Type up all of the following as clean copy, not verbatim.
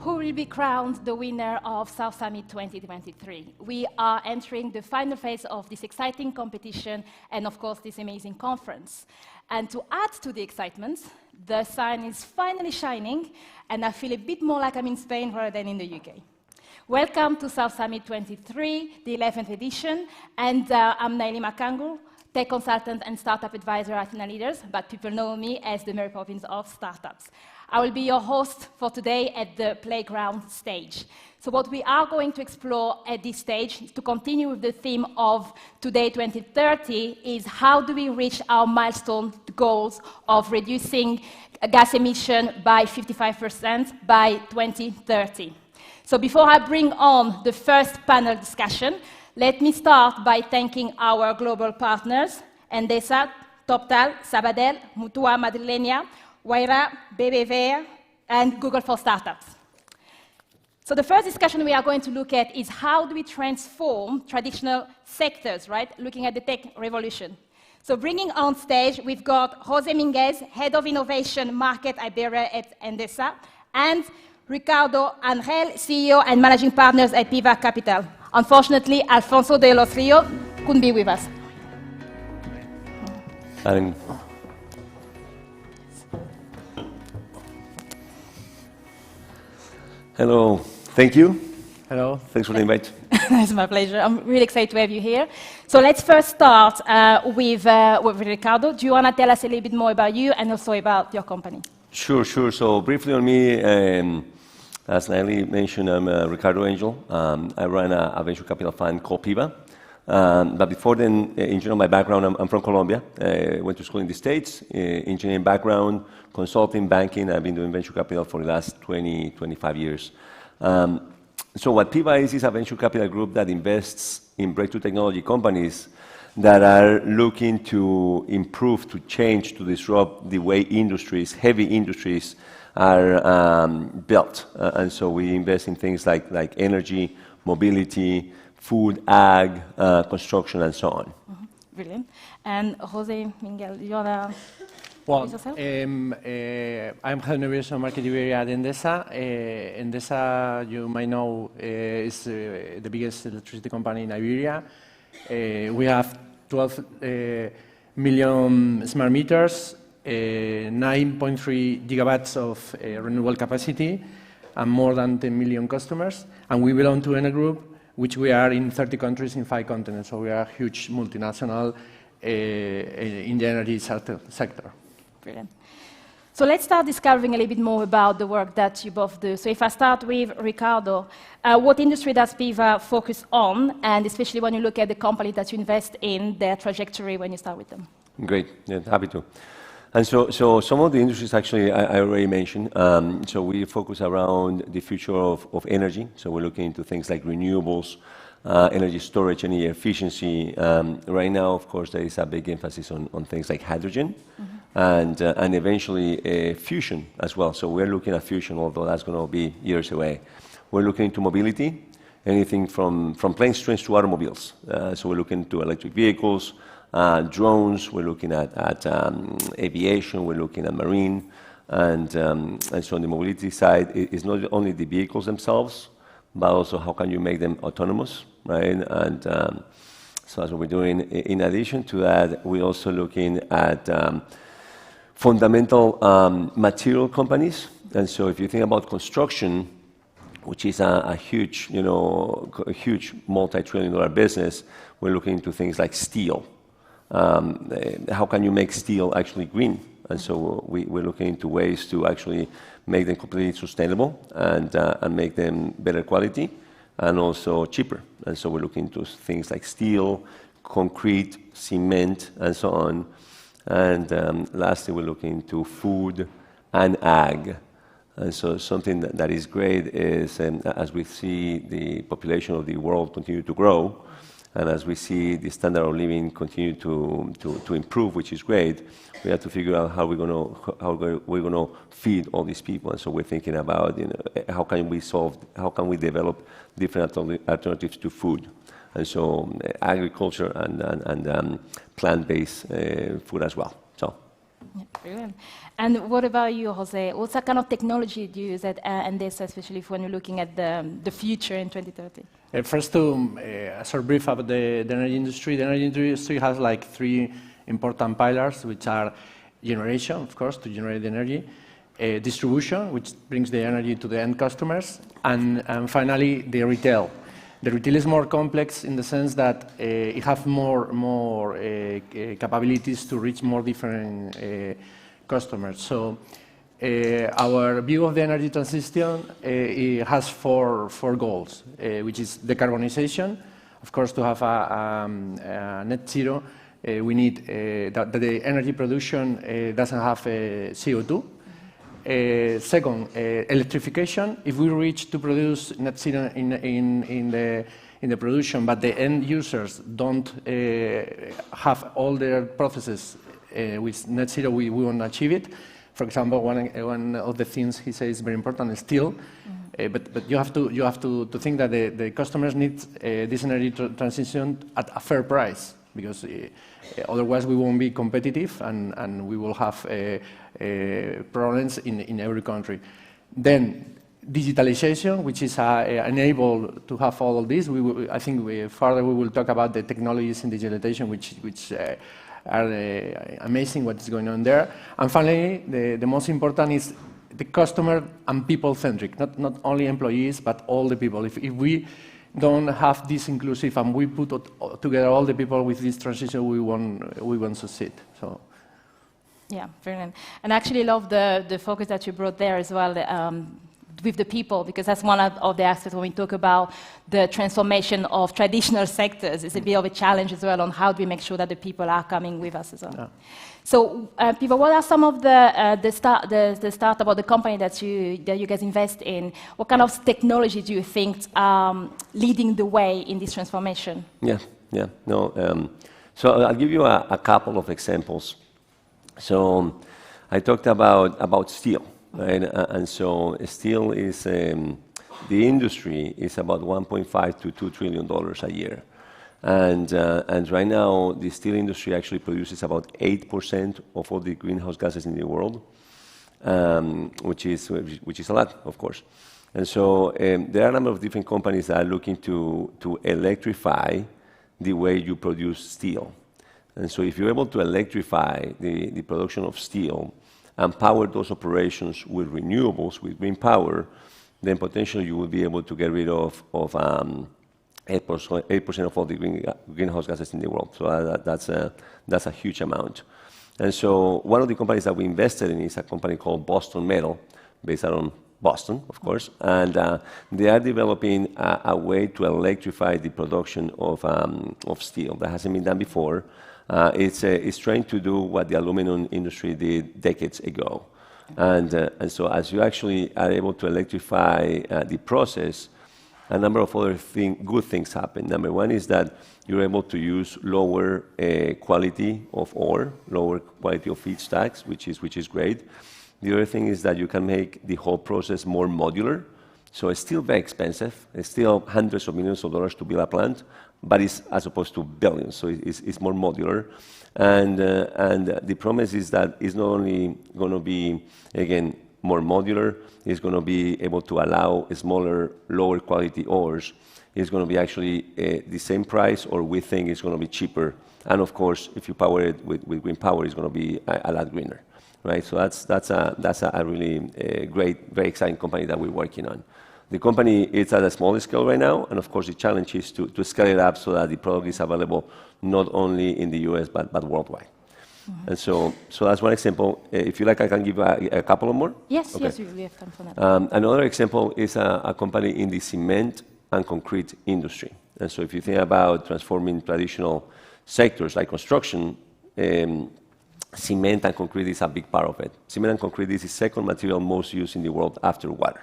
who will be crowned the winner of South Summit 2023. We are entering the final phase of this exciting competition and, of course, this amazing conference. And to add to the excitement, the sun is finally shining, and I feel a bit more like I'm in Spain rather than in the UK. Welcome to South Summit 23, the 11th edition, and I'm Naili Makangu, tech consultant and startup advisor at Leaders, but people know me as the Mary Poppins of startups. I will be your host for today at the playground stage. So what we are going to explore at this stage, to continue with the theme of Today 2030, is how do we reach our milestone goals of reducing gas emission by 55% by 2030. So before I bring on the first panel discussion, let me start by thanking our global partners, Endesa, TopTal, Sabadell, Mutua Madrileña, Wayra, BBVA, and Google for Startups. So the first discussion we are going to look at is how do we transform traditional sectors, right? Looking at the tech revolution. So bringing on stage, we've got Jose Minguez, Head of Innovation Market Iberia at Endesa, and Ricardo Angel, CEO and Managing Partners at Piva Capital. Unfortunately, Alfonso de los Rios couldn't be with us. Hello, thank you. Hello. Thanks for the invite. It's my pleasure. I'm really excited to have you here. So let's first start with Ricardo. Do you want to tell us a little bit more about you and also about your company? Sure. So briefly on me, as Naili mentioned, I'm Ricardo Angel. I run a venture capital fund called Piva. But before then, in general, my background, I'm from Colombia. Went to school in the States, engineering background, consulting, banking. I've been doing venture capital for the last 20, 25 years. So what Piva is a venture capital group that invests in breakthrough technology companies that are looking to improve, to change, to disrupt the way industries, heavy industries, are built. And so we invest in things like energy, mobility, food, ag, construction, and so on. Mm-hmm. Brilliant. And Jose Miguel, you want to introduce yourself? I'm Head of Innovation Market Iberia at Endesa. Endesa, you might know, is the biggest electricity company in Iberia. We have 12 million smart meters, 9.3 gigawatts of renewable capacity, and more than 10 million customers. And we belong to Enel Group, which we are in 30 countries in 5 continents. So we are a huge multinational in the energy sector. Brilliant. So let's start discovering a little bit more about the work that you both do. So if I start with Ricardo, what industry does Piva focus on, and especially when you look at the company that you invest in, their trajectory when you start with them? Great, yeah, happy to. And so some of the industries actually I already mentioned. So we focus around the future of energy. So we're looking into things like renewables, energy storage, energy efficiency. Right now, of course, there is a big emphasis on things like hydrogen, and eventually fusion as well. So we're looking at fusion, although that's going to be years away. We're looking into mobility, anything from planes, trains to automobiles. So we're looking into electric vehicles, drones. We're looking at aviation. We're looking at marine, and so on the mobility side, it's not only the vehicles themselves, but also how can you make them autonomous, right? And so that's what we're doing. In addition to that, we're also looking at fundamental material companies. And so if you think about construction, which is a huge, a huge multi-trillion-dollar business, we're looking into things like steel. How can you make steel actually green? And so we're looking into ways to actually make them completely sustainable and make them better quality and also cheaper. And so we're looking into things like steel, concrete, cement, and so on. And lastly, we're looking into food and ag. And so something that is great is as we see the population of the world continue to grow, and as we see the standard of living continue to improve, which is great, we have to figure out how we're going to feed all these people. And so we're thinking about how can we develop different alternatives to food. And so agriculture and plant-based food as well. So Yeah, brilliant. And what about you, Jose? What kind of technology do you use at Endesa, especially when you're looking at the future in 2030? First, a short brief about the energy industry. The energy industry has like 3 important pillars, which are generation, of course, to generate the energy, distribution, which brings the energy to the end customers, and finally, the retail. The retail is more complex in the sense that it has more capabilities to reach more different customers. So our view of the energy transition it has four goals, which is decarbonization. Of course, to have a net zero, we need that the energy production doesn't have CO2. Second, electrification. If we reach to produce net zero in the production, but the end users don't have all their processes with net zero, we won't achieve it. For example, one of the things he says is very important is steel. But you have to think that the customers need this energy transition at a fair price, because otherwise we won't be competitive and we will have problems in every country. Then digitalization, which is enable to have all of this. I think further we will talk about the technologies in digitalization, which are amazing what is going on there. And finally, the most important is the customer and people-centric, not only employees, but all the people. If we don't have this inclusive and we put together all the people with this transition, we won't succeed. So. Yeah, brilliant. And I actually love the focus that you brought there as well, with the people, because that's one of the aspects when we talk about the transformation of traditional sectors. It's a bit of a challenge as well on how do we make sure that the people are coming with us as well. Yeah. So, people, what are some of the startup or the company that you guys invest in? What kind of technology do you think leading the way in this transformation? So I'll give you a couple of examples. So I talked about steel, right? And so steel is the industry is about $1.5 to $2 trillion a year. And right now, the steel industry actually produces about 8% of all the greenhouse gases in the world, which is a lot, of course. And so there are a number of different companies that are looking to electrify the way you produce steel. And so if you're able to electrify the production of steel and power those operations with renewables, with green power, then potentially you will be able to get rid of 8% of all the greenhouse gases in the world. So that's a huge amount. And so one of the companies that we invested in is a company called Boston Metal, based out of Boston, of course. And they are developing a way to electrify the production of steel. That hasn't been done before. It's trying to do what the aluminum industry did decades ago. And so as you actually are able to electrify the process, a number of other good things happen. Number one is that you're able to use lower quality of ore, lower quality of feedstocks, which is great. The other thing is that you can make the whole process more modular. So it's still very expensive. It's still hundreds of millions of dollars to build a plant, but it's as opposed to billions. So it's more modular. And the promise is that it's not only going to be, again, more modular, it's going to be able to allow smaller, lower quality ores. It's going to be actually the same price, or we think it's going to be cheaper. And of course, if you power it with green power, it's going to be a lot greener, right? So that's a really great, very exciting company that we're working on. The company is at a smaller scale right now, and of course the challenge is to scale it up so that the product is available not only in the US but worldwide. Mm-hmm. And so that's one example. If you like, I can give a couple of more. Yes, okay. Yes, we have time for that. Another example is a company in the cement and concrete industry. And so if you think about transforming traditional sectors like construction, cement and concrete is a big part of it. Cement and concrete is the second material most used in the world after water.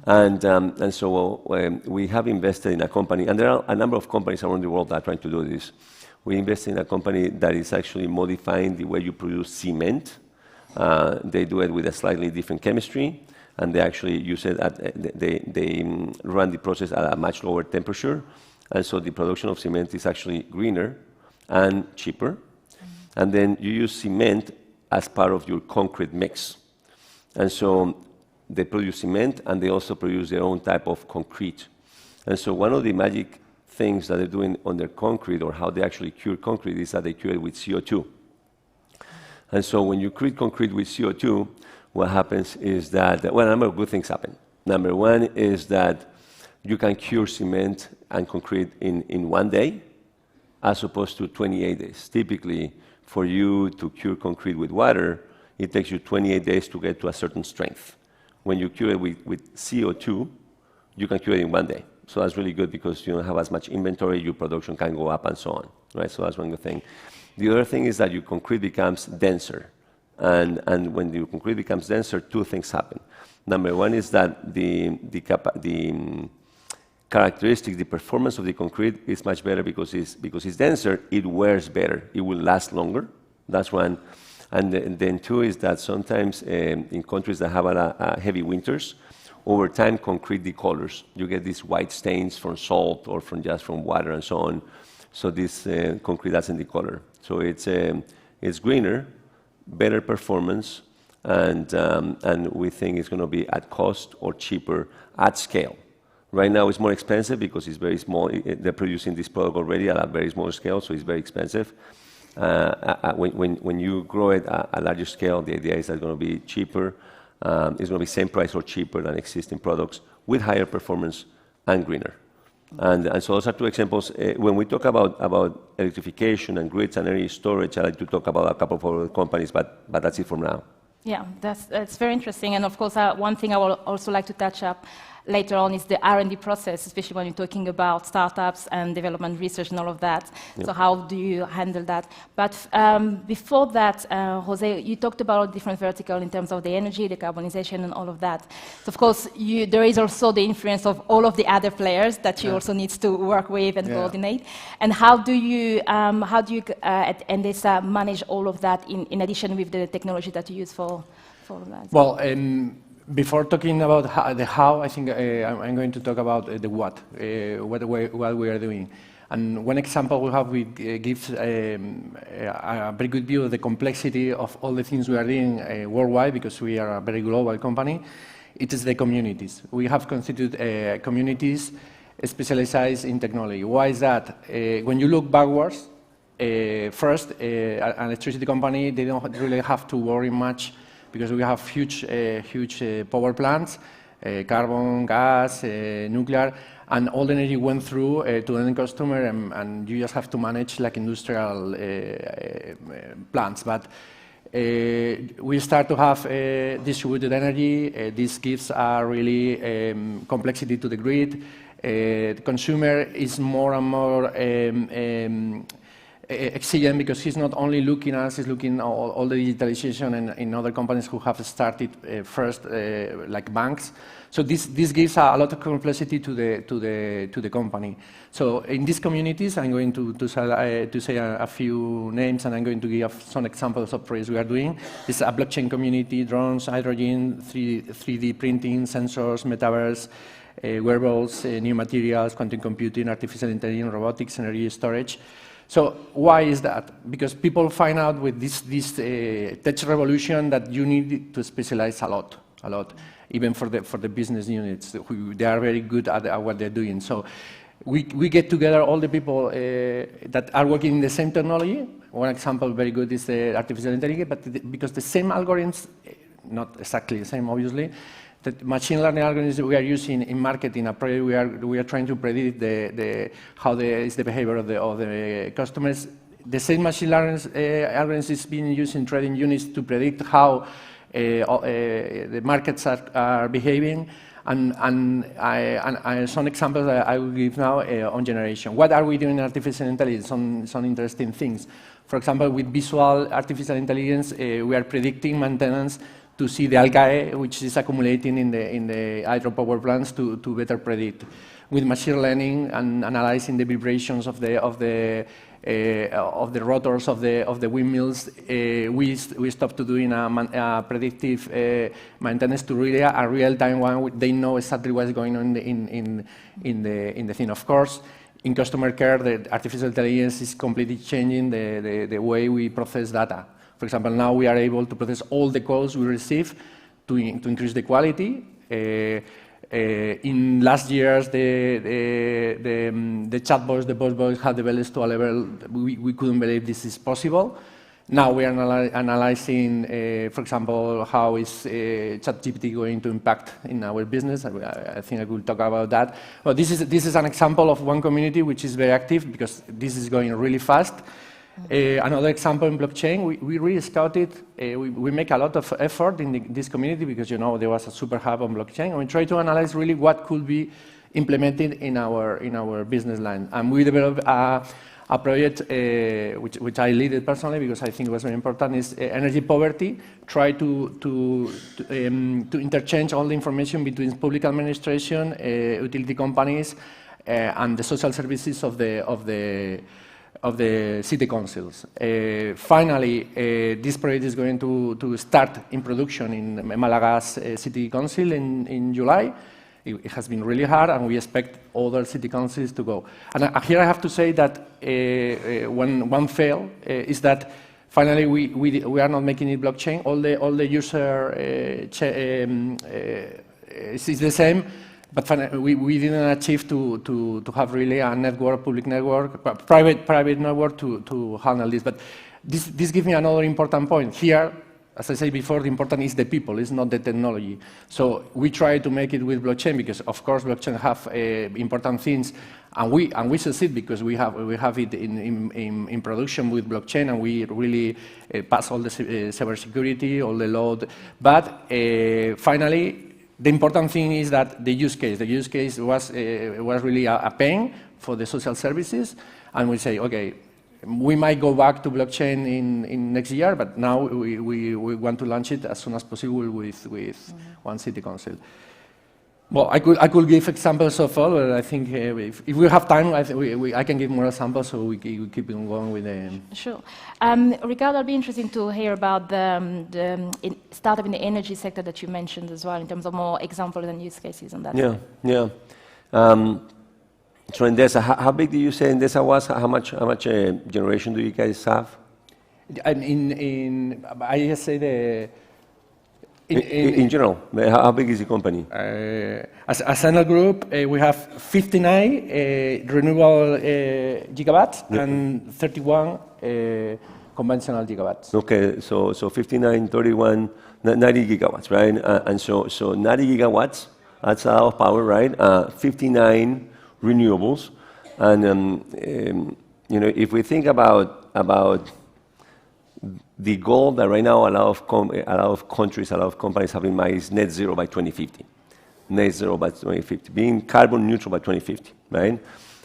And so we have invested in a company, and there are a number of companies around the world that are trying to do this. We invested in a company that is actually modifying the way you produce cement. They do it with a slightly different chemistry, and they actually use it they run the process at a much lower temperature. And so the production of cement is actually greener and cheaper. And then you use cement as part of your concrete mix. And so they produce cement, and they also produce their own type of concrete. And so one of the magic things that they're doing on their concrete, or how they actually cure concrete, is that they cure it with CO2. And so when you create concrete with CO2, what happens is that, well, a number of good things happen. Number one is that you can cure cement and concrete in 1 day, as opposed to 28 days. Typically, for you to cure concrete with water, it takes you 28 days to get to a certain strength. When you cure it with CO2, you can cure it in 1 day. So that's really good because you don't have as much inventory, your production can go up and so on, right? So that's one good thing. The other thing is that your concrete becomes denser. And when your concrete becomes denser, two things happen. Number one is that the characteristics, the performance of the concrete is much better because it's denser, it wears better, it will last longer. That's one. And then two is that sometimes in countries that have heavy winters, over time concrete decolors. You get these white stains from salt or from water and so on. So this concrete doesn't decolor. So it's greener, better performance, and we think it's going to be at cost or cheaper at scale. Right now it's more expensive because it's very small. They're producing this product already at a very small scale, so it's very expensive. When you grow it at a larger scale, the idea is that it's going to be cheaper. It's going to be same price or cheaper than existing products with higher performance and greener. And so those are two examples. When we talk about electrification and grids and energy storage, I like to talk about a couple of other companies, but that's it for now. Yeah, that's very interesting. And of course, one thing I would also like to touch up later on is the R&D process, especially when you're talking about startups and development research and all of that. Yep. So how do you handle that? But before that, Jose, you talked about different verticals in terms of the energy, the decarbonization, and all of that. So of course, there is also the influence of all of the other players that you also need to work with and coordinate. And how do you at Endesa manage all of that in addition with the technology that you use for that? Well, before talking about the how, I think I'm going to talk about the what we are doing. And one example we have gives a very good view of the complexity of all the things we are doing worldwide, because we are a very global company. It is the communities. We have constituted communities specialized in technology. Why is that? When you look backwards, first, an electricity company, they don't really have to worry much, because we have huge power plants, carbon, gas, nuclear, and all the energy went through to the end customer, and you just have to manage like industrial plants. But we start to have distributed energy. This gives a really complexity to the grid. The consumer is more and more exigent, because he's not only looking at us, he's looking at all the digitalization and in other companies who have started first, like banks. So this gives a lot of complexity to the company. So in these communities, I'm going to say a few names, and I'm going to give some examples of projects we are doing. This is a blockchain community, drones, hydrogen, 3D printing, sensors, metaverse, wearables, new materials, quantum computing, artificial intelligence, robotics, energy storage. So why is that? Because people find out with this tech revolution that you need to specialize a lot, even for the business units. They are very good at what they're doing. So we get together all the people that are working in the same technology. One example very good is the artificial intelligence, but because the same algorithms, not exactly the same, obviously, the machine learning algorithms that we are using in marketing, we are trying to predict how is the behavior of the customers. The same machine learning algorithms is being used in trading units to predict how the markets are behaving. And some examples that I will give now on generation. What are we doing in artificial intelligence? Some interesting things. For example, with visual artificial intelligence, we are predicting maintenance to see the algae which is accumulating in the hydropower plants to better predict. With machine learning and analyzing the vibrations of the rotors of the windmills, we stopped to doing a predictive maintenance to really a real-time one. They know exactly what's going on in the thing. Of course, in customer care, the artificial intelligence is completely changing the way we process data. For example, now we are able to process all the calls we receive to increase the quality. In last years, the chatbots, the bots had developed to a level we couldn't believe this is possible. Now we are analyzing, for example, how is ChatGPT going to impact in our business. I think I will talk about that. Well, this is an example of one community which is very active because this is going really fast. Another example in blockchain, we really scouted, we make a lot of effort in this community because, you know, there was a super hub on blockchain, and we try to analyze really what could be implemented in our business line. And we developed a project which I lead personally because I think it was very important, is energy poverty. Try to interchange all the information between public administration, utility companies, and the social services of the city councils. Finally, this project is going to start in production in Malaga's city council in July. It has been really hard, and we expect other city councils to go. And here I have to say that one fail is that finally we are not making it blockchain. All the user is the same, but finally we didn't achieve to have really a network, public network, private network to handle this. But this gives me another important point here. As I said before, the important is the people, it's not the technology. So we try to make it with blockchain because, of course, blockchain have important things, and we succeed because we have it in production with blockchain, and we really pass all the cybersecurity, all the load. But finally, the important thing is that the use case. The use case was really a pain for the social services, and we say, okay, we might go back to blockchain in next year, but now we want to launch it as soon as possible with one city council. Well, I could give examples of all, but I think if we have time, I can give more examples, so we keep on going with them. Sure. Ricardo, it'll be interesting to hear about the startup in the energy sector that you mentioned as well, in terms of more examples and use cases on that. Yeah. So Endesa, how big do you say Endesa was? How much generation do you guys have? I say the. In general, how big is the company? As Enel Group, we have 59 renewable gigawatts and 31 conventional gigawatts. Okay, so 59, 31, 90 gigawatts, right? And so 90 gigawatts, that's a lot of power, right? 59 renewables, and you know, if we think about the goal that right now a lot of countries, a lot of companies have in mind is net zero by 2050. Net zero by 2050, being carbon neutral by 2050, right?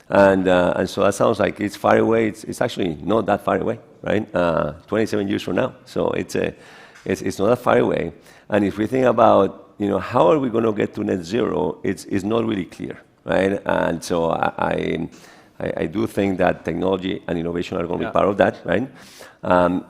And so that sounds like it's far away. It's actually not that far away, right? 27 years from now, so it's not that far away. And if we think about, you know, how are we going to get to net zero, it's not really clear. Right, and so I do think that technology and innovation are going to be part of that, right?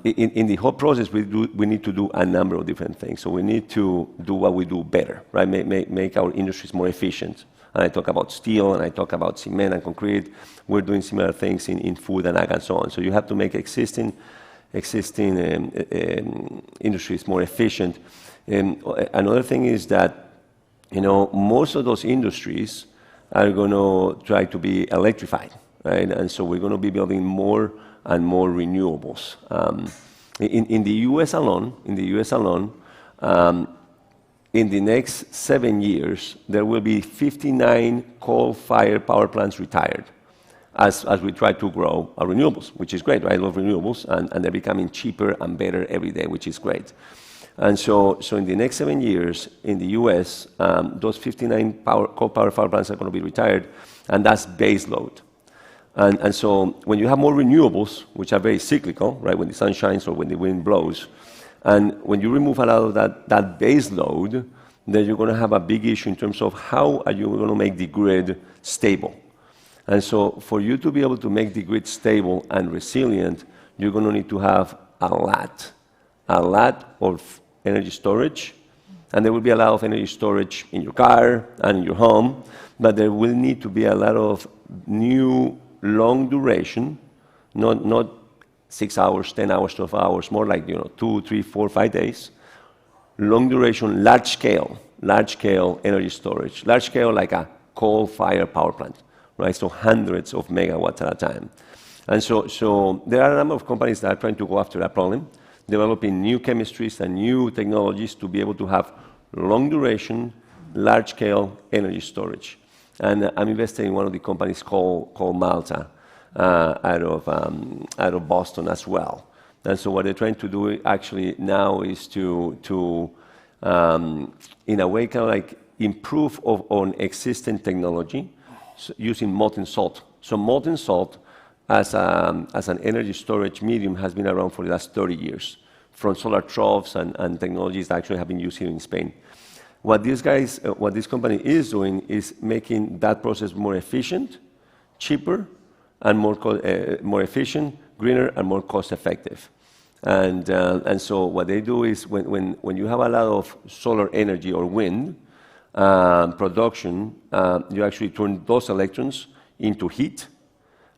In the whole process, we need to do a number of different things. So we need to do what we do better, right? Make our industries more efficient. And I talk about steel, and I talk about cement and concrete. We're doing similar things in food and ag and so on. So you have to make existing industries more efficient. Another thing is that, you know, most of those industries are going to try to be electrified, right? And so we're going to be building more and more renewables. In the U.S. alone, in the next 7 years, there will be 59 coal-fired power plants retired as we try to grow our renewables, which is great, right? I love renewables, and they're becoming cheaper and better every day, which is great. And so in the next 7 years in the U.S., those 59 coal-powered power plants are going to be retired, and that's base load. And so when you have more renewables, which are very cyclical, right, when the sun shines or when the wind blows, and when you remove a lot of that base load, then you're going to have a big issue in terms of how are you going to make the grid stable. And so for you to be able to make the grid stable and resilient, you're going to need to have a lot of energy storage, and there will be a lot of energy storage in your car and in your home, but there will need to be a lot of new long duration, not 6 hours, 10 hours, 12 hours, more like 2, 3, 4, 5 days. Long duration, large scale energy storage. Large scale like a coal-fired power plant, right? So hundreds of megawatts at a time. And so there are a number of companies that are trying to go after that problem, developing new chemistries and new technologies to be able to have long duration, large scale energy storage. And I'm investing in one of the companies called Malta, out of Boston as well. And so what they're trying to do actually now is to in a way, kind of like improve on existing technology using molten salt. So molten salt as an energy storage medium has been around for the last 30 years, from solar troughs and technologies that actually have been used here in Spain. What this company is doing is making that process more efficient, cheaper, and more efficient, greener, and more cost-effective. And so what they do is when you have a lot of solar energy or wind production, you actually turn those electrons into heat,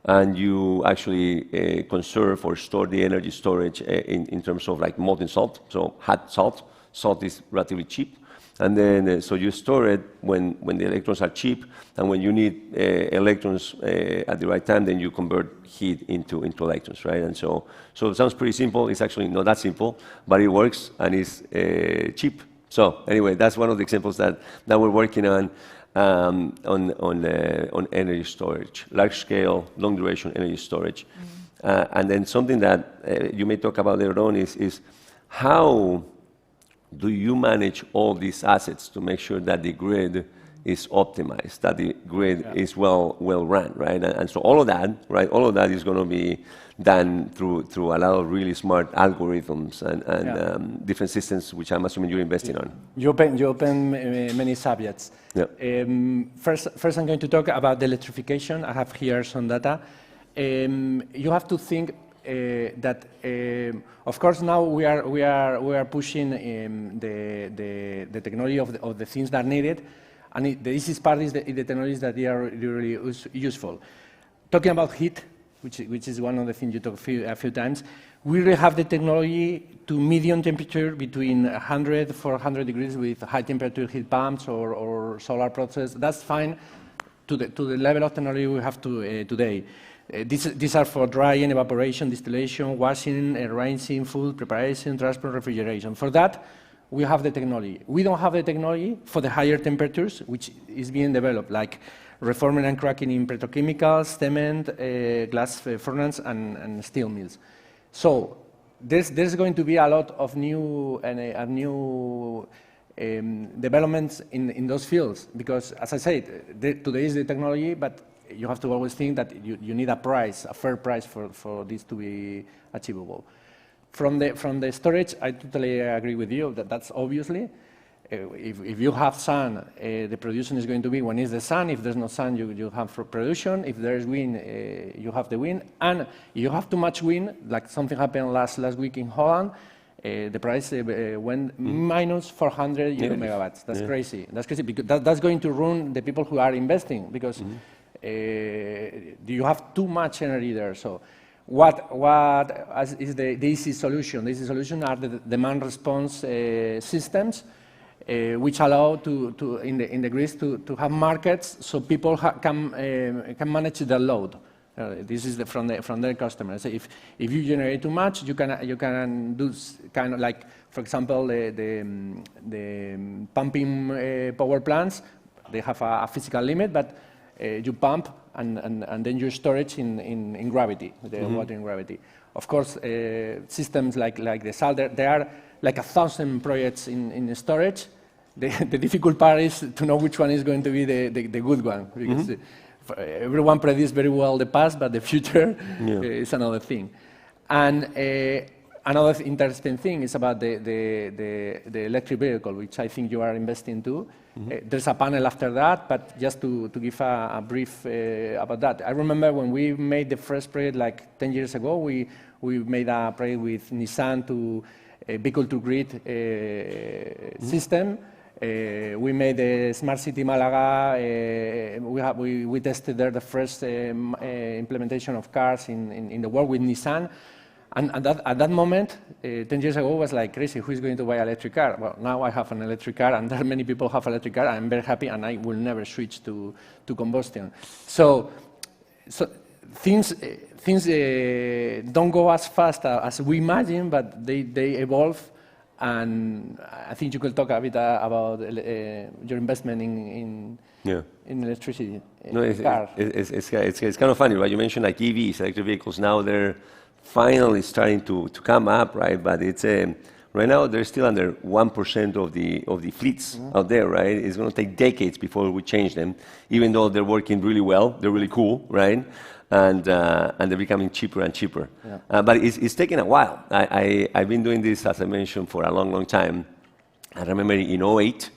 and you actually conserve or store the energy storage in terms of like molten salt, so hot salt. Salt is relatively cheap. And then, so you store it when the electrons are cheap, and when you need electrons at the right time, then you convert heat into electrons, right? And so it sounds pretty simple. It's actually not that simple, but it works and it's cheap. So anyway, that's one of the examples that we're working on energy storage, large scale, long duration energy storage. And then something that you may talk about later on is how do you manage all these assets to make sure that the grid is optimized, that the grid is well run, right? And so all of that, right? All of that is going to be done through a lot of really smart algorithms and different systems, which I'm assuming you're investing on. You open many subjects. Yeah. First, I'm going to talk about the electrification. I have here some data. You have to think that, of course, now we are pushing the technology of the things that are needed, and the easiest part is the technologies that are really useful. Talking about heat, which is one of the things you talked a few times, we really have the technology to medium temperature between 100 400 degrees with high temperature heat pumps or solar process. That's fine to the level of technology we have today. These are for drying, evaporation, distillation, washing, rinsing, food preparation, transport, refrigeration. For that, we have the technology. We don't have the technology for the higher temperatures, which is being developed, like reforming and cracking in petrochemicals, cement, glass furnace, and steel mills. So there's going to be a lot of new developments in those fields, because, as I said, today is the technology, but you have to always think that you need a fair price for this to be achievable. From the storage, I totally agree with you that that's obviously, if you have sun, the production is going to be when it's the sun. If there's no sun, you have production. If there's wind, you have the wind. And you have too much wind, like something happened last week in Holland. The price went minus 400 euro megawatts. That's crazy. That's crazy because that's going to ruin the people who are investing, because you have too much energy there. So what is the easy solution? The easy solution are the demand response systems, which allow in the grids to have markets so people can manage their load. This is from their customers. If you generate too much, you can do kind of like, for example, the pumping power plants. They have a physical limit, but you pump and then you storage in gravity, the water in gravity. Of course, systems like the salt, there are like 1,000 projects in storage. The difficult part is to know which one is going to be the good one, because everyone predicts very well the past, but the future is another thing. And another interesting thing is about the electric vehicle, which I think you are investing too. There's a panel after that, but just to give a brief about that. I remember when we made the first project like 10 years ago, we made a project with Nissan to vehicle-to-grid system. We made the Smart City Malaga. We tested there the first implementation of cars in the world with Nissan. And at that moment, 10 years ago, was like crazy. Who is going to buy an electric car? Well, now I have an electric car, and there are many people who have an electric car. I'm very happy, and I will never switch to combustion. So things don't go as fast as we imagine, but they evolve. And I think you could talk a bit about your investment in electricity. No, it's kind of funny, right? You mentioned like EVs, electric vehicles. Now they're finally starting to come up, right? But it's right now they're still under 1% of the fleets out there, right? It's going to take decades before we change them, even though they're working really well. They're really cool, right? And they're becoming cheaper and cheaper. Yeah. But it's taking a while. I've been doing this, as I mentioned, for a long, long time. I remember in 2008,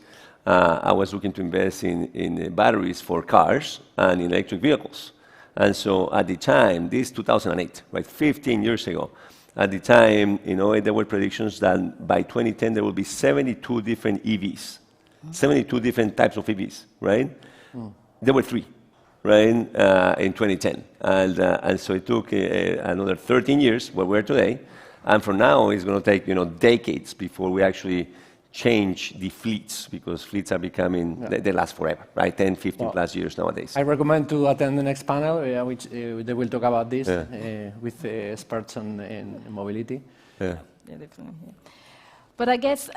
I was looking to invest in batteries for cars and in electric vehicles. And so at the time, this is 2008, right, 15 years ago, at the time, there were predictions that by 2010 there will be 72 different EVs, 72 different types of EVs, right? There were 3, right, in 2010. And so it took another 13 years, where we're today. And from now, it's going to take, decades before we actually change the fleets, because fleets are becoming, they last forever, right? 10, 15 plus years nowadays. I recommend to attend the next panel, which they will talk about this with experts in mobility. Yeah, definitely. Yeah. But I guess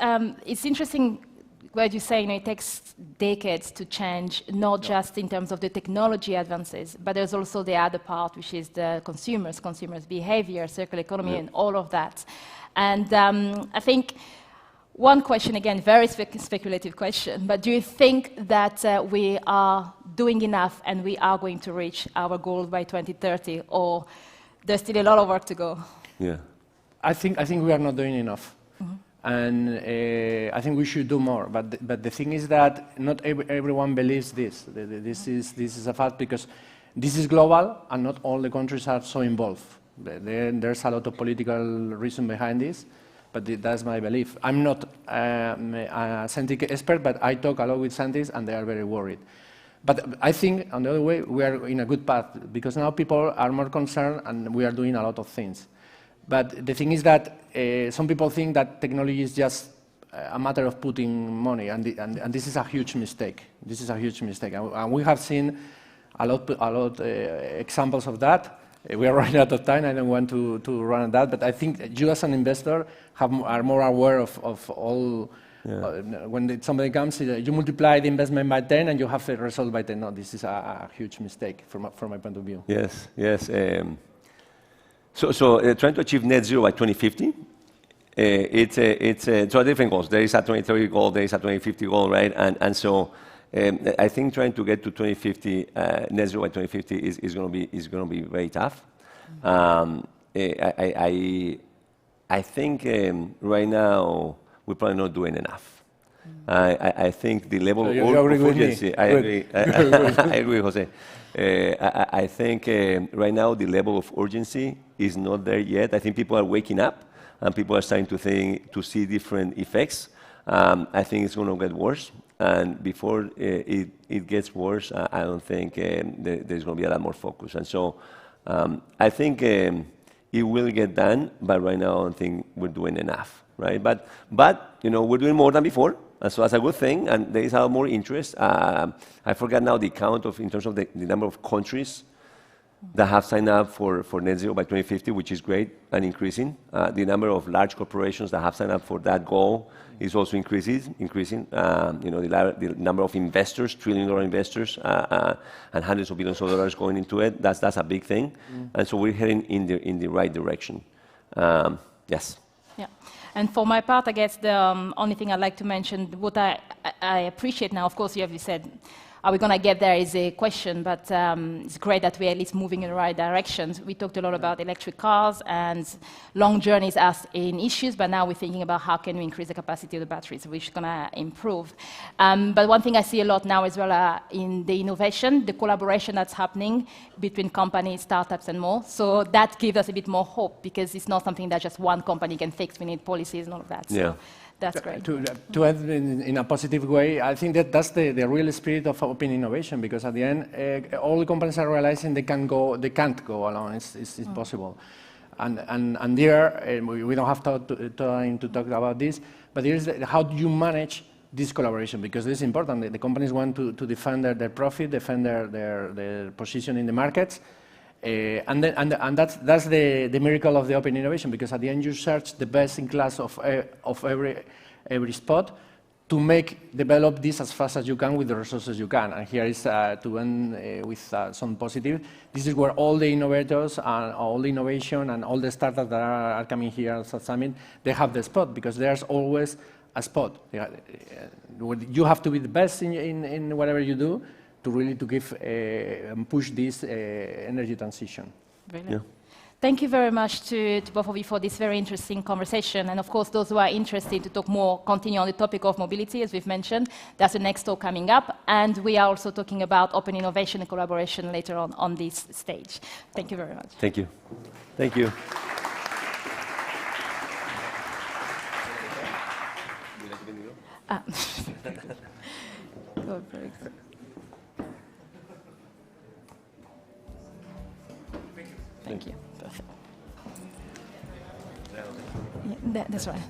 it's interesting what you say, it takes decades to change, not just in terms of the technology advances, but there's also the other part, which is the consumers' behavior, circular economy, and all of that. And I think one question, again, very speculative question, but do you think that we are doing enough and we are going to reach our goal by 2030, or there's still a lot of work to go? Yeah. I think we are not doing enough. And I think we should do more. But the thing is that not everyone believes this. This is a fact, because this is global and not all the countries are so involved. There's a lot of political reason behind this, but that's my belief. I'm not a scientific expert, but I talk a lot with scientists and they are very worried. But I think, on the other way, we are in a good path, because now people are more concerned and we are doing a lot of things. But the thing is that some people think that technology is just a matter of putting money, and this is a huge mistake. This is a huge mistake, and we have seen a lot examples of that. We are running out of time. I don't want to run on that, but I think you as an investor are more aware of all. When somebody comes, you multiply the investment by 10 and you have the result by 10. No, this is a huge mistake from my point of view. Yes, yes. So trying to achieve net zero by 2050, so different goals. There is a 2030 goal, there is a 2050 goal, right? And so I think trying to get to 2050, net zero by 2050 is going to be very tough. I think right now we're probably not doing enough. I think the level of urgency. I agree. I agree, Jose. I think right now the level of urgency is not there yet. I think people are waking up and people are starting to see different effects. I think it's going to get worse. And before it gets worse, I don't think there's going to be a lot more focus. And so I think it will get done, but right now I don't think we're doing enough, right? But we're doing more than before. And so that's a good thing, and there is a lot more interest. I forgot now the count in terms of the number of countries that have signed up for net zero by 2050, which is great and increasing. The number of large corporations that have signed up for that goal is also increasing. The number of investors, trillion-dollar investors, and hundreds of billions of dollars going into it. That's a big thing, and so we're heading in the right direction. Yes. Yeah. And for my part, I guess the only thing I'd like to mention, what I appreciate now, of course, you said, are we going to get there is a question, but it's great that we're at least moving in the right directions. We talked a lot about electric cars and long journeys as in issues, but now we're thinking about how can we increase the capacity of the batteries, which is going to improve. But one thing I see a lot now as well in the innovation, the collaboration that's happening between companies, startups, and more. So that gives us a bit more hope, because it's not something that just one company can fix. We need policies and all of that. So that's great. To add in a positive way, I think that's the real spirit of open innovation, because at the end, all the companies are realizing they can't go alone. It's impossible. And there, we don't have time to talk about this, but there is how do you manage this collaboration, because this is important. The companies want to defend their profit, defend their position in the markets, and that's the miracle of the open innovation, because at the end you search the best in class of every spot to develop this as fast as you can with the resources you can. And here is to end with some positive. This is where all the innovators and all the innovation and all the startups that are coming here at Summit, they have the spot, because there's always a spot. You have to be the best in whatever you do to really give and push this energy transition. Brilliant. Yeah. Thank you very much to both of you for this very interesting conversation. And of course, those who are interested to talk more, continue on the topic of mobility, as we've mentioned, that's the next talk coming up. And we are also talking about open innovation and collaboration later on this stage. Thank you very much. Thank you. Thank you. Oh, very good. Thank you. Perfect. Yeah, that's right.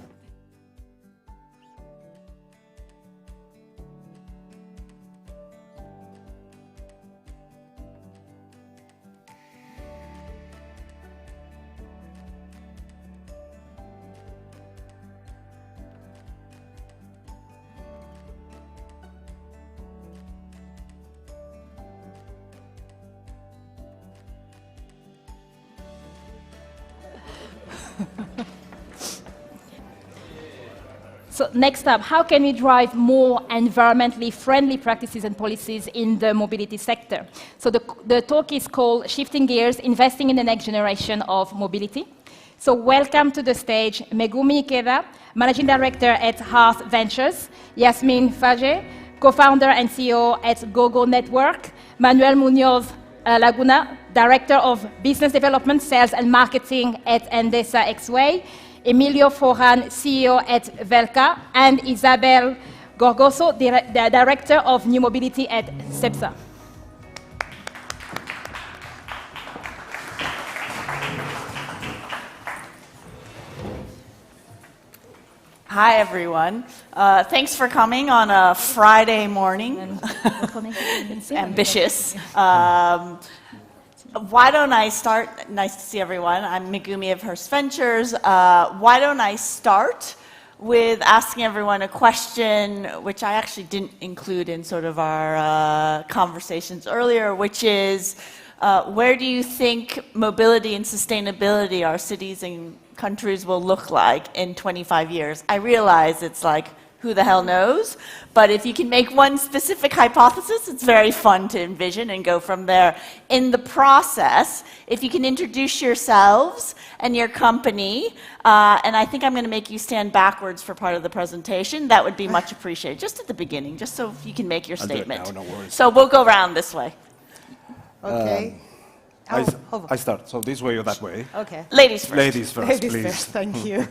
So next up, how can we drive more environmentally friendly practices and policies in the mobility sector? So the talk is called Shifting Gears, Investing in the Next Generation of Mobility. So welcome to the stage, Megumi Ikeda, Managing Director at Hearth Ventures, Yasmin Fage, Co-founder and CEO at GoGo Network, Manuel Munoz Laguna, Director of Business Development, Sales and Marketing at Endesa X-Way, Emilio Forran, CEO at Velka, and Isabel Gorgoso, the Director of New Mobility at Cepsa. Hi, everyone. Thanks for coming on a Friday morning. Ambitious. Why don't I start? Nice to see everyone. I'm Megumi of Hearth Ventures. Why don't I start with asking everyone a question, which I actually didn't include in sort of our conversations earlier, which is, where do you think mobility and sustainability, our cities and countries will look like in 25 years? I realize it's like, who the hell knows? But if you can make one specific hypothesis, it's very fun to envision and go from there. In the process, if you can introduce yourselves and your company, and I think I'm going to make you stand backwards for part of the presentation, that would be much appreciated, just at the beginning, just so you can make your statement. I'll do it now, no worries. So we'll go around this way. Okay. I start, so this way or that way. Okay. Ladies first. Ladies first, Ladies please. first, thank you.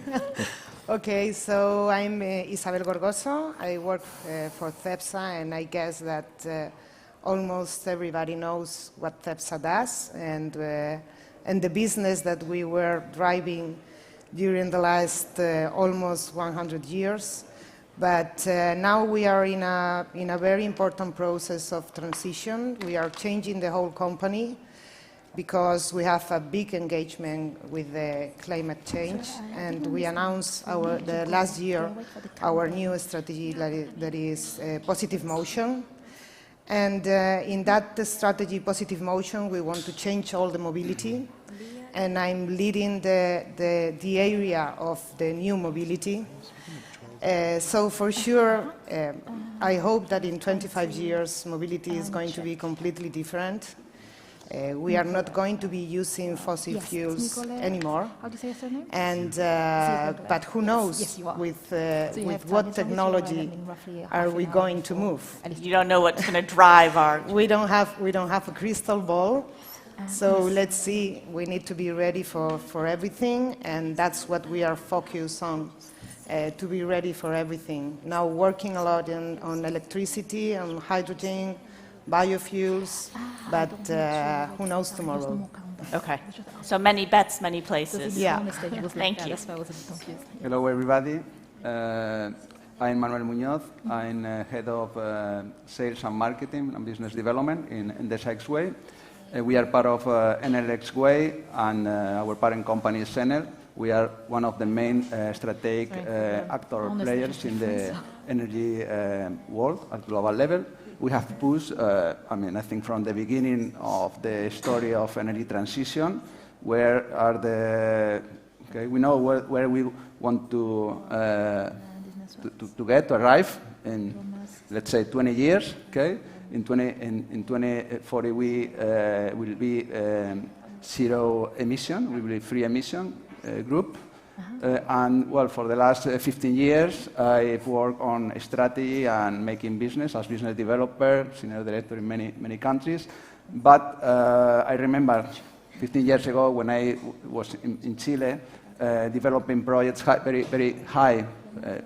Okay, so I'm Isabel Gorgoso. I work for Cepsa, and I guess that almost everybody knows what Cepsa does and the business that we were driving during the last almost 100 years. But now we are in a very important process of transition. We are changing the whole company because we have a big engagement with the climate change, and we announced last year our new strategy that is Positive Motion. And in that strategy, Positive Motion, we want to change all the mobility, and I'm leading the area of the new mobility. So for sure, I hope that in 25 years, mobility is going to be completely different. We are not going to be using fossil fuels anymore. How do you say your name? And but who knows with what technology are we going to move? You don't know what's going to drive our... We don't have a crystal ball. So let's see. We need to be ready for everything, and that's what we are focused on. To be ready for everything. Now working a lot on electricity, on hydrogen, biofuels, but who knows tomorrow? Okay. So many bets, many places. Yeah. Thank you. That's why I was a bit confused. Hello, everybody. I'm Manuel Muñoz. I'm head of sales and marketing and business development in Endesa X-Way. We are part of Enel X-Way, and our parent company is Enel. We are one of the main strategic actor players in the energy world at global level. We have pushed, I think from the beginning of the story of energy transition, we know where we want to arrive in, let's say, 20 years, okay? In 2040, we will be zero emission, we will be free emission group. And well, for the last 15 years, I've worked on strategy and making business as business developer, senior director in many countries. But I remember 15 years ago when I was in Chile, developing projects, very high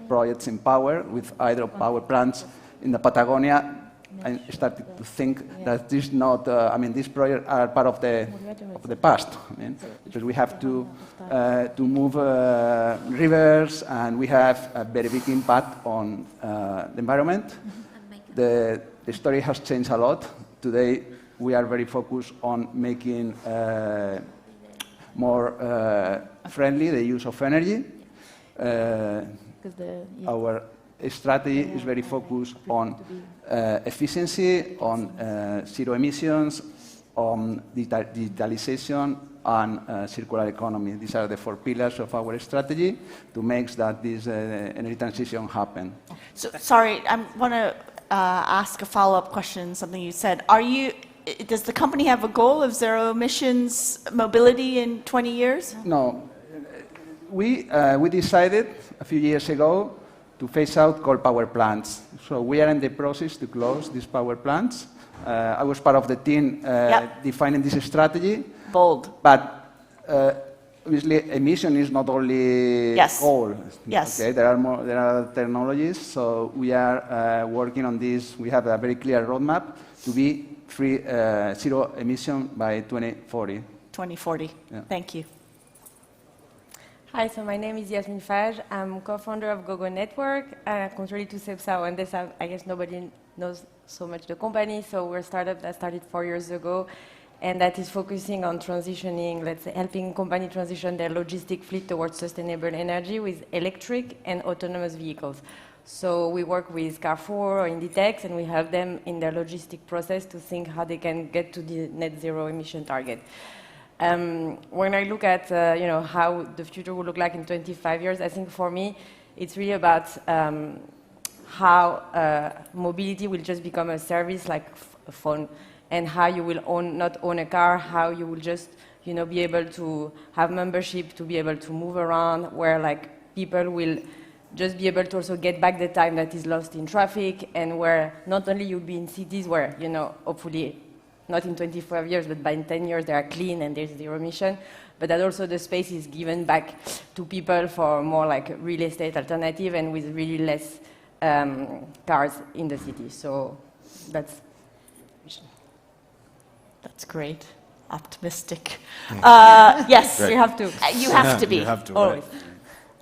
projects in power with hydropower plants in the Patagonia. I started to think that this not, these projects are part of the past. Because we have to move rivers, and we have a very big impact on the environment. The story has changed a lot. Today, we are very focused on making more friendly the use of energy. Our strategy is very focused on efficiency, on zero emissions, on digitalization, and circular economy. These are the 4 pillars of our strategy to make that this energy transition happen. So, sorry, I want to ask a follow-up question, something you said. Does the company have a goal of zero emissions mobility in 20 years? No. We decided a few years ago to phase out coal power plants. So we are in the process to close these power plants. I was part of the team defining this strategy. Bold. But obviously, emission is not only coal. Yes. Okay, there are technologies. So we are working on this. We have a very clear roadmap to be free zero emission by 2040. 2040. Yeah. Thank you. Hi, so my name is Yasmin Faj. I'm co-founder of GoGo Network. Contrary to Cepsa or Endesa, I guess nobody knows so much the company. So we're a startup that started 4 years ago, and that is focusing on transitioning, let's say, helping companies transition their logistic fleet towards sustainable energy with electric and autonomous vehicles. So we work with Carrefour or Inditex, and we help them in their logistic process to think how they can get to the net zero emission target. When I look at how the future will look like in 25 years, I think for me, it's really about how mobility will just become a service like a phone, and how you will not own a car, how you will just be able to have membership, to be able to move around, where like people will just be able to also get back the time that is lost in traffic, and where not only you'll be in cities where, hopefully not in 25 years, but by 10 years they are clean and there's zero emission, but that also the space is given back to people for more like real estate alternative and with really less cars in the city. So that's great. Optimistic. Yes, Great. you have to. You have to be. You have to, always. right.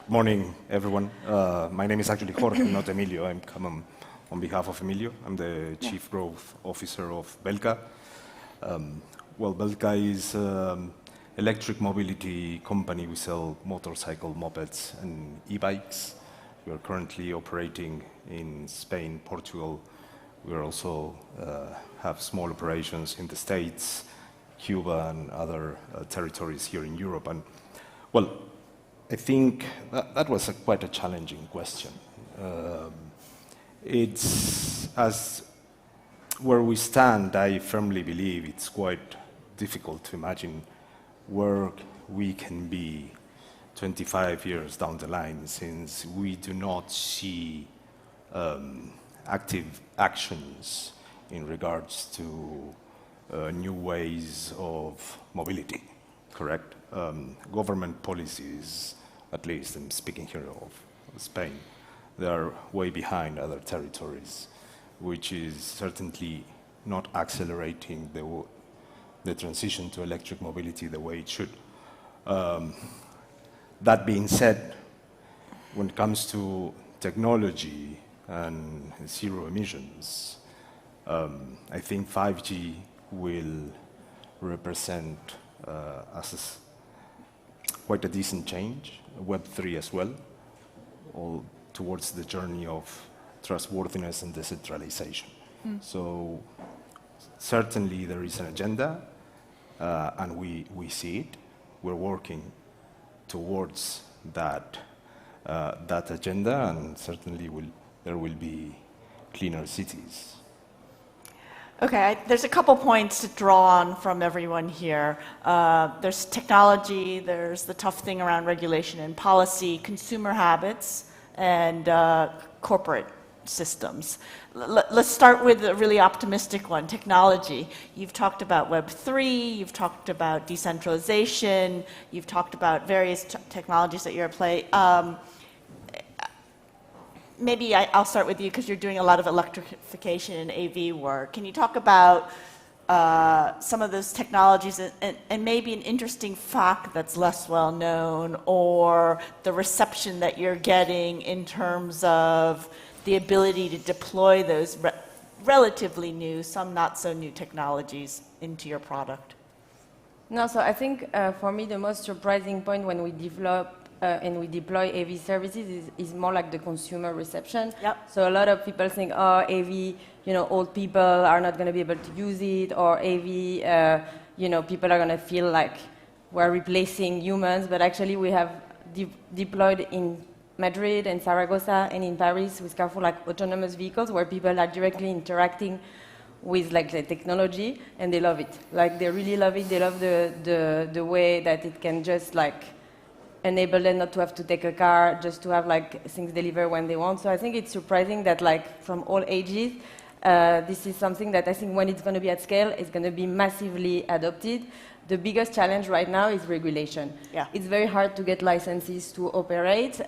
Morning, everyone. My name is actually Jorge, not Emilio. I'm coming on behalf of Emilio. I'm the Chief Growth Officer of Belka. Belka is electric mobility company. We sell motorcycle, mopeds, and e-bikes. We are currently operating in Spain, Portugal. We also have small operations in the States, Cuba, and other territories here in Europe. And well, I think that was quite a challenging question. It's as where we stand, I firmly believe it's quite difficult to imagine where we can be 25 years down the line, since we do not see active actions in regards to new ways of mobility, correct? Government policies, at least I'm speaking here of Spain, they are way behind other territories, which is certainly not accelerating the transition to electric mobility the way it should. That being said, when it comes to technology and zero emissions, I think 5G will represent quite a decent change, Web3 as well, all towards the journey of trustworthiness and decentralization. So certainly there is an agenda, and we see it. We're working towards that agenda, and certainly there will be cleaner cities. Okay, there's a couple points to draw on from everyone here. There's technology, there's the tough thing around regulation and policy, consumer habits, and corporate systems. Let's start with a really optimistic one, technology. You've talked about Web3, you've talked about decentralization, you've talked about various technologies that you're at play. Maybe I'll start with you because you're doing a lot of electrification and AV work. Can you talk about some of those technologies and maybe an interesting fact that's less well known, or the reception that you're getting in terms of the ability to deploy those relatively new, some not so new technologies into your product? No, so I think for me the most surprising point when we develop and we deploy AV services is more like the consumer reception. Yep. So a lot of people think, oh, AV, old people are not going to be able to use it, or AV, people are going to feel like we're replacing humans. But actually, we have deployed in Madrid and Zaragoza and in Paris with Carrefour like autonomous vehicles where people are directly interacting with like the technology, and they love it. Like they really love it. They love the way that it can just like enable them not to have to take a car, just to have like things delivered when they want. So I think it's surprising that like from all ages, this is something that I think when it's going to be at scale, it's going to be massively adopted. The biggest challenge right now is regulation. Yeah. It's very hard to get licenses to operate.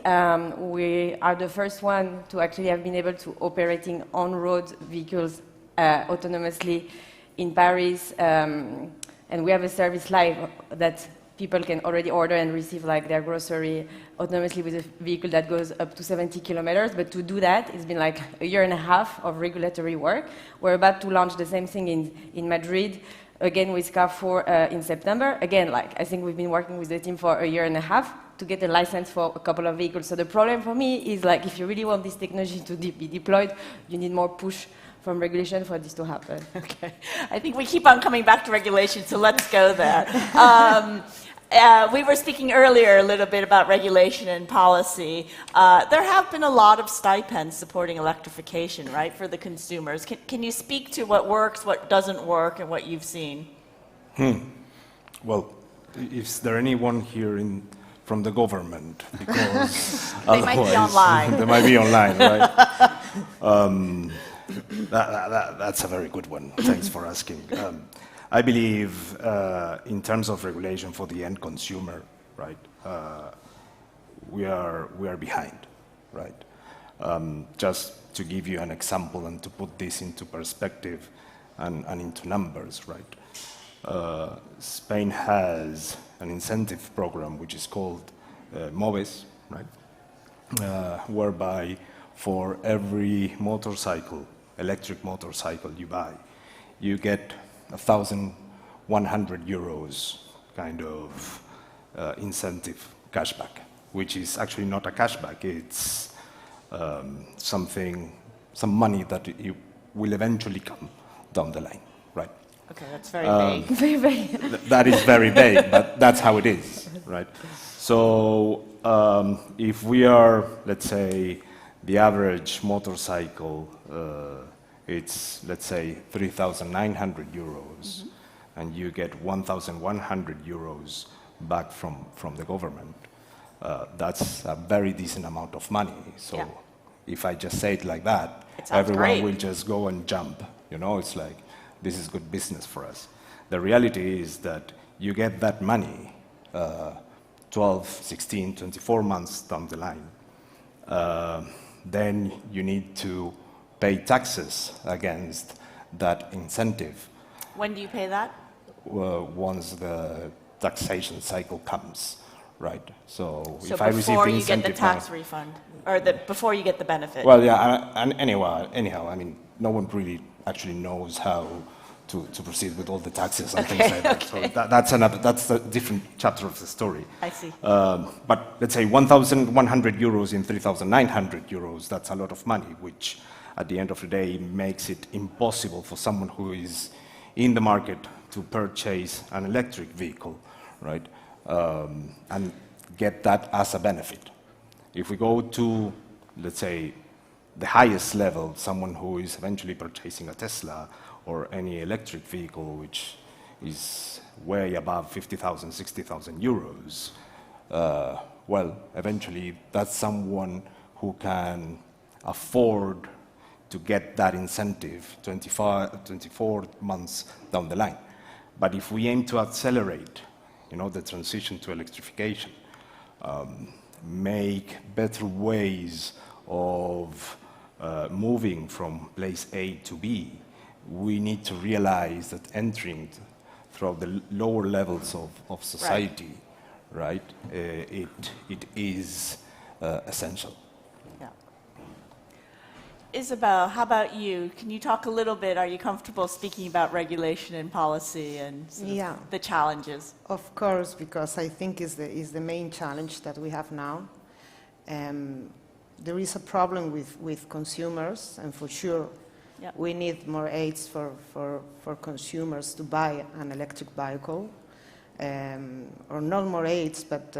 We are the first one to actually have been able to operating on-road vehicles autonomously in Paris. And we have a service live that people can already order and receive like their grocery autonomously with a vehicle that goes up to 70 kilometers. But to do that, it's been like a year and a half of regulatory work. We're about to launch the same thing in Madrid, again with Carrefour in September. Again, like I think we've been working with the team for a year and a half to get a license for a couple of vehicles. So the problem for me is like if you really want this technology to be deployed, you need more push from regulation for this to happen. Okay, I think we keep on coming back to regulation, so let's go there. We were speaking earlier a little bit about regulation and policy. There have been a lot of stipends supporting electrification, right, for the consumers. Can you speak to what works, what doesn't work, and what you've seen? Well, is there anyone here from the government? Because they might be online. They might be online, right? That's a very good one. Thanks for asking. I believe in terms of regulation for the end consumer, right, we are behind, right? Just to give you an example and to put this into perspective and into numbers, right? Spain has an incentive program which is called MOVES, right? Whereby for every motorcycle, electric motorcycle you buy, you get 1,100 euros kind of incentive cashback, which is actually not a cashback. It's some money that it will eventually come down the line, right? Okay, that's very vague. Very vague. That is very vague, but that's how it is, right? So if we are, let's say, the average motorcycle, it's, let's say, 3,900 euros, and you get 1,100 euros back from the government. That's a very decent amount of money. So yeah. If I just say it like that, everyone great. will just go and jump. It's like, this is good business for us. The reality is that you get that money 12, 16, 24 months down the line. Then you need to pay taxes against that incentive. When do you pay that? once the taxation cycle comes, right? So So if I receive before the you get the incentive tax now- refund, or before you get the benefit? Well, yeah, and anyhow, I mean, no one really actually knows how to proceed with all the taxes and things like that. Okay. So that's a different chapter of the story. I see. But let's say 1,100 euros in 3,900 euros, that's a lot of money, which at the end of the day makes it impossible for someone who is in the market to purchase an electric vehicle, right? And get that as a benefit. If we go to, let's say, the highest level, someone who is eventually purchasing a Tesla or any electric vehicle, which is way above 50,000, 60,000 euros, well, eventually that's someone who can afford to get that incentive 24 months down the line. But if we aim to accelerate, the transition to electrification, make better ways of moving from place A to B, we need to realize that entering through the lower levels of society, right, it is essential. Yeah. Isabel, how about you? Can you talk a little bit? Are you comfortable speaking about regulation and policy and sort of the challenges? Of course, because I think is the main challenge that we have now. There is a problem with consumers, and for sure, we need more aids for consumers to buy an electric vehicle, or not more aids, but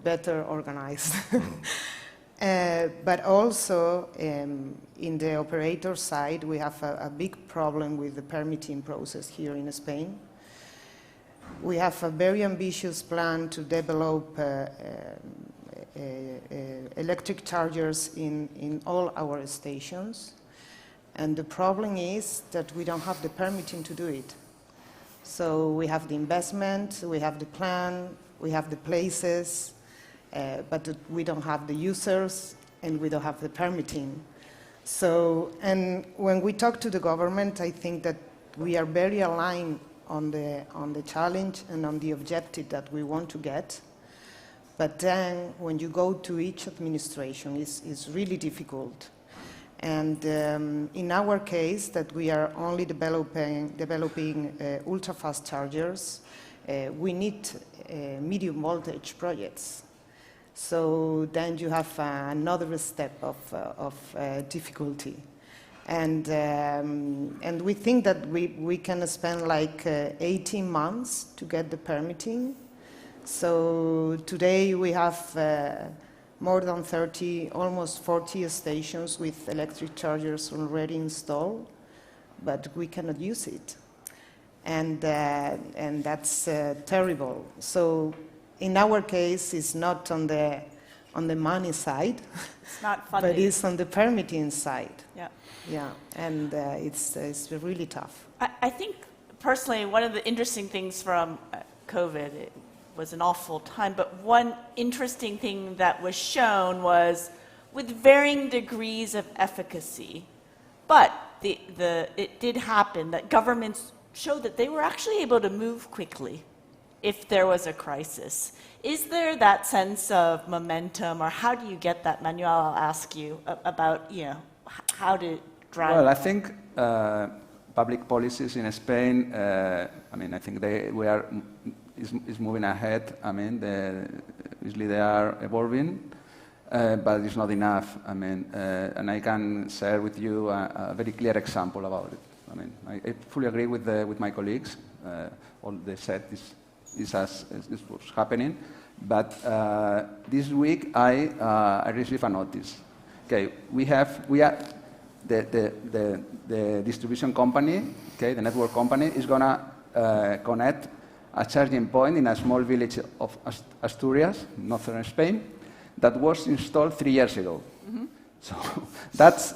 better organized. But also, in the operator side, we have a big problem with the permitting process here in Spain. We have a very ambitious plan to develop electric chargers in all our stations. And the problem is that we don't have the permitting to do it. So we have the investment, we have the plan, we have the places, but we don't have the users and we don't have the permitting. So, and when we talk to the government, I think that we are very aligned on the challenge and on the objective that we want to get. But then when you go to each administration, it's really difficult. And in our case, that we are only developing ultra-fast chargers, we need medium voltage projects. So then you have another step of difficulty. And we think that we can spend like 18 months to get the permitting. So today we have more than 30, almost 40 stations with electric chargers already installed, but we cannot use it. And that's terrible. So in our case, it's not on the money side, it's not funding, but it's on the permitting side. Yeah. Yeah, and it's really tough. I think personally, one of the interesting things from COVID, it was an awful time, but one interesting thing that was shown was with varying degrees of efficacy, but it did happen that governments showed that they were actually able to move quickly if there was a crisis. Is there that sense of momentum, or how do you get that? Manuel, I'll ask you about how to drive. Well, I think public policies in Spain, I mean, I think is moving ahead. I mean, obviously they are evolving, but it's not enough. I mean, and I can share with you a very clear example about it. I mean, I fully agree with my colleagues. All they said is what's happening. But this week I received a notice. Okay, we are the distribution company. Okay, the network company is gonna connect a charging point in a small village of Asturias, northern Spain, that was installed 3 years ago. Mm-hmm. So that's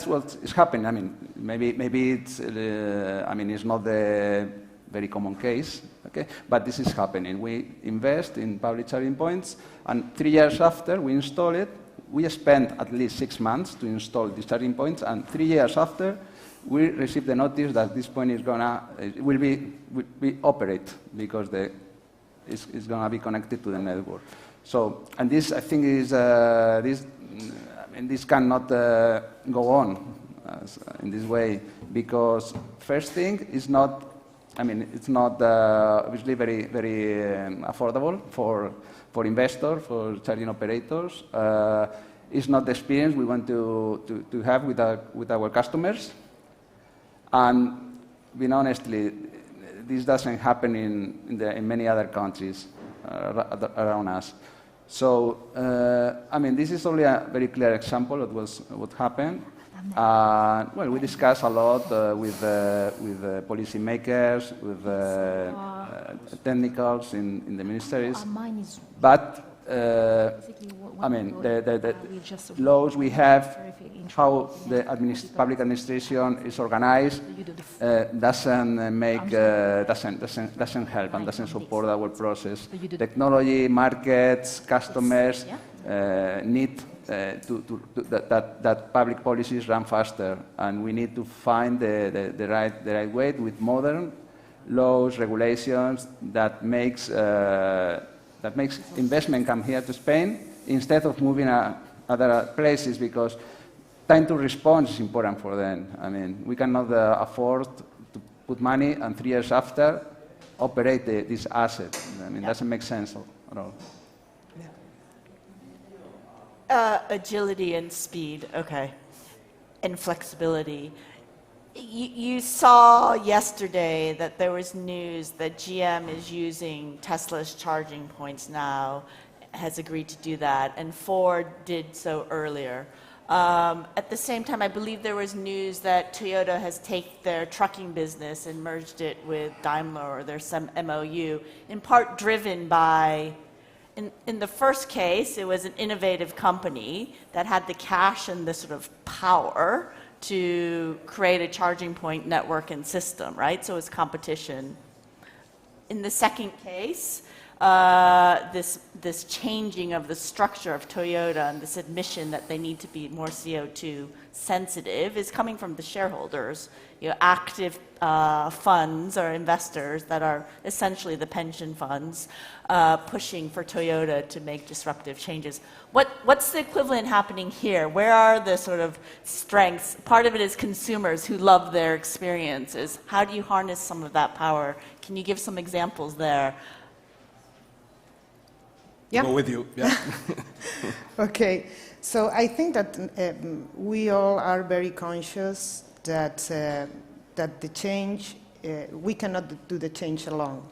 what is happening. I mean, maybe it's it's not the very common case, okay? But this is happening. We invest in public charging points, and 3 years after we install it, we spend at least 6 months to install these charging points, and 3 years after, we received the notice that this point is gonna will be operate because it's gonna be connected to the network. So, and this I think is this cannot go on in this way because first thing is not. I mean, it's not obviously very affordable for investors, for charging operators. It's not the experience we want to have with our customers. And being honestly, this doesn't happen in many other countries around us. So, I mean, this is only a very clear example of what happened. Well, we discuss a lot with policymakers, with technicals in the ministries. But I mean, the laws we have, how the public administration is organized, doesn't help and doesn't support our process. Technology, markets, customers need that public policies run faster, and we need to find the right way with modern laws, regulations that makes investment come here to Spain instead of moving other places, because time to respond is important for them. I mean, we cannot afford to put money and 3 years after operate this asset. I mean, it doesn't make sense at all. Agility and speed, okay, and flexibility. You saw yesterday that there was news that GM is using Tesla's charging points now, has agreed to do that, and Ford did so earlier. At the same time, I believe there was news that Toyota has taken their trucking business and merged it with Daimler, or there's some MOU, in part driven by. In the first case, it was an innovative company that had the cash and the sort of power to create a charging point network and system, right? So it's competition. In the second case, this changing of the structure of Toyota and this admission that they need to be more CO2 sensitive is coming from the shareholders, active funds or investors that are essentially the pension funds pushing for Toyota to make disruptive changes. What's the equivalent happening here? Where are the sort of strengths? Part of it is consumers who love their experiences. How do you harness some of that power? Can you give some examples there? Yeah. Go with you. Yeah. Okay. So I think that we all are very conscious that the change, we cannot do the change alone.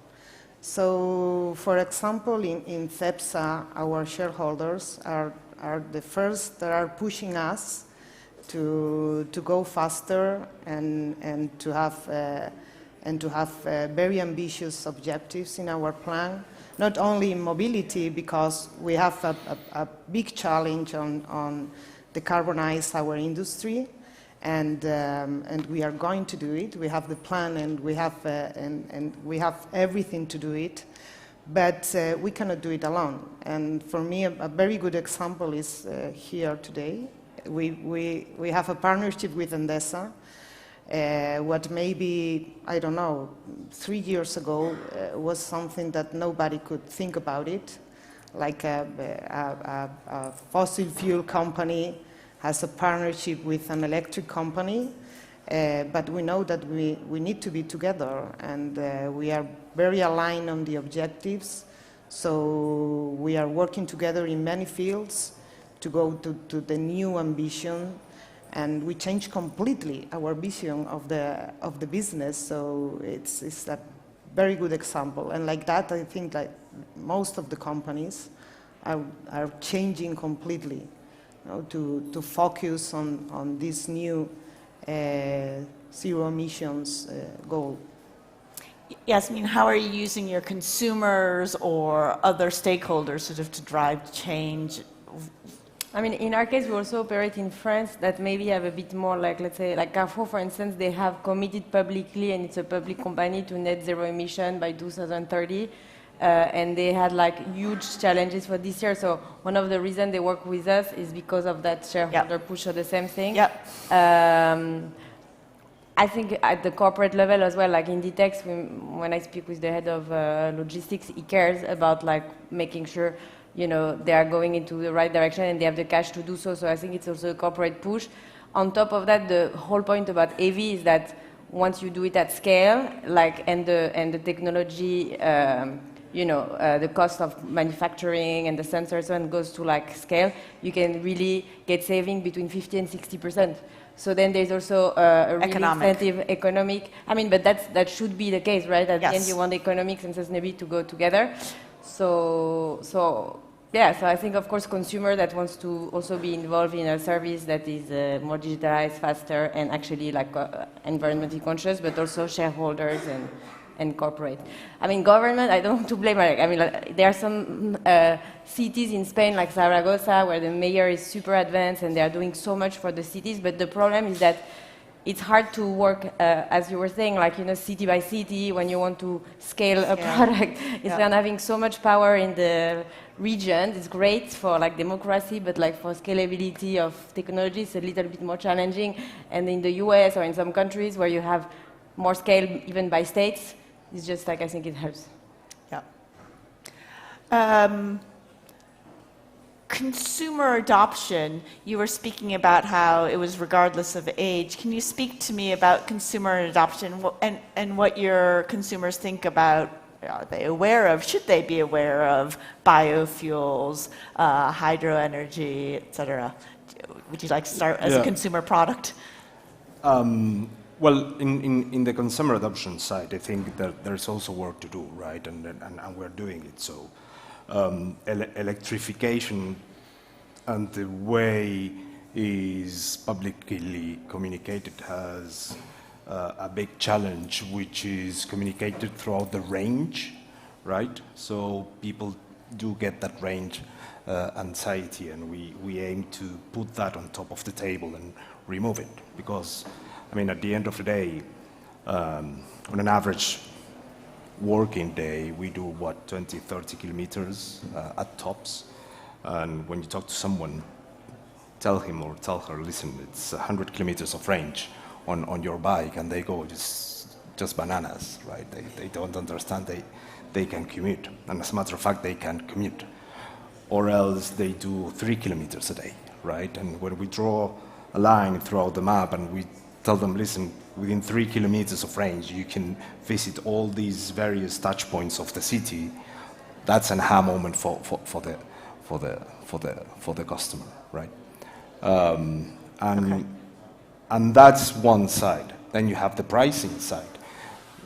So, for example, in CEPSA, our shareholders are the first that are pushing us to go faster and to have very ambitious objectives in our plan. Not only in mobility, because we have a big challenge on decarbonize our industry, and we are going to do it. We have the plan, and we have everything to do it, but we cannot do it alone. And for me, a very good example is here today. We have a partnership with Endesa. What maybe, I don't know, 3 years ago was something that nobody could think about it, like a fossil fuel company has a partnership with an electric company, but we know that we need to be together, and we are very aligned on the objectives, so we are working together in many fields to go to the new ambition. And we changed completely our vision of the business, so it's a very good example. And like that, I think that most of the companies are changing completely, to focus on this new zero emissions goal. Yes, I mean, how are you using your consumers or other stakeholders sort of to drive change? I mean, in our case, we also operate in France that maybe have a bit more, like, let's say, like Carrefour, for instance, they have committed publicly, and it's a public company, to net zero emission by 2030. And they had like huge challenges for this year. So one of the reasons they work with us is because of that shareholder push or the same thing. I think at the corporate level as well, like Inditex, when I speak with the head of logistics, he cares about like making sure, you know, they are going into the right direction and they have the cash to do so. So I think it's also a corporate push. On top of that, the whole point about AV is that once you do it at scale, like, and the technology, you know, the cost of manufacturing and the sensors and goes to like scale, you can really get saving between 50 and 60%. So then there's also a really incentive economic. I mean, but that should be the case, right? At the end, you want economics and sustainability to go together. So yeah, so I think, of course, consumer that wants to also be involved in a service that is more digitalized, faster, and actually like environmentally conscious, but also shareholders and corporate. I mean, government, I don't want to blame, I mean, like, there are some cities in Spain, like Zaragoza, where the mayor is super advanced and they are doing so much for the cities, but the problem is that it's hard to work, as you were saying, like, you know, city by city, when you want to scale a product. It's not having so much power in the region. It's great for like democracy, but like for scalability of technology, it's a little bit more challenging. And in the US or in some countries where you have more scale, even by states, it's just like, I think it helps. Yeah. Consumer adoption, you were speaking about how it was regardless of age. Can you speak to me about consumer adoption and what your consumers think about? Are they aware of, should they be aware of biofuels, hydro energy, et cetera? Would you like to start as a consumer product? Well, in the consumer adoption side, I think that there's also work to do, right? And we're doing it. So electrification and the way is publicly communicated has a big challenge, which is communicated throughout the range, right? So people do get that range anxiety, and we aim to put that on top of the table and remove it. Because, I mean, at the end of the day, on an average working day, we do, what, 20, 30 kilometers at tops. And when you talk to someone, tell him or tell her, listen, it's 100 kilometers of range on your bike, and they go just bananas, right? They don't understand they can commute. And as a matter of fact, they can commute. Or else they do 3 kilometers a day, right? And when we draw a line throughout the map and we tell them, listen, within 3 kilometers of range, you can visit all these various touch points of the city. That's an aha moment for the customer, right? And that's one side. Then you have the pricing side,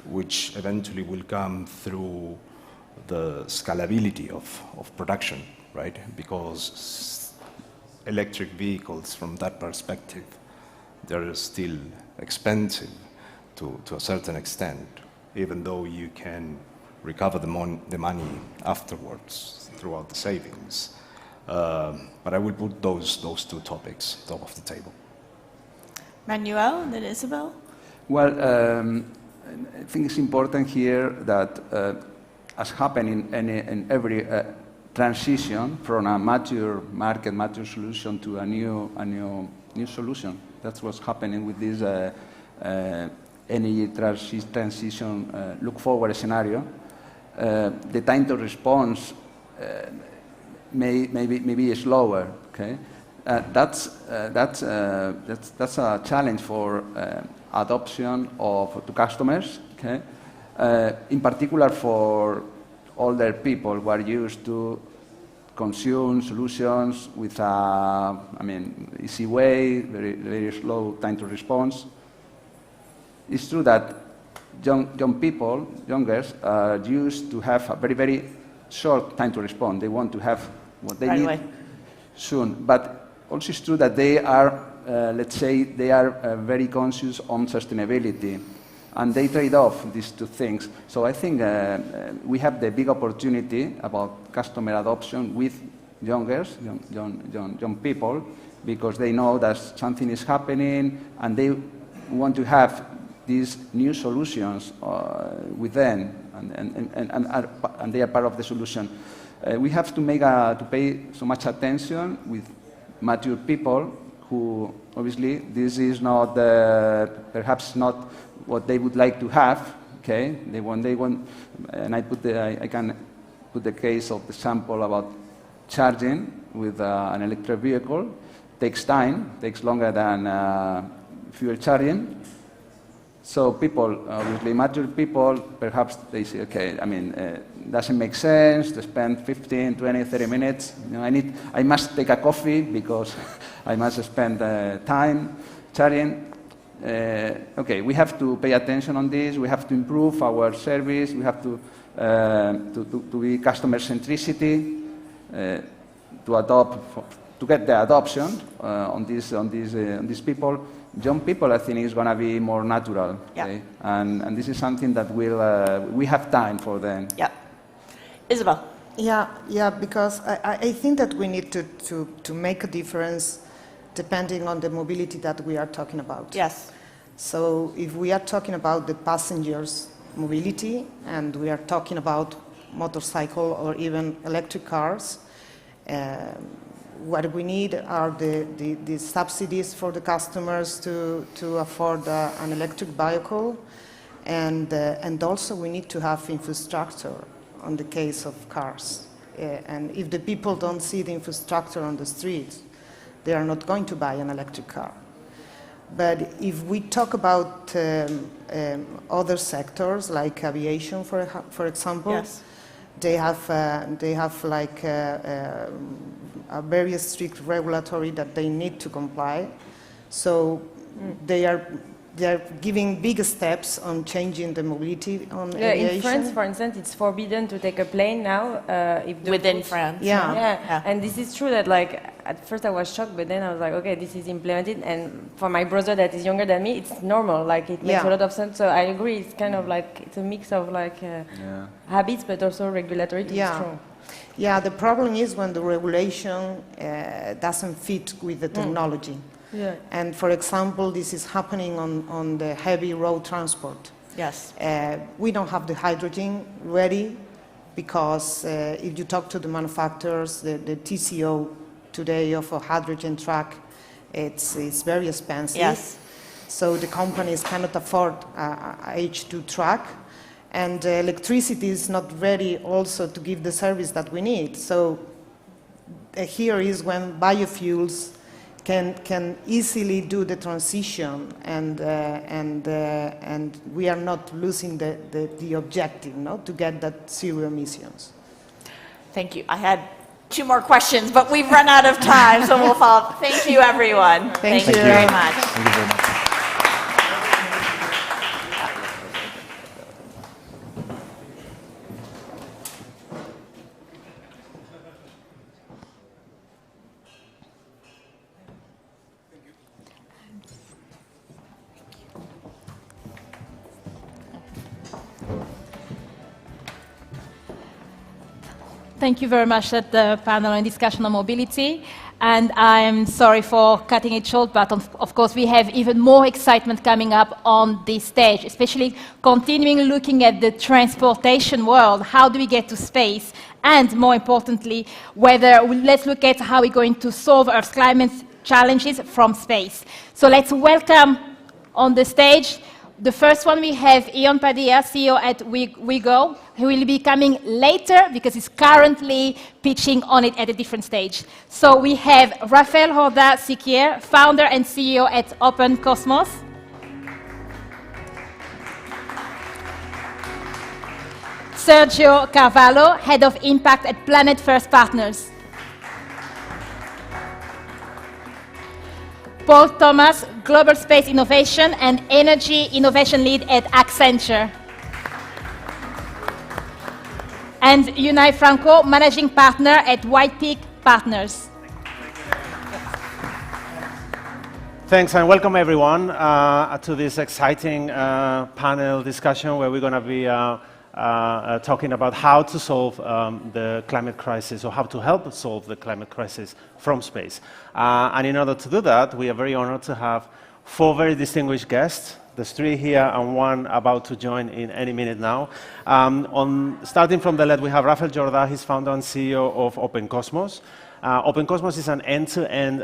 which eventually will come through the scalability of production, right? Because electric vehicles, from that perspective, they're still expensive to a certain extent, even though you can recover the money afterwards throughout the savings. But I will put those two topics top of the table. Manuel and then Isabel? Well, I think it's important here that, as happened in every transition from a mature market, mature solution to a new solution. That's what's happening with this energy transition look forward scenario. The time to response may be slower. Okay, that's a challenge for adoption to customers. Okay, in particular for older people who are used to consume solutions with a, easy way, very slow time to response. It's true that young people, youngers, are used to have a very short time to respond. They want to have what they need soon. But also it's true that they are, let's say, they are very conscious on sustainability. And they trade off these two things. So I think we have the big opportunity about customer adoption with young people, because they know that something is happening and they want to have these new solutions with them, and they are part of the solution. We have to pay so much attention with mature people who obviously this is not perhaps not what they would like to have. Okay, they want, and I can put the case of the sample about charging with an electric vehicle. Takes time, takes longer than fuel charging. So people, obviously mature people, perhaps they say, okay, I mean, doesn't make sense to spend 15, 20, 30 minutes. You know, I must take a coffee because I must spend time charging. Okay, we have to pay attention on this. We have to improve our service. We have to be customer centricity to get the adoption on these people. Young people, I think, is going to be more natural. Yeah. Okay? And this is something that we have time for them. Yeah. Isabel. Yeah, because I think that we need to make a difference depending on the mobility that we are talking about. Yes. So if we are talking about the passengers' mobility and we are talking about motorcycle or even electric cars, what we need are the subsidies for the customers to afford an electric vehicle, and also we need to have infrastructure on the case of cars. And if the people don't see the infrastructure on the streets, they are not going to buy an electric car. But if we talk about other sectors like aviation, for example, yes. they have like a very strict regulatory that they need to comply. So they are giving big steps on changing the mobility on aviation. In France, for instance, it's forbidden to take a plane now. Within France. Yeah. And this is true that, like, at first I was shocked, but then I was like, okay, this is implemented. And for my brother that is younger than me, it's normal. Like, it makes a lot of sense. So I agree. It's kind of like, it's a mix of like habits, but also regulatory to be strong. Yeah, the problem is when the regulation doesn't fit with the technology. Yeah. And for example, this is happening on the heavy road transport. Yes. We don't have the hydrogen ready because if you talk to the manufacturers, the TCO today of a hydrogen truck, it's very expensive. Yes. So the companies cannot afford a H2 truck. And electricity is not ready also to give the service that we need. So here is when biofuels can easily do the transition, and we are not losing the objective, no, to get that zero emissions. Thank you. I had 2 more questions, but we've run out of time, so we'll follow up. Thank you, everyone. Thank you very much. Thank you very much. Thank you very much at the panel and discussion on mobility. And I'm sorry for cutting it short, but of course we have even more excitement coming up on this stage, especially continuing looking at the transportation world. How do we get to space? And more importantly, let's look at how we're going to solve Earth's climate challenges from space. So let's welcome on the stage. The first one, we have Ion Padilla, CEO at WeGo, who will be coming later because he's currently pitching on it at a different stage. So we have Rafael Jorda-Siquier, founder and CEO at Open Cosmos. Sergio Carvalho, head of impact at Planet First Partners. Paul Thomas, Global Space Innovation and Energy Innovation Lead at Accenture. And Unai Franco, Managing Partner at White Peak Partners. Thanks, and welcome everyone to this exciting panel discussion where we're going to be talking about how to solve the climate crisis, or how to help solve the climate crisis from space. And in order to do that, we are very honored to have 4 very distinguished guests. There's 3 here and 1 about to join in any minute now. Starting from the left, we have Rafael Jorda. He's founder and CEO of Open Cosmos. OpenCosmos is an end-to-end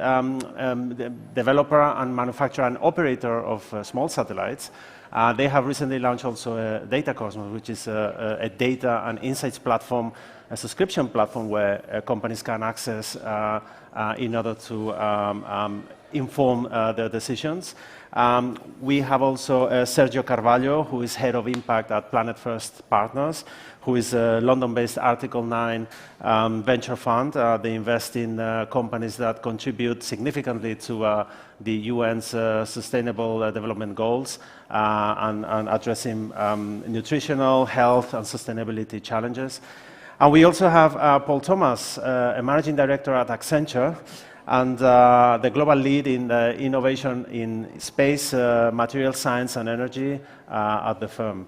developer and manufacturer and operator of small satellites. They have recently launched also DataCosmos, which is a data and insights platform, a subscription platform where companies can access in order to inform their decisions. We have also Sergio Carvalho, who is head of impact at Planet First Partners, who is a London-based Article 9 venture fund. They invest in companies that contribute significantly to the UN's Sustainable Development Goals and addressing nutritional, health, and sustainability challenges. And we also have Paul Thomas, a managing director at Accenture, and the global lead in innovation in space, material science, and energy at the firm.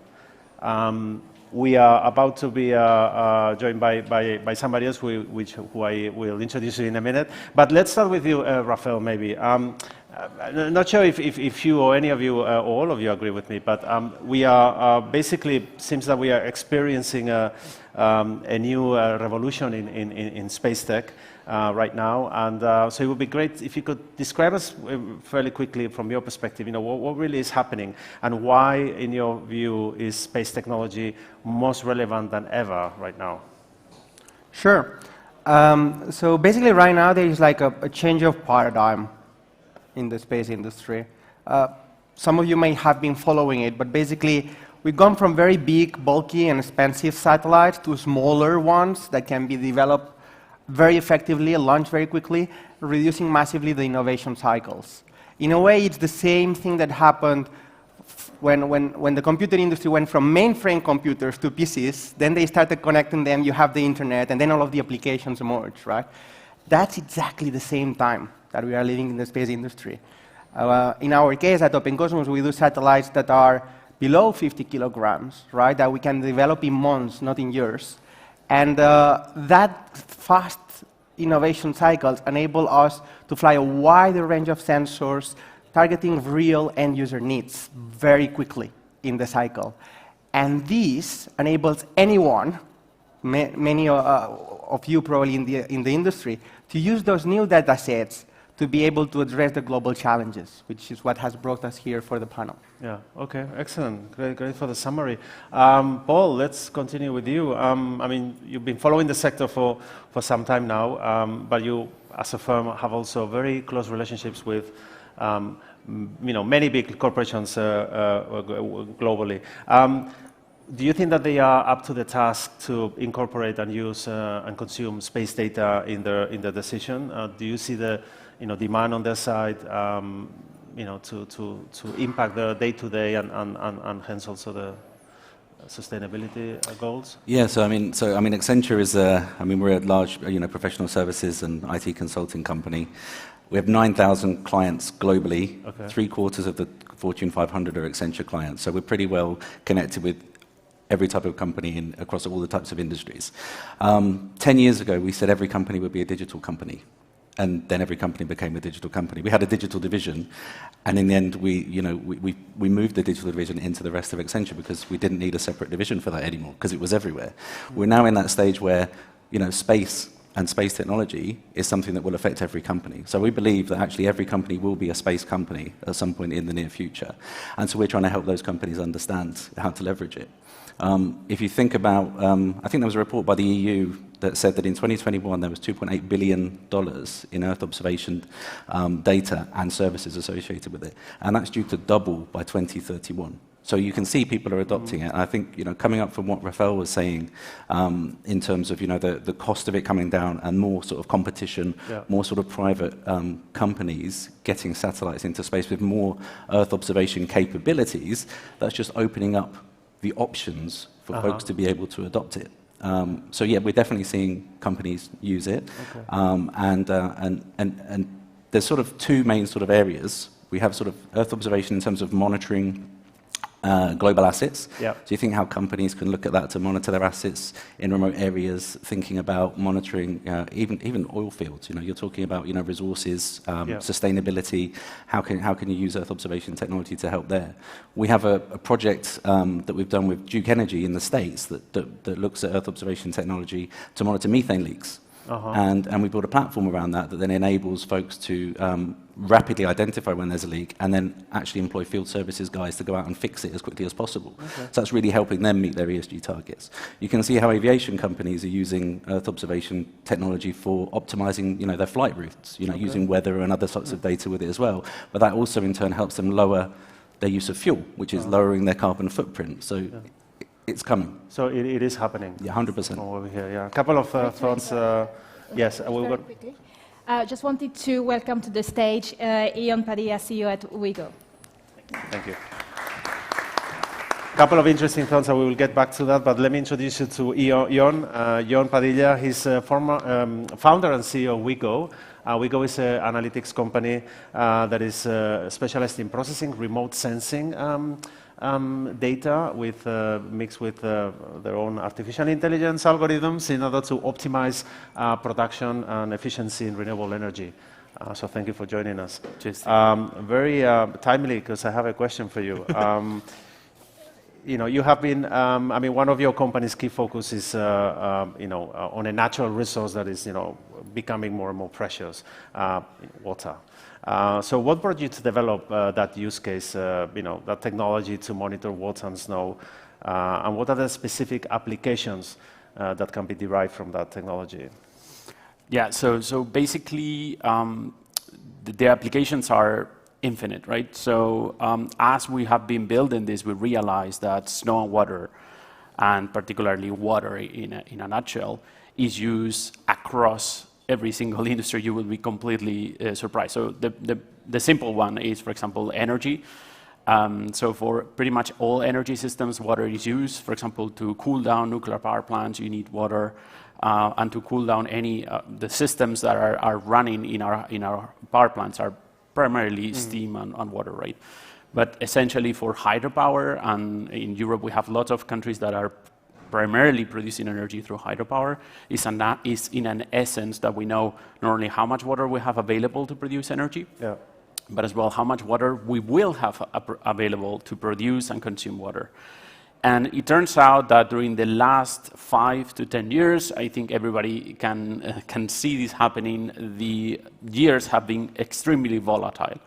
We are about to be joined by somebody else, who I will introduce you in a minute. But let's start with you, Rafael, maybe. Not sure if you or any of you, or all of you agree with me, but we are basically, seems that we are experiencing a new revolution in space tech right now. And so it would be great if you could describe us fairly quickly from your perspective, what really is happening and why, in your view, is space technology most relevant than ever right now? Sure. So basically right now there is like a change of paradigm in the space industry. Some of you may have been following it, but basically we've gone from very big, bulky, and expensive satellites to smaller ones that can be developed very effectively and launched very quickly, reducing massively the innovation cycles. In a way, it's the same thing that happened when the computer industry went from mainframe computers to PCs, then they started connecting them, you have the internet, and then all of the applications emerged, right? That's exactly the same time that we are living in the space industry. In our case, at OpenCosmos, we do satellites that are below 50 kilograms, right, that we can develop in months, not in years. And that fast innovation cycles enable us to fly a wider range of sensors, targeting real end-user needs very quickly in the cycle. And this enables anyone, many of you probably in the industry, to use those new data sets to be able to address the global challenges, which is what has brought us here for the panel. Yeah, okay, excellent. Great for the summary. Paul, let's continue with you. I mean, you've been following the sector for some time now, but you, as a firm, have also very close relationships with many big corporations globally. Do you think that they are up to the task to incorporate and use and consume space data in their decision? Do you see the demand on their side to impact the day-to-day and hence also the sustainability goals? Yeah, so I mean, Accenture is we're a large, professional services and IT consulting company. We have 9,000 clients globally. Okay. 3/4 of the Fortune 500 are Accenture clients. So we're pretty well connected with every type of company across all the types of industries. 10 years ago, we said every company would be a digital company. And then every company became a digital company. We had a digital division, and in the end, we moved the digital division into the rest of Accenture because we didn't need a separate division for that anymore because it was everywhere. We're now in that stage where space and space technology is something that will affect every company. So we believe that actually every company will be a space company at some point in the near future. And so we're trying to help those companies understand how to leverage it. If you think about, I think there was a report by the EU that said that in 2021 there was $2.8 billion in Earth observation data and services associated with it. And that's due to double by 2031. So you can see people are adopting it. And I think, coming up from what Rafael was saying, in terms of, the cost of it coming down and more sort of competition, more sort of private companies getting satellites into space with more Earth observation capabilities, that's just opening up the options for folks to be able to adopt it. So yeah, we're definitely seeing companies use it. Okay. And there's sort of two main sort of areas. We have sort of Earth observation in terms of monitoring global assets. Yep. So you think how companies can look at that to monitor their assets in remote areas, thinking about monitoring even oil fields. You're talking about resources, sustainability. How can you use Earth observation technology to help there? We have a project that we've done with Duke Energy in the States that looks at Earth observation technology to monitor methane leaks. And we build a platform around that that then enables folks to rapidly identify when there's a leak and then actually employ field services guys to go out and fix it as quickly as possible. So that's really helping them meet their ESG targets. You can see how aviation companies are using Earth observation technology for optimizing, their flight routes, using weather and other sorts of data with it as well. But that also in turn helps them lower their use of fuel, which is lowering their carbon footprint. So it's coming. So it is happening. Yeah, 100%. Over here, yeah. A couple of thoughts. Yes, I will go. Just wanted to welcome to the stage Ion Padilla, CEO at Ouigo. Thank you. A couple of interesting thoughts, and we will get back to that, but let me introduce you to Ion. Ion Padilla, he's former founder and CEO of Ouigo. Ouigo is an analytics company that is specialized in processing remote sensing data with, mixed with their own artificial intelligence algorithms in order to optimize production and efficiency in renewable energy. So thank you for joining us. Cheers. Very timely, because I have a question for you. You have been, one of your company's key focus is, on a natural resource that is, becoming more and more precious, water. So what brought you to develop that use case, that technology to monitor water and snow, and what are the specific applications that can be derived from that technology? Yeah, so basically, the applications are infinite, right? So as we have been building this, we realized that snow and water, and particularly water in a nutshell, is used across every single industry. You will be completely surprised. So the simple one is, for example, energy. So for pretty much all energy systems, water is used. For example, to cool down nuclear power plants, you need water. And to cool down the systems that are running in our power plants are primarily steam and water, right? But essentially for hydropower, and in Europe we have lots of countries that are primarily producing energy through hydropower, is in an essence that we know not only how much water we have available to produce energy, but as well how much water we will have available to produce and consume water. And it turns out that during the last 5 to 10 years, I think everybody can see this happening, the years have been extremely volatile.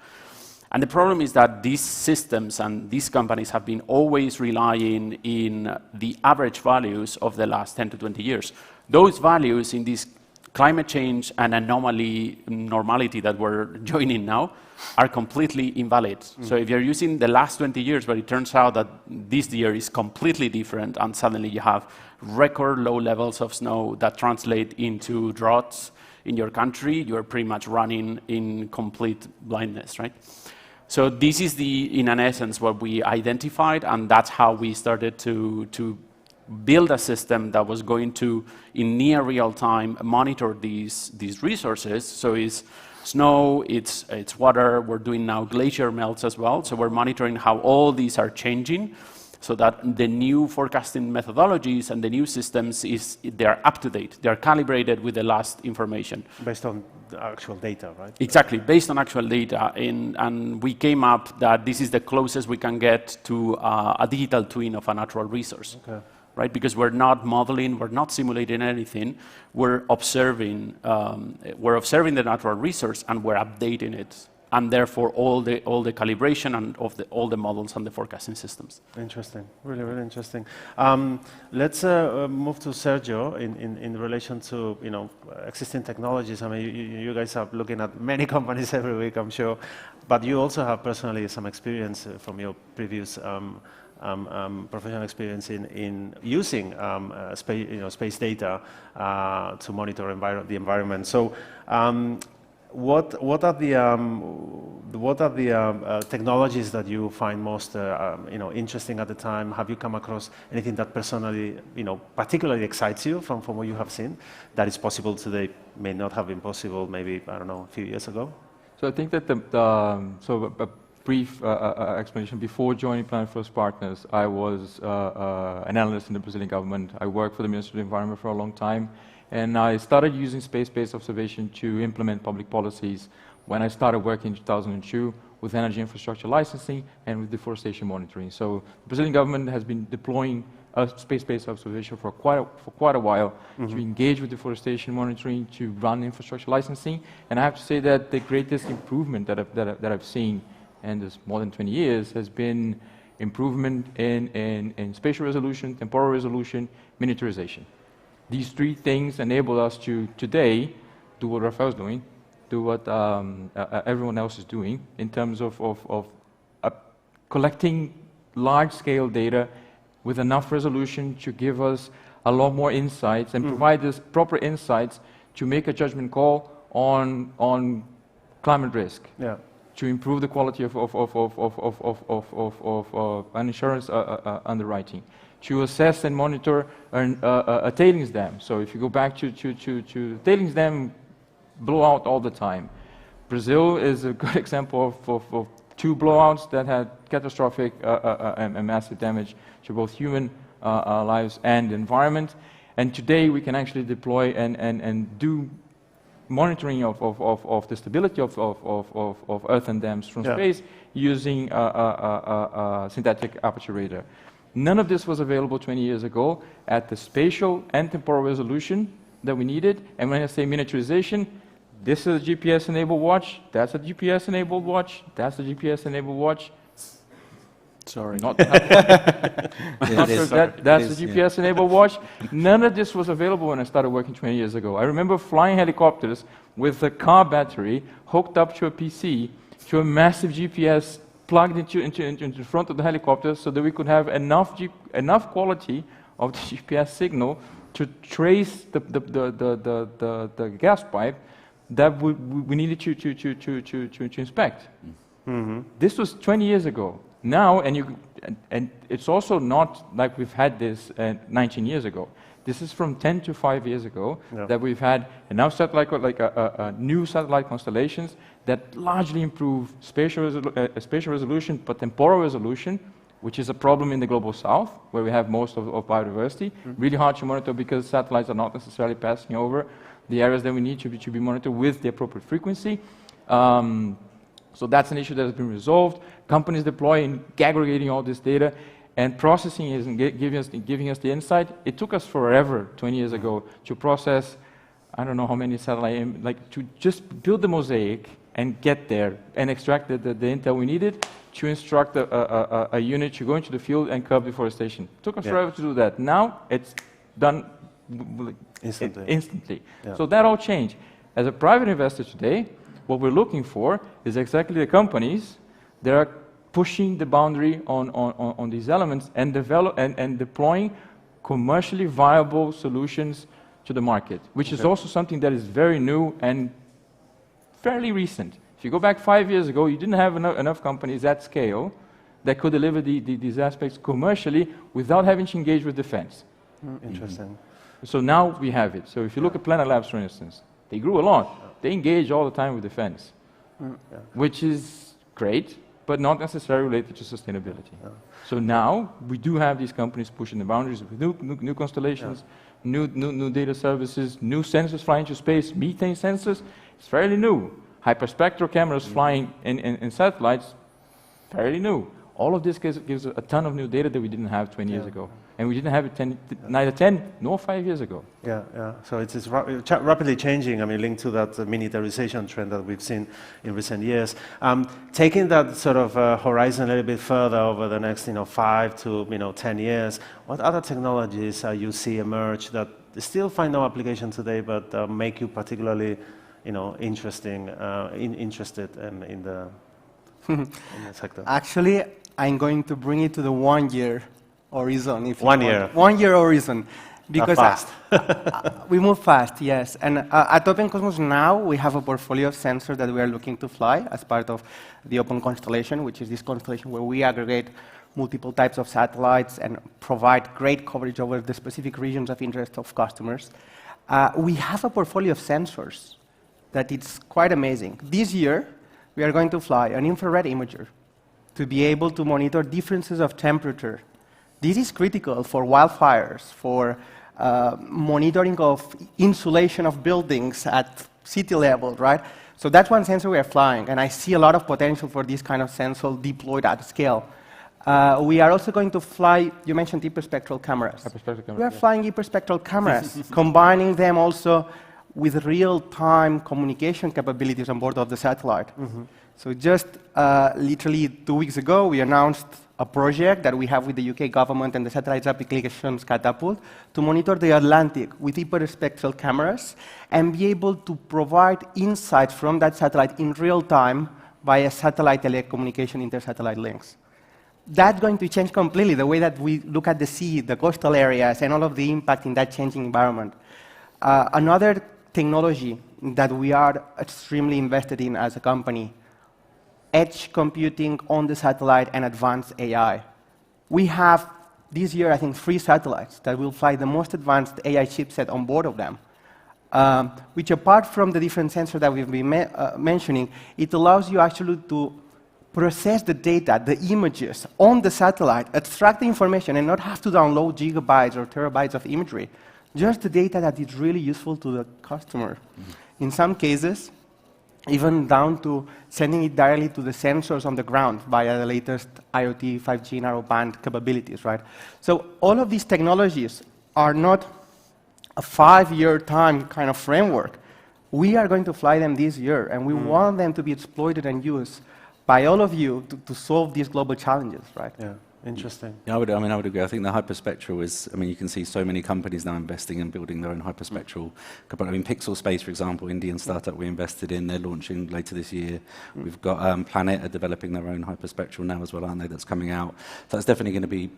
And the problem is that these systems and these companies have been always relying in the average values of the last 10 to 20 years. Those values in this climate change and normality that we're joining now are completely invalid. So if you're using the last 20 years, but it turns out that this year is completely different, and suddenly you have record low levels of snow that translate into droughts in your country, you're pretty much running in complete blindness, right? So this is in an essence what we identified, and that's how we started to build a system that was going to, in near real time, monitor these resources. So it's snow, it's water, we're doing now glacier melts as well. So we're monitoring how all these are changing so that the new forecasting methodologies and the new systems, they're up to date. They're calibrated with the last information. Based on the actual data, right? Exactly, based on actual data. And we came up that this is the closest we can get to a digital twin of a natural resource. Okay. Right? Because we're not modeling, we're not simulating anything. We're observing the natural resource and we're updating it, and therefore all the calibration and all the models and the forecasting systems. Interesting, really, really interesting. Let's move to Sergio in relation to existing technologies. I mean, you guys are looking at many companies every week, I'm sure, but you also have personally some experience from your previous. Professional experience in using space data to monitor the environment. So, what are the technologies that you find most interesting at the time? Have you come across anything that personally particularly excites you from what you have seen that is possible today may not have been possible maybe a few years ago? So I think that a brief explanation. Before joining Planet First Partners, I was an analyst in the Brazilian government. I worked for the Ministry of the Environment for a long time, and I started using space-based observation to implement public policies when I started working in 2002 with energy infrastructure licensing and with deforestation monitoring. So the Brazilian government has been deploying space-based observation for quite a while, to engage with deforestation monitoring, to run infrastructure licensing. And I have to say that the greatest improvement that I've seen in this more than 20 years has been improvement in spatial resolution, temporal resolution, miniaturization. These three things enable us to today do what Rafael's doing, do what everyone else is doing in terms of collecting large-scale data with enough resolution to give us a lot more insights and provide us proper insights to make a judgment call on climate risk, to improve the quality of an insurance underwriting, to assess and monitor a tailings dam. So if you go back to tailings dam blowout all the time. Brazil is a good example of two blowouts that had catastrophic and massive damage to both human lives and the environment. And today we can actually deploy and do monitoring of the stability of earthen dams from space using synthetic aperture radar. None of this was available 20 years ago at the spatial and temporal resolution that we needed. And when I say miniaturization, this is a GPS-enabled watch, that's a GPS-enabled watch, that's a GPS-enabled watch. Sorry. Not that's a GPS-enabled watch. None of this was available when I started working 20 years ago. I remember flying helicopters with a car battery hooked up to a PC, to a massive GPS plugged into the front of the helicopter so that we could have enough quality of the GPS signal to trace the gas pipe that we needed to inspect. This was 20 years ago. Now, and it's also not like we've had this 19 years ago. This is from 10 to 5 years ago that we've had enough satellite, new satellite constellations that largely improve spatial resolution, but temporal resolution, which is a problem in the global south, where we have most of biodiversity. Really hard to monitor because satellites are not necessarily passing over the areas that we need to be monitored with the appropriate frequency. So that's an issue that has been resolved. Companies deploying, aggregating all this data, and processing it and giving us the insight. It took us forever, 20 years ago, to process, I don't know how many satellites, to just build the mosaic and get there and extract the intel we needed to instruct a unit to go into the field and curb deforestation. It took us forever to do that. Now it's done instantly. So that all changed. As a private investor today, what we're looking for is exactly the companies that are pushing the boundary on these elements and deploying commercially viable solutions to the market, which is also something that is very new and fairly recent. If you go back 5 years ago, you didn't have enough companies at scale that could deliver these aspects commercially without having to engage with defense. Interesting. So now we have it. So if you look at Planet Labs, for instance, they grew a lot. They engage all the time with defense, which is great, but not necessarily related to sustainability. So now we do have these companies pushing the boundaries with new constellations, new data services, new sensors flying into space, methane sensors. It's fairly new. Hyperspectral cameras flying in satellites, fairly new. All of this gives a ton of new data that we didn't have 20 years ago. And we didn't have it neither 10 nor 5 years ago. So it's rapidly changing, linked to that miniaturization trend that we've seen in recent years. Taking that sort of horizon a little bit further over the next 5 to 10 years, what other technologies you see emerge that still find no application today, but make you particularly interested in the sector? Actually, I'm going to bring it to the 1 year horizon. If 1 year. 1 year horizon. Because fast. We move fast, yes. And at Open Cosmos now, we have a portfolio of sensors that we are looking to fly as part of the Open Constellation, which is this constellation where we aggregate multiple types of satellites and provide great coverage over the specific regions of interest of customers. We have a portfolio of sensors that it's quite amazing. This year, we are going to fly an infrared imager to be able to monitor differences of temperature. This is critical for wildfires, for monitoring of insulation of buildings at city level, right? So that's one sensor we are flying, and I see a lot of potential for this kind of sensor deployed at scale. We are also going to fly, you mentioned hyperspectral cameras. Hyperspectral cameras, We are yes. flying hyperspectral cameras, combining them also with real-time communication capabilities on board of the satellite. So just literally 2 weeks ago, we announced a project that we have with the UK government and the Satellite Applications Catapult to monitor the Atlantic with hyperspectral cameras and be able to provide insights from that satellite in real time via satellite telecommunication inter-satellite links. That's going to change completely the way that we look at the sea, the coastal areas, and all of the impact in that changing environment. Another technology that we are extremely invested in as a company, edge computing on the satellite and advanced AI. We have, this year, I think, 3 satellites that will fly the most advanced AI chipset on board of them, which apart from the different sensors that we've been mentioning, it allows you actually to process the data, the images on the satellite, extract the information, and not have to download gigabytes or terabytes of imagery. Just the data that is really useful to the customer. In some cases, even down to sending it directly to the sensors on the ground via the latest IoT 5G narrowband capabilities, right? So all of these technologies are not a 5-year time kind of framework. We are going to fly them this year, and we want them to be exploited and used by all of you to solve these global challenges, right? Yeah. Interesting. Yeah, I would agree. I think the hyperspectral is, you can see so many companies now investing in building their own hyperspectral. Pixel Space, for example, Indian startup we invested in, they're launching later this year. We've got Planet are developing their own hyperspectral now as well, aren't they, that's coming out. So that's definitely going to be,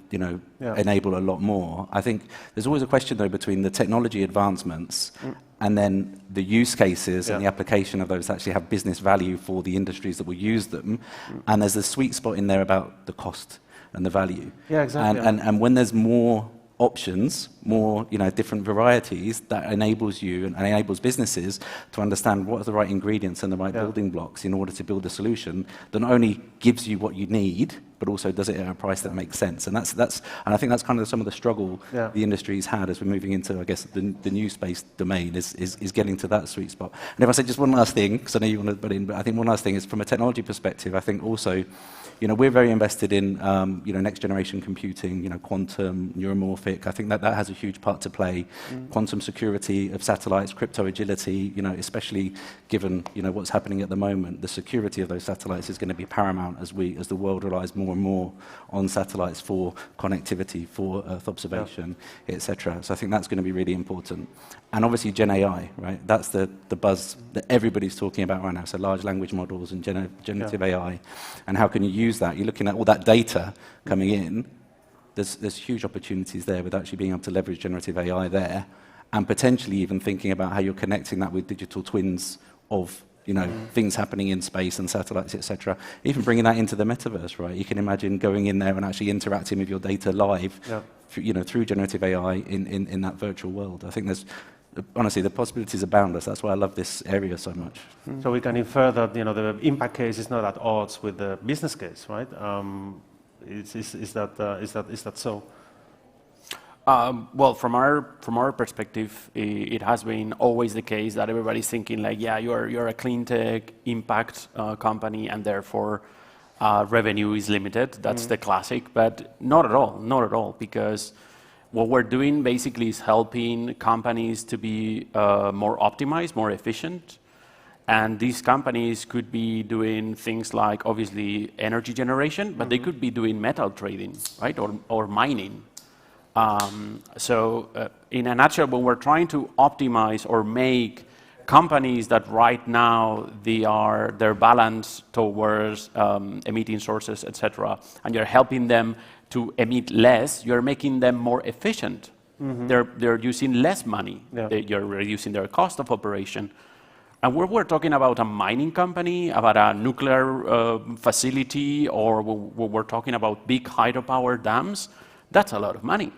enable a lot more. I think there's always a question, though, between the technology advancements and then the use cases and the application of those actually have business value for the industries that will use them. And there's a sweet spot in there about the cost and the value. Yeah, exactly. And when there's more options, more different varieties, that enables you and enables businesses to understand what are the right ingredients and the right building blocks in order to build a solution that not only gives you what you need, but also does it at a price that makes sense. And that's and I think that's kind of some of the struggle the industry's had as we're moving into, I guess, the new space domain is getting to that sweet spot. And if I say just one last thing, because I know you want to butt in, but I think one last thing is from a technology perspective, I think also, we're very invested in, next generation computing, quantum, neuromorphic. I think that has a huge part to play. Quantum security of satellites, crypto agility, especially given, what's happening at the moment. The security of those satellites is going to be paramount as the world relies more and more on satellites for connectivity, for Earth observation, etc. So I think that's going to be really important. And obviously Gen AI, right? That's the buzz that everybody's talking about right now. So large language models and generative AI. And how can you use that? You're looking at all that data coming in. There's huge opportunities there with actually being able to leverage generative AI there, and potentially even thinking about how you're connecting that with digital twins of things happening in space and satellites, etc. Even bringing that into the metaverse, right? You can imagine going in there and actually interacting with your data live, through generative AI in that virtual world. I think honestly, the possibilities are boundless. That's why I love this area so much. So we can infer that the impact case is not at odds with the business case, right? Is that so? Well, from our perspective, it has been always the case that everybody's thinking like, yeah, you're a clean tech impact company, and therefore revenue is limited. That's the classic, but not at all, because what we're doing basically is helping companies to be more optimized, more efficient. And these companies could be doing things like, obviously, energy generation, but they could be doing metal trading, right, or mining. So in a nutshell, when we're trying to optimize or make companies that right now they're balanced towards emitting sources, etc., and you're helping them to emit less, you're making them more efficient. They're using less money. You're reducing their cost of operation. And we're talking about a mining company, about a nuclear facility, or we're talking about big hydropower dams. That's a lot of money.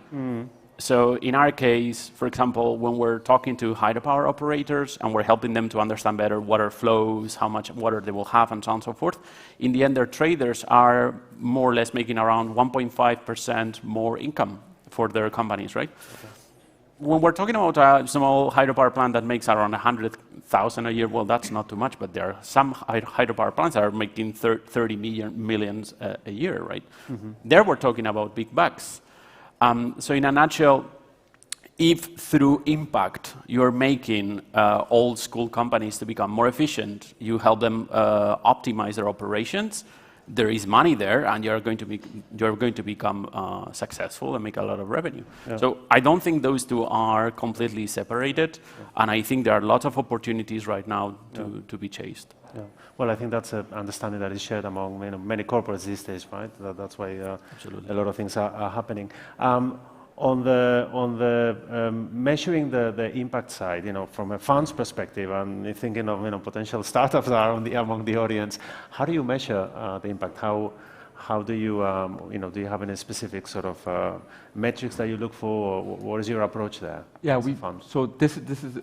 So in our case, for example, when we're talking to hydropower operators and we're helping them to understand better water flows, how much water they will have, and so on and so forth, in the end, their traders are more or less making around 1.5% more income for their companies, right? When we're talking about a small hydropower plant that makes around 100,000 1,000 a year, well, that's not too much, but there are some hydropower plants that are making 30 millions a year, right? There we're talking about big bucks. So in a nutshell, if through impact you're making old school companies to become more efficient, you help them optimize their operations, there is money there, and you're going to become successful and make a lot of revenue. Yeah. So I don't think those two are completely separated, and I think there are lots of opportunities right now to be chased. Yeah. Well, I think that's an understanding that is shared among many corporates these days, right? That's why a lot of things are happening. On the measuring the impact side, from a funds perspective, and thinking of potential startups are among the audience, how do you measure the impact? How do you do you have any specific sort of metrics that you look for? Or what is your approach there? Yeah, so this is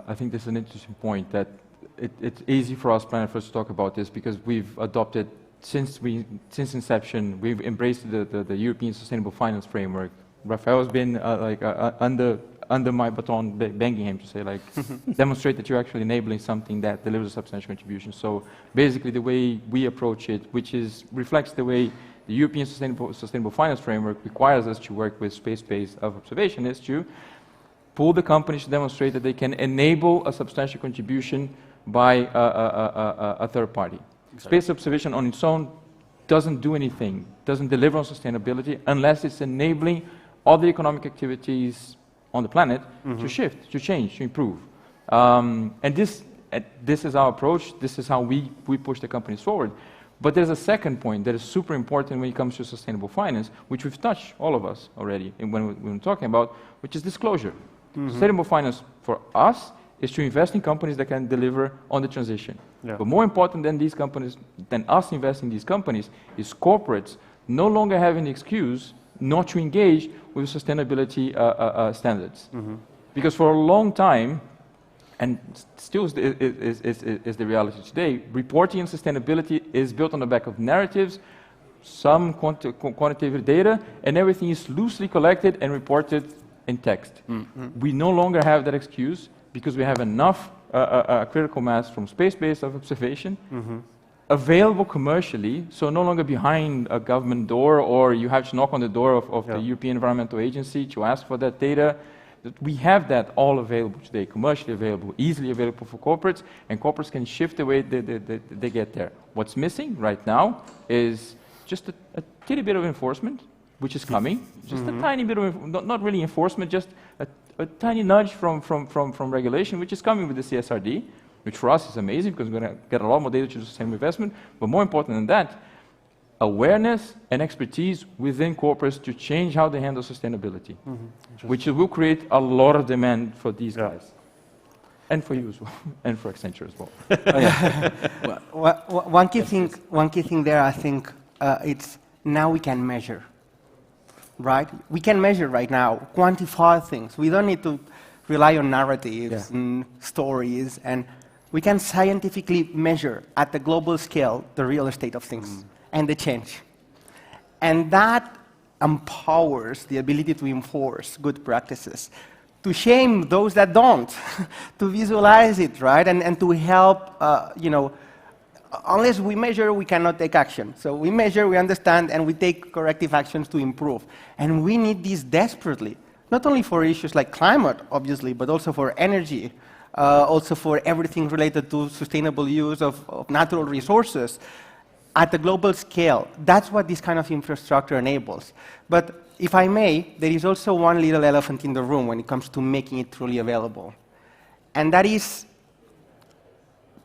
I think this is an interesting point that it's easy for us Planet First to talk about this because we've adopted since inception we've embraced the European Sustainable Finance Framework. Rafael has been under my baton, banging him to say, demonstrate that you're actually enabling something that delivers a substantial contribution. So basically the way we approach it, which reflects the way the European Sustainable Finance Framework requires us to work with space-based observation, is to pull the companies to demonstrate that they can enable a substantial contribution by a third party. Exactly. Space observation on its own doesn't do anything, doesn't deliver on sustainability unless it's enabling all the economic activities on the planet to shift, to change, to improve. And this is our approach. This is how we push the companies forward. But there's a second point that is super important when it comes to sustainable finance, which we've touched, all of us already, when we're talking about, which is disclosure. Sustainable finance for us is to invest in companies that can deliver on the transition. Yeah. But more important than these companies, than us investing in these companies, is corporates no longer having the excuse not to engage with sustainability standards. Because for a long time, and still is the reality today, reporting on sustainability is built on the back of narratives, some quantitative data, and everything is loosely collected and reported in text. We no longer have that excuse because we have enough critical mass from space-based observation available commercially, so no longer behind a government door or you have to knock on the door of the European Environmental Agency to ask for that data. We have that all available today, commercially available, easily available for corporates, and corporates can shift the way they get there. What's missing right now is just a teeny bit of enforcement, which is coming, just a tiny bit of, not really enforcement, just a tiny nudge from regulation, which is coming with the CSRD, which for us is amazing because we're going to get a lot more data to sustainable investment. But more important than that, awareness and expertise within corporates to change how they handle sustainability, which will create a lot of demand for these guys. And for you as well, and for Accenture as well. One key thing there, I think, it's now we can measure, right? We can measure right now, quantify things. We don't need to rely on narratives and stories, and we can scientifically measure at the global scale the real state of things and the change. And that empowers the ability to enforce good practices, to shame those that don't, to visualize it, right? And to help, unless we measure, we cannot take action. So we measure, we understand, and we take corrective actions to improve. And we need this desperately, not only for issues like climate, obviously, but also for energy, also for everything related to sustainable use of natural resources at the global scale. That's what this kind of infrastructure enables. But if I may, there is also one little elephant in the room when it comes to making it truly available. And that is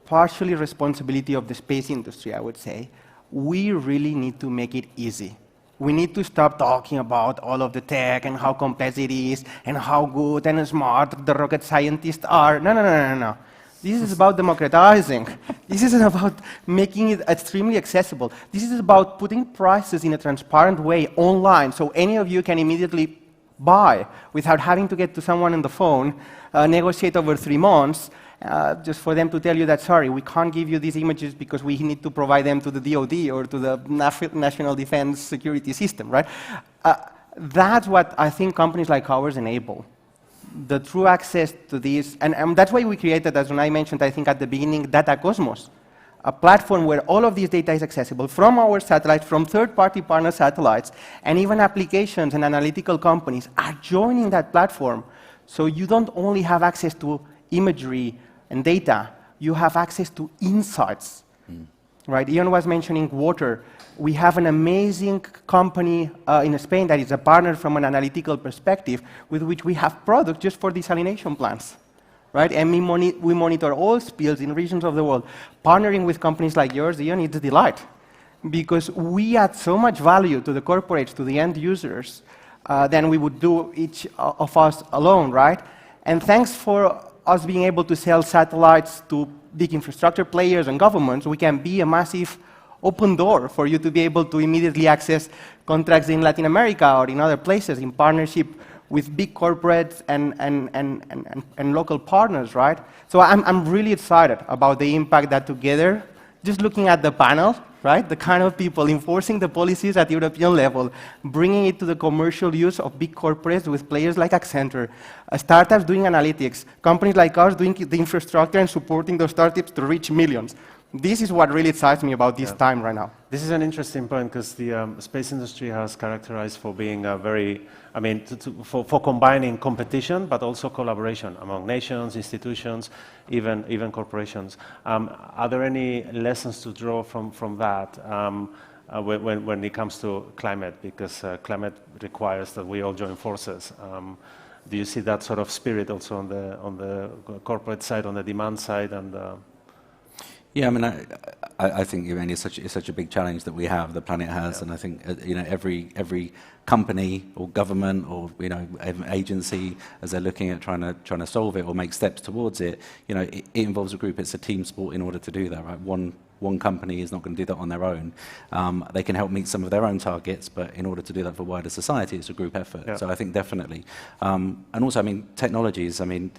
partially responsibility of the space industry, I would say. We really need to make it easy. We need to stop talking about all of the tech and how complex it is and how good and smart the rocket scientists are. No. This is about democratizing. This is about making it extremely accessible. This is about putting prices in a transparent way online so any of you can immediately buy without having to get to someone on the phone, negotiate over 3 months, just for them to tell you that, sorry, we can't give you these images because we need to provide them to the DoD or to the National Defense Security System, right? That's what I think companies like ours enable. the true access to this, and that's why we created, as I mentioned, I think at the beginning, Data Cosmos, a platform where all of this data is accessible from our satellites, from third-party partner satellites, and even applications and analytical companies are joining that platform. So you don't only have access to imagery and data, you have access to insights. Right? Ian was mentioning water. We have an amazing company in Spain that is a partner from an analytical perspective with which we have products just for desalination plants. Right? And we monitor all spills in regions of the world. Partnering with companies like yours, Ian, it's a delight. Because we add so much value to the corporates, to the end users, than we would do each of us alone, right? And thanks for us being able to sell satellites to big infrastructure players and governments, we can be a massive open door for you to be able to immediately access contracts in Latin America or in other places in partnership with big corporates and local partners, right? So I'm really excited about the impact that together, just looking at the panel, right, the kind of people enforcing the policies at European level, bringing it to the commercial use of big corporates with players like Accenture, startups doing analytics, companies like us doing the infrastructure and supporting those startups to reach millions. This is what really excites me about this time right now. This is an interesting point because the space industry has characterized for being very, I mean, for combining competition but also collaboration among nations, institutions, even corporations. Are there any lessons to draw from that when it comes to climate? Because climate requires that we all join forces. Do you see that sort of spirit also on the corporate side, on the demand side, and? Yeah, I mean, I think it's such a big challenge that we have, the planet has, and I think every company or government or agency, as they're looking at trying to solve it or make steps towards it, it involves a group. It's a team sport in order to do that, right? One company is not going to do that on their own. They can help meet some of their own targets, but in order to do that for wider society, it's a group effort. Yeah. So I think definitely, and also, I mean, technologies. I mean,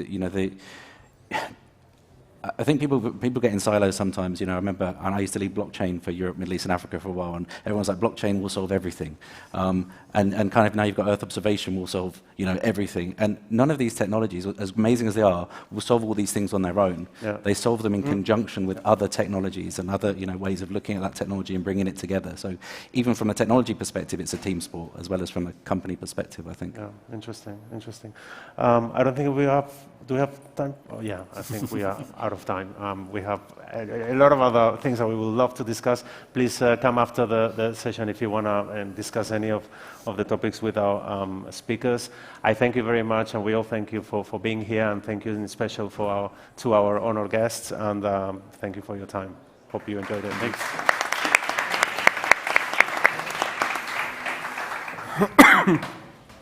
I think people get in silos sometimes. I remember, and I used to lead blockchain for Europe, Middle East, and Africa for a while, and everyone's like, blockchain will solve everything, and kind of now you've got Earth observation will solve everything, and none of these technologies, as amazing as they are, will solve all these things on their own. Yeah. They solve them in conjunction with other technologies and other ways of looking at that technology and bringing it together. So even from a technology perspective, it's a team sport as well as from a company perspective, I think. Yeah, interesting. I don't think we have. Do we have time? Oh, yeah, I think we are out of time. We have a lot of other things that we would love to discuss. Please come after the session if you want to discuss any of the topics with our speakers. I thank you very much, and we all thank you for being here, and thank you in special to our honored guests, and thank you for your time. Hope you enjoyed it. Thanks.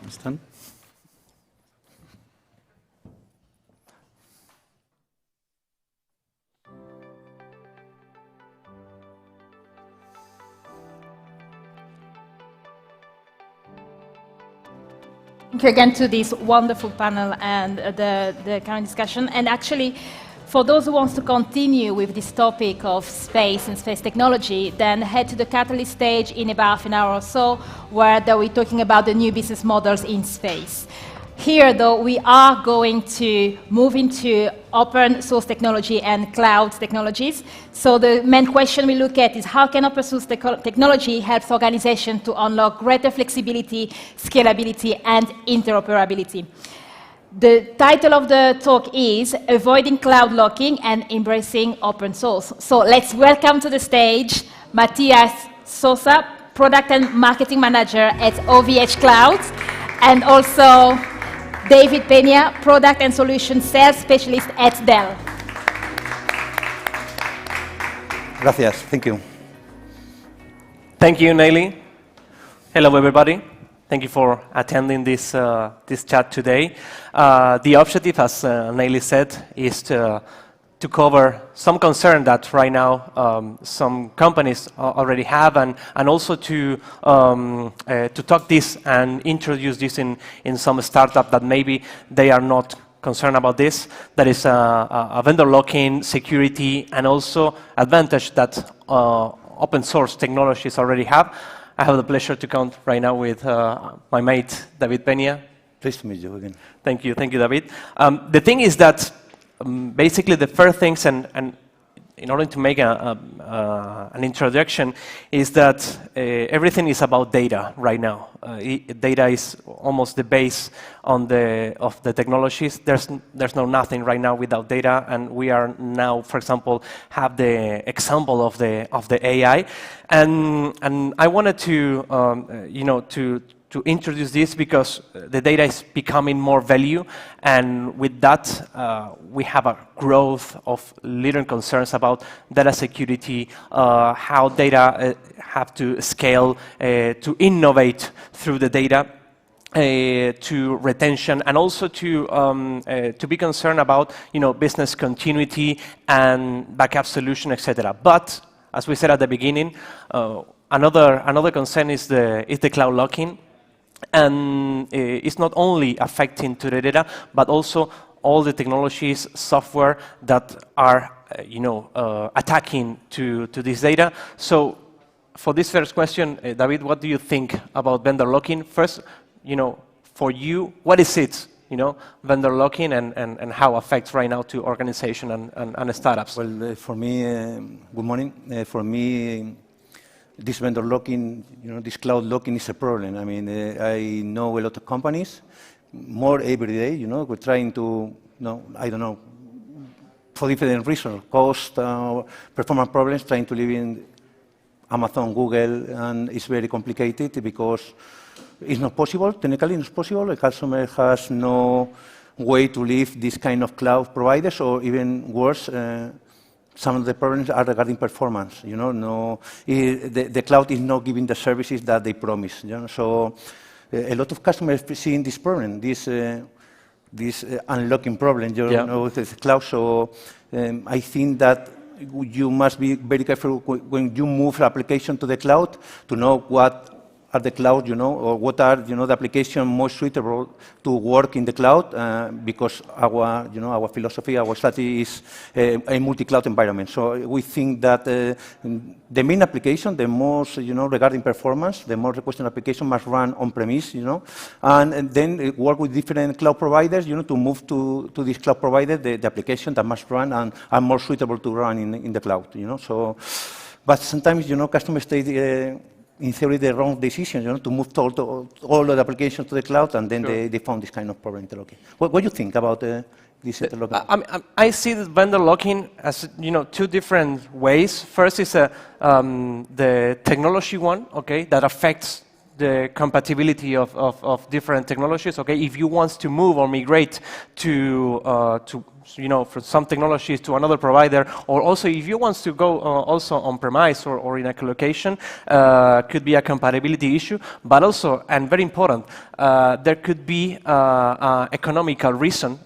It's done. Thank you again to this wonderful panel and the current discussion. And actually, for those who want to continue with this topic of space and space technology, then head to the Catalyst stage in about half an hour or so, where they'll be talking about the new business models in space. Here, though, we are going to move into open source technology and cloud technologies. So the main question we look at is how can open source technology help organizations to unlock greater flexibility, scalability, and interoperability. The title of the talk is Avoiding Cloud Locking and Embracing Open Source. So let's welcome to the stage Matthias Sosa, Product and Marketing Manager at OVH Cloud, and also David Peña, Product and Solution Sales Specialist at Dell. Gracias. Thank you. Thank you, Nelly. Hello, everybody. Thank you for attending this chat today. The objective, as Nelly said, is to cover some concern that right now some companies already have, and also to talk this and introduce this in some startup that maybe they are not concerned about this. That is a vendor lock-in, security, and also advantage that open source technologies already have. I have the pleasure to count right now with my mate, David Peña. Pleased to meet you again. Thank you, David. The thing is that basically the first things, and in order to make an introduction, is that everything is about data right now. Data is almost the base of the technologies. There's nothing right now without data, and we are now, for example, have the example of the AI, and I wanted to to introduce this because the data is becoming more value, and with that we have a growth of little concerns about data security, how data have to scale, to innovate through the data, to retention, and also to be concerned about business continuity and backup solution, etc. But as we said at the beginning, another concern is the cloud locking. And it's not only affecting to the data, but also all the technologies, software that are, attacking to this data. So, for this first question, David, what do you think about vendor locking? First, for you, what is it? Vendor locking and how it affects right now to organization and startups. Well, for me, good morning. For me, this vendor locking, this cloud locking is a problem. I mean, I know a lot of companies, more every day, we're trying to, I don't know, for different reasons, cost, performance problems, trying to live in Amazon, Google, and it's very complicated because it's not possible, technically it's possible. A customer has no way to leave this kind of cloud providers, or even worse, some of the problems are regarding performance. The cloud is not giving the services that they promise. So a lot of customers are seeing this problem, this unlocking problem. With the cloud. So I think that you must be very careful when you move the application to the cloud to know what are the cloud, or what are the application most suitable to work in the cloud, because our philosophy, our strategy is a multi-cloud environment. So we think that the main application, the most regarding performance, the most requested application must run on-premise, and then work with different cloud providers, to move to this cloud provider the application that must run and are more suitable to run in the cloud. So, but sometimes customers take in theory, the wrong decision, to move all the applications to the cloud, and then they found this kind of problem interlocking. What do you think about this interlocking? I see the vendor locking as two different ways. First is the technology one, that affects the compatibility of different technologies. If you want to move or migrate to from some technologies to another provider, or also if you want to go also on-premise or in a co-location, could be a compatibility issue, but also, and very important, there could be economical reason,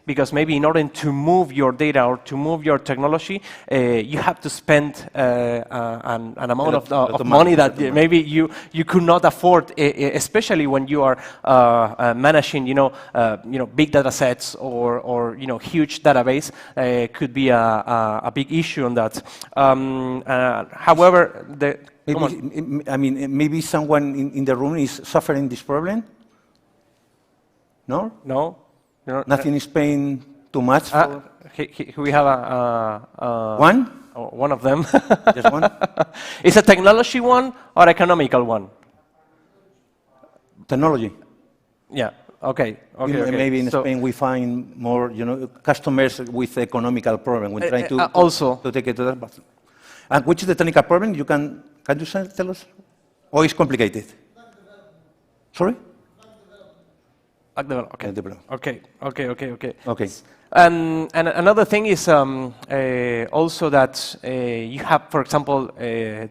because maybe in order to move your data or to move your technology, you have to spend an amount of money that maybe you could not afford, especially when you are managing, big data sets or huge database. Could be a big issue on that. However, maybe someone in the room is suffering this problem. No. No. Nothing is paying too much. We have one. One of them. Just one. Is a technology one or economical one? Technology. Yeah. Okay. Maybe in Spain we find more, customers with economical problem. We're trying to also to take it to that. And which is the technical problem? Can you tell us? Or is complicated? Sorry. Okay. And another thing is also that you have, for example,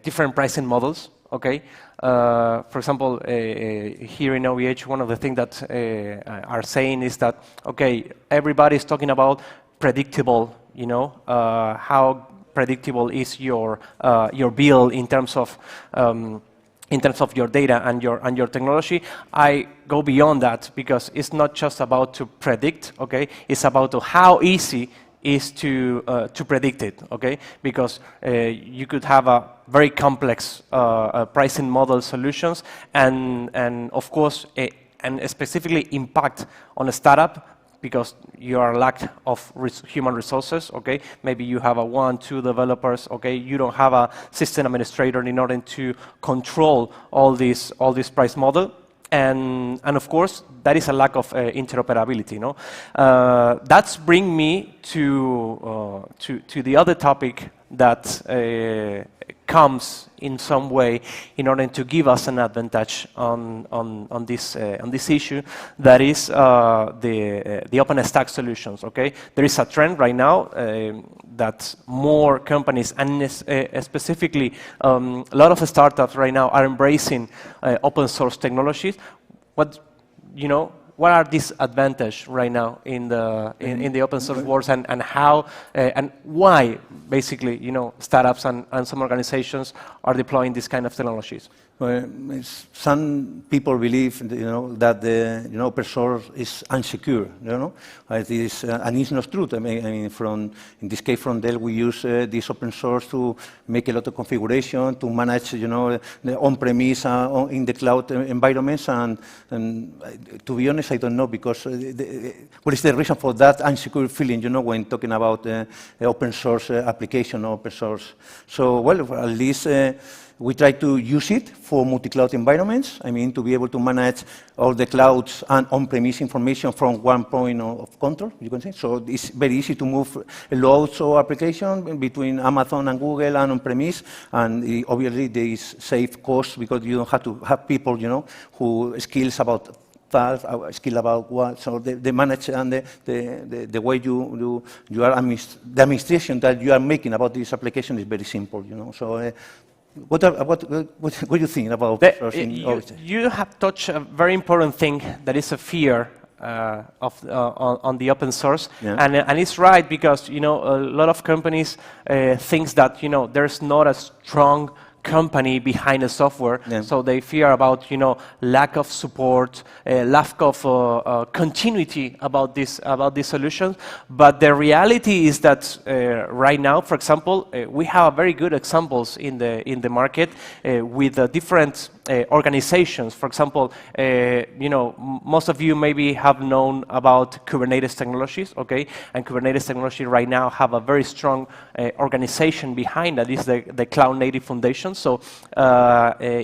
different pricing models. For example, here in OVH, one of the things that are saying is that everybody is talking about predictable. How predictable is your bill in terms of your data and your technology. I go beyond that because it's not just about to predict. It's about how easy is to predict it, because you could have a very complex pricing model solutions, and of course and specifically impact on a startup because you are lack of human resources, okay? Maybe you have a 1, 2 developers, okay? You don't have a system administrator in order to control all this price model. And of course, that is a lack of interoperability, no? That's bring me to the other topic that comes in some way in order to give us an advantage on this issue, that is the OpenStack solutions, okay? There is a trend right now that more companies, and specifically a lot of startups right now are embracing open source technologies. What are these advantages right now in the open source world, and how and why basically startups and some organizations are deploying these kind of technologies? Well, some people believe, that the open source is unsecure. It is, and it's not true. I mean, in this case, from Dell, we use this open source to make a lot of configuration, to manage, the on-premise in the cloud environments. And to be honest, I don't know, because what is the reason for that unsecure feeling? When talking about open source application or open source. So, well, at least. We try to use it for multi-cloud environments. I mean, to be able to manage all the clouds and on-premise information from one point of control, you can say. So it's very easy to move loads of application between Amazon and Google and on-premise. And obviously, there is save costs because you don't have to have people, who skills about that, skill about what. So the manage and the way you are the administration that you are making about this application is very simple, So. What do you think about you have touched a very important thing, that is a fear on the open source, and it's right, because a lot of companies think that there's not a strong company behind the software, so they fear about lack of support, lack of continuity about these solutions. But the reality is that right now, for example, we have very good examples in the market with different organizations. For example, most of you maybe have known about Kubernetes technologies, okay? And Kubernetes technology right now have a very strong organization behind that, is the Cloud Native Foundation. So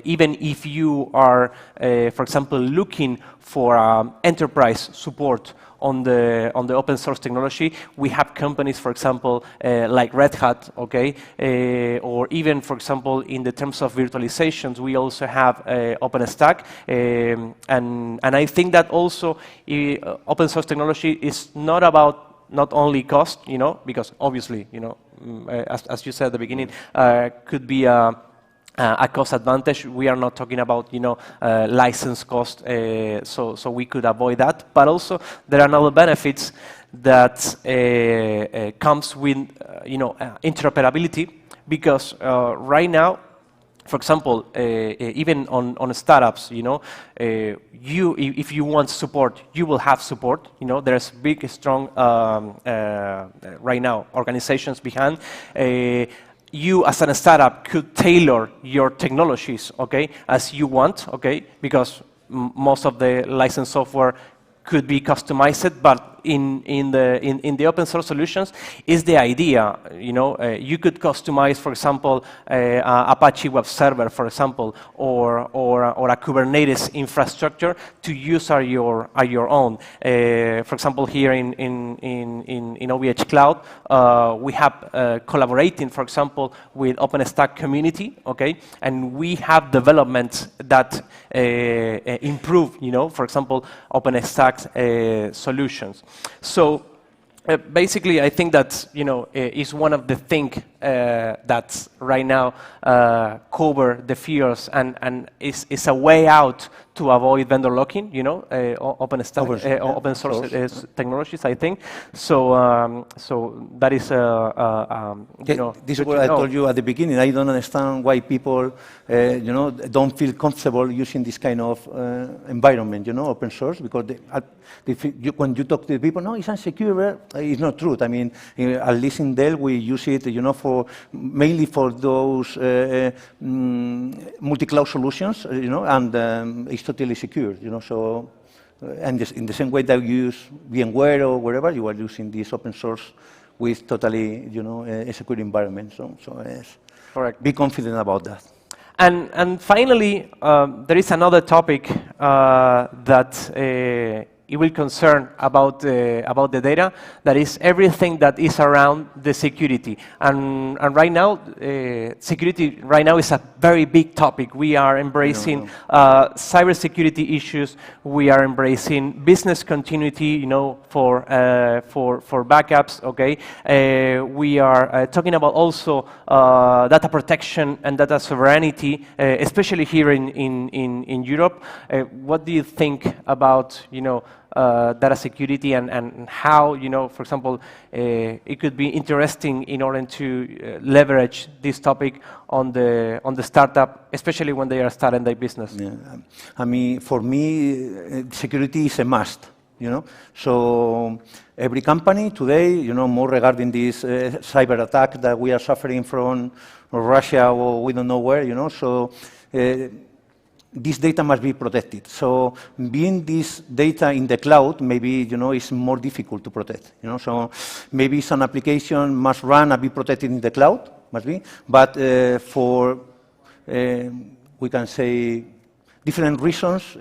even if you are, for example, looking for enterprise support on the open source technology, we have companies, for example, like Red Hat, okay, or even, for example, in the terms of virtualizations, we also have OpenStack, and I think that also open source technology is not about not only cost, because obviously, as you said at the beginning, could be a cost advantage. We are not talking about license cost, so we could avoid that. But also there are other benefits that comes with interoperability, because right now, for example, even on startups, if you want support, you will have support. There's big, strong right now organizations behind. You as a startup could tailor your technologies, okay, as you want, okay, because most of the licensed software could be customized, but in the open source solutions is the idea, you could customize, for example, Apache Web Server, for example, or a Kubernetes infrastructure to use at your own. For example, here in OVH Cloud, we have collaborating, for example, with OpenStack community, okay, and we have developments that improve, for example, OpenStack solutions. So basically, I think that is one of the things that right now cover the fears and is a way out to avoid vendor locking. Open source technologies, I think. So so that is this is what I told you at the beginning. I don't understand why people don't feel comfortable using this kind of environment, open source, because when you talk to the people, no, it's unsecure. It's not true. I mean, at least in Dell, we use it, mainly for those multi-cloud solutions, and it's totally secure, So And in the same way that you use VMware or wherever, you are using this open source with totally, a secure environment. So correct. Be confident about that. And finally, there is another topic that it will concern about the data, that is everything that is around the security. And right now, security right now is a very big topic. We are embracing cybersecurity issues. We are embracing business continuity, for backups. Okay, we are talking about also data protection and data sovereignty, especially here in Europe. What do you think about data security and how, for example, it could be interesting in order to leverage this topic on the startup, especially when they are starting their business? Yeah. I mean, for me, security is a must. So every company today, more regarding this cyber attack that we are suffering from Russia or we don't know where, so this data must be protected. So being this data in the cloud, maybe, is more difficult to protect. So maybe some application must run and be protected in the cloud, must be. But for, we can say, different reasons,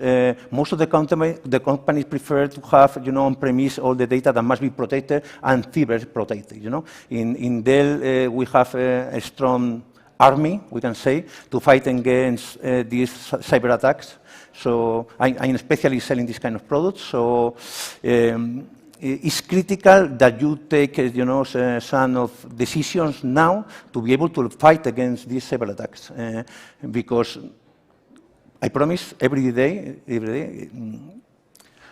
most of the companies prefer to have, on-premise all the data that must be protected and cyber protected. In Dell, we have a strong army, we can say, to fight against these cyber attacks. So I'm especially selling this kind of products. So it's critical that you take, some of decisions now to be able to fight against these cyber attacks, because I promise every day,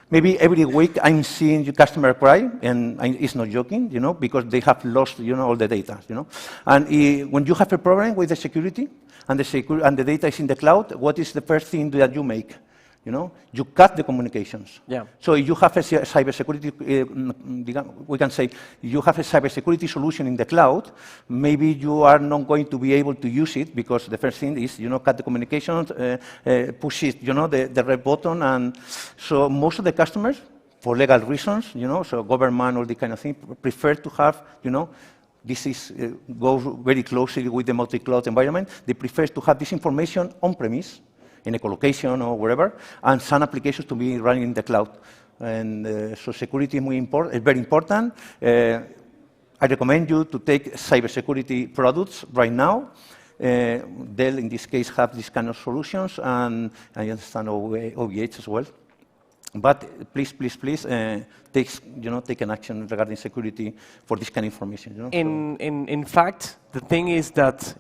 maybe every week I'm seeing your customer cry, and it's not joking, because they have lost, all the data, And when you have a problem with the security and the data is in the cloud, what is the first thing that you make? You cut the communications. Yeah. So if you have a cybersecurity, we can say, you have a cybersecurity solution in the cloud, maybe you are not going to be able to use it because the first thing is, cut the communications, push it, the red button, and so most of the customers, for legal reasons, so government, all the kind of thing, prefer to have, this goes very closely with the multi-cloud environment. They prefer to have this information on-premise, in a colocation or wherever, and some applications to be running in the cloud. And so security is very important. I recommend you to take cybersecurity products right now. Dell, in this case, have these kind of solutions, and I understand OVH as well. But please, take an action regarding security for this kind of information. In fact, the thing is that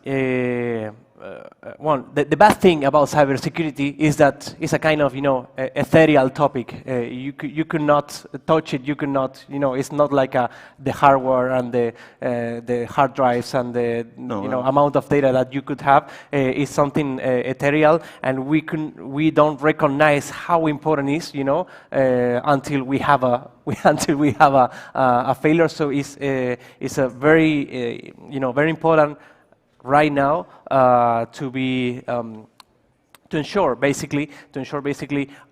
the bad thing about cybersecurity is that it's a kind of, ethereal topic. You could not touch it. You could not, it's not like the hardware and the hard drives and the amount of data that you could have is something ethereal, and we don't recognize how important it is, until we have a failure. So it's a very very important right now to ensure basically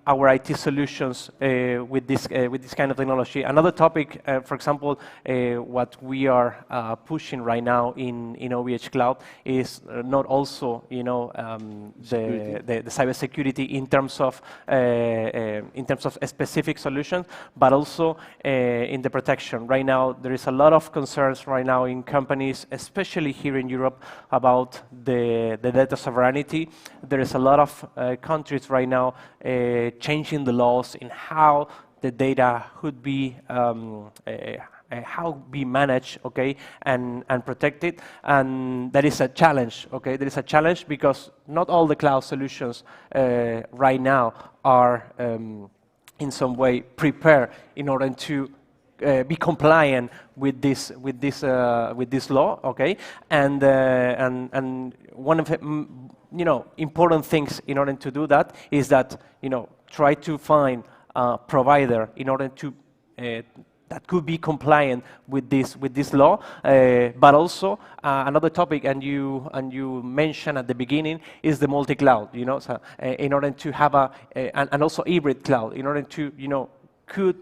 our IT solutions with this kind of technology. Another topic, for example, what we are pushing right now in OVH Cloud is not also the cybersecurity in terms of specific solutions, but also in the protection. Right now, there is a lot of concerns right now in companies, especially here in Europe, about the data sovereignty. There is a lot of countries right now changing the laws in how the data could be how be managed, okay, and protected, and that is a challenge, okay. There is a challenge because not all the cloud solutions right now are in some way prepared in order to be compliant with this law, okay, and one of the important things in order to do that is that try to find a provider in order to that could be compliant with this law. But also another topic, and you mentioned at the beginning, is the multi-cloud. So, in order to have and also hybrid cloud, in order to could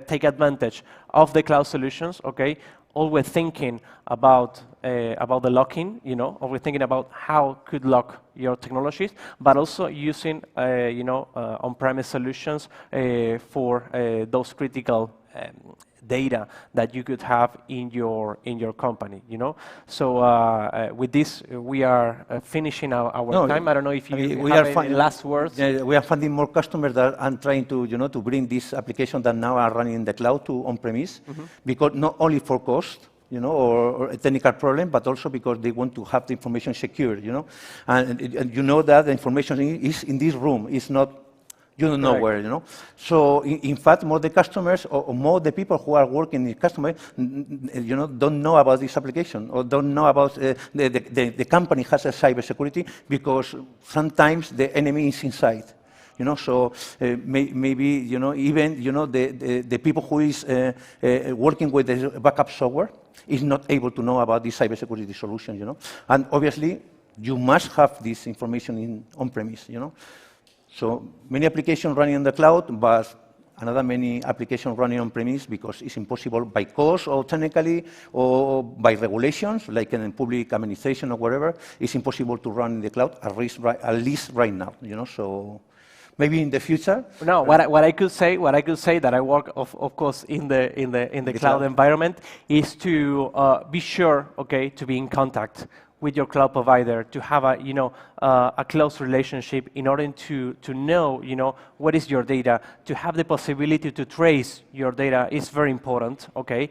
take advantage of the cloud solutions. Okay, always thinking about the locking. Always thinking about how could lock your technologies, but also using on-premise solutions for those critical data that you could have in your company. So with this, we are finishing our time. I don't know if you have any last words. We are finding more customers that are trying to to bring this application that now are running in the cloud to on-premise, because not only for cost, or a technical problem, but also because they want to have the information secure, and that the information is in this room, it's not, you don't know where, So in fact, more the customers or more the people who are working in the customer, don't know about this application or don't know about the company has a cybersecurity, because sometimes the enemy is inside. So maybe even the people who is working with the backup software is not able to know about this cybersecurity solution. And obviously you must have this information in on-premise. So many applications running in the cloud, but another many applications running on-premise because it's impossible by cost or technically or by regulations, like in public administration or whatever. It's impossible to run in the cloud, at least right now. So. Maybe in the future. No, what I could say that I work of course in the cloud environment is to be sure, okay, to be in contact with your cloud provider, to have a close relationship in order to know what is your data, to have the possibility to trace your data is very important, okay,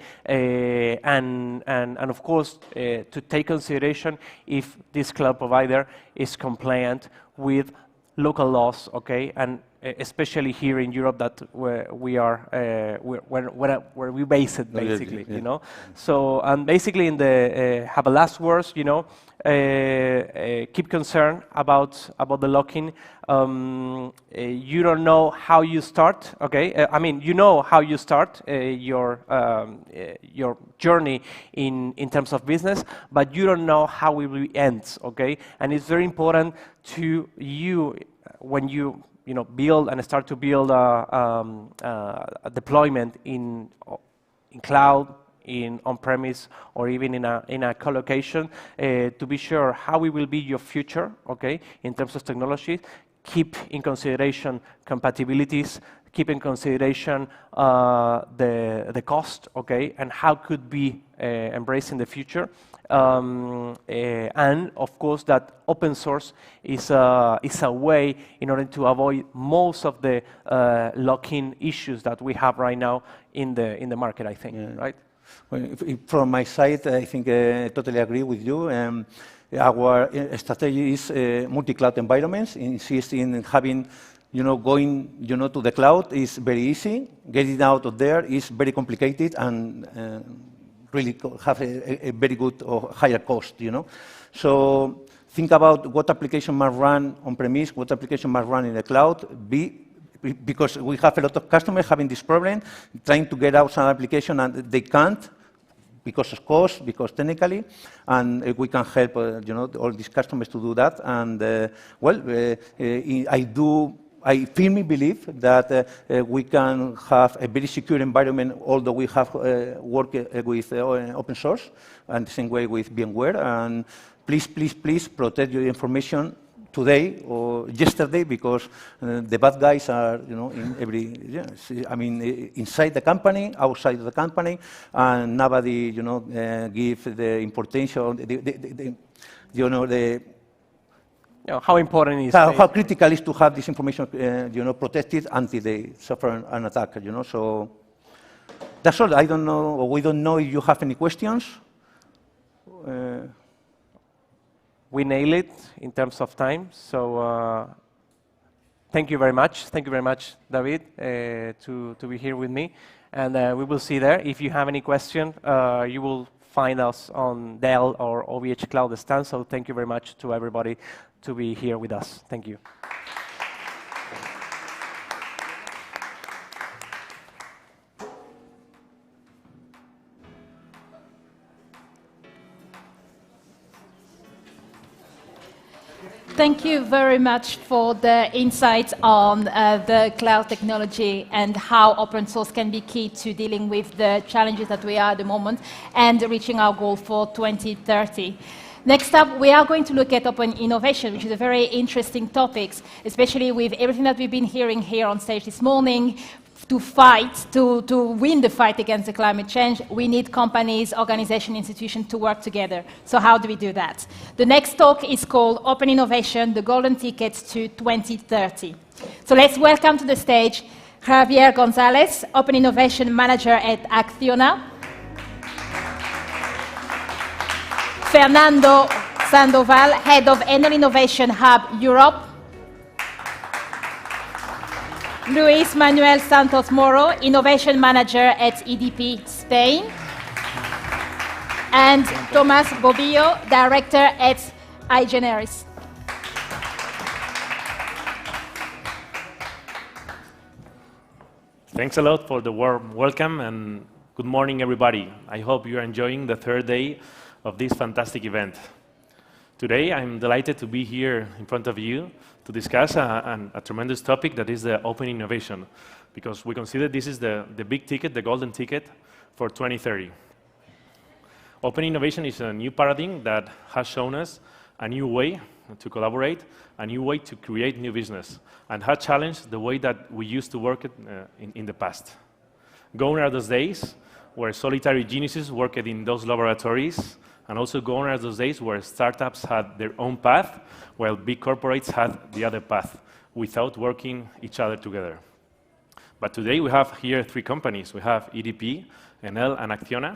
and of course to take consideration if this cloud provider is compliant with local laws, okay, and especially here in Europe, that where we are, where we base it, basically, So, and basically, in the have a last words, keep concerned about the locking. You don't know how you start, okay? I mean, you know how you start your journey in terms of business, but you don't know how it will end, okay? And it's very important to you when you build and start to build a deployment in cloud, in on-premise, or even in a co-location, to be sure how it will be your future, okay, in terms of technology. Keep in consideration compatibilities, keep in consideration the cost, okay, and how could be embraced in the future. And of course that open source is a way in order to avoid most of the locking issues that we have right now in the market, I think, right? Well, from my side, I think I totally agree with you. Our strategy is multi-cloud environments. Insist in having, going, to the cloud is very easy. Getting out of there is very complicated and really have a very good or higher cost, So think about what application must run on-premise, what application must run in the cloud. Because we have a lot of customers having this problem, trying to get out some application and they can't because of cost, because technically, and we can help all these customers to do that. And I firmly believe that we can have a very secure environment, although we have worked with open source, and the same way with VMware. And please, please, please protect your information today or yesterday, because the bad guys are, in every, inside the company, outside the company, and nobody, give the importance or how important is how critical is to have this information, protected until they suffer an attack, So that's all. I don't know, or we don't know if you have any questions. We nail it in terms of time. So thank you very much. Thank you very much, David, to be here with me. And we will see there. If you have any question, you will find us on Dell or OVH Cloud stand. So thank you very much to everybody to be here with us. Thank you. Thank you very much for the insights on the cloud technology and how open source can be key to dealing with the challenges that we are at the moment and reaching our goal for 2030. Next up, we are going to look at open innovation, which is a very interesting topic, especially with everything that we've been hearing here on stage this morning. To win the fight against the climate change, we need companies, organizations, institutions to work together. So how do we do that? The next talk is called Open Innovation, the Golden Ticket to 2030. So let's welcome to the stage Javier Gonzalez, Open Innovation Manager at Acciona. Fernando Sandoval, Head of Enel Innovation Hub Europe. Luis Manuel Santos Moro, Innovation Manager at EDP Spain. And Tomás Bobillo, Director at iGeneris. Thanks a lot for the warm welcome and good morning, everybody. I hope you are enjoying the third day of this fantastic event. Today, I'm delighted to be here in front of you to discuss a tremendous topic that is the open innovation, because we consider this is the big ticket, the golden ticket for 2030. Open innovation is a new paradigm that has shown us a new way to collaborate, a new way to create new business, and has challenged the way that we used to work in the past. Gone are those days where solitary geniuses worked in those laboratories, and also gone are those days where startups had their own path, while big corporates had the other path, without working each other together. But today we have here three companies. We have EDP, Enel, and Acciona,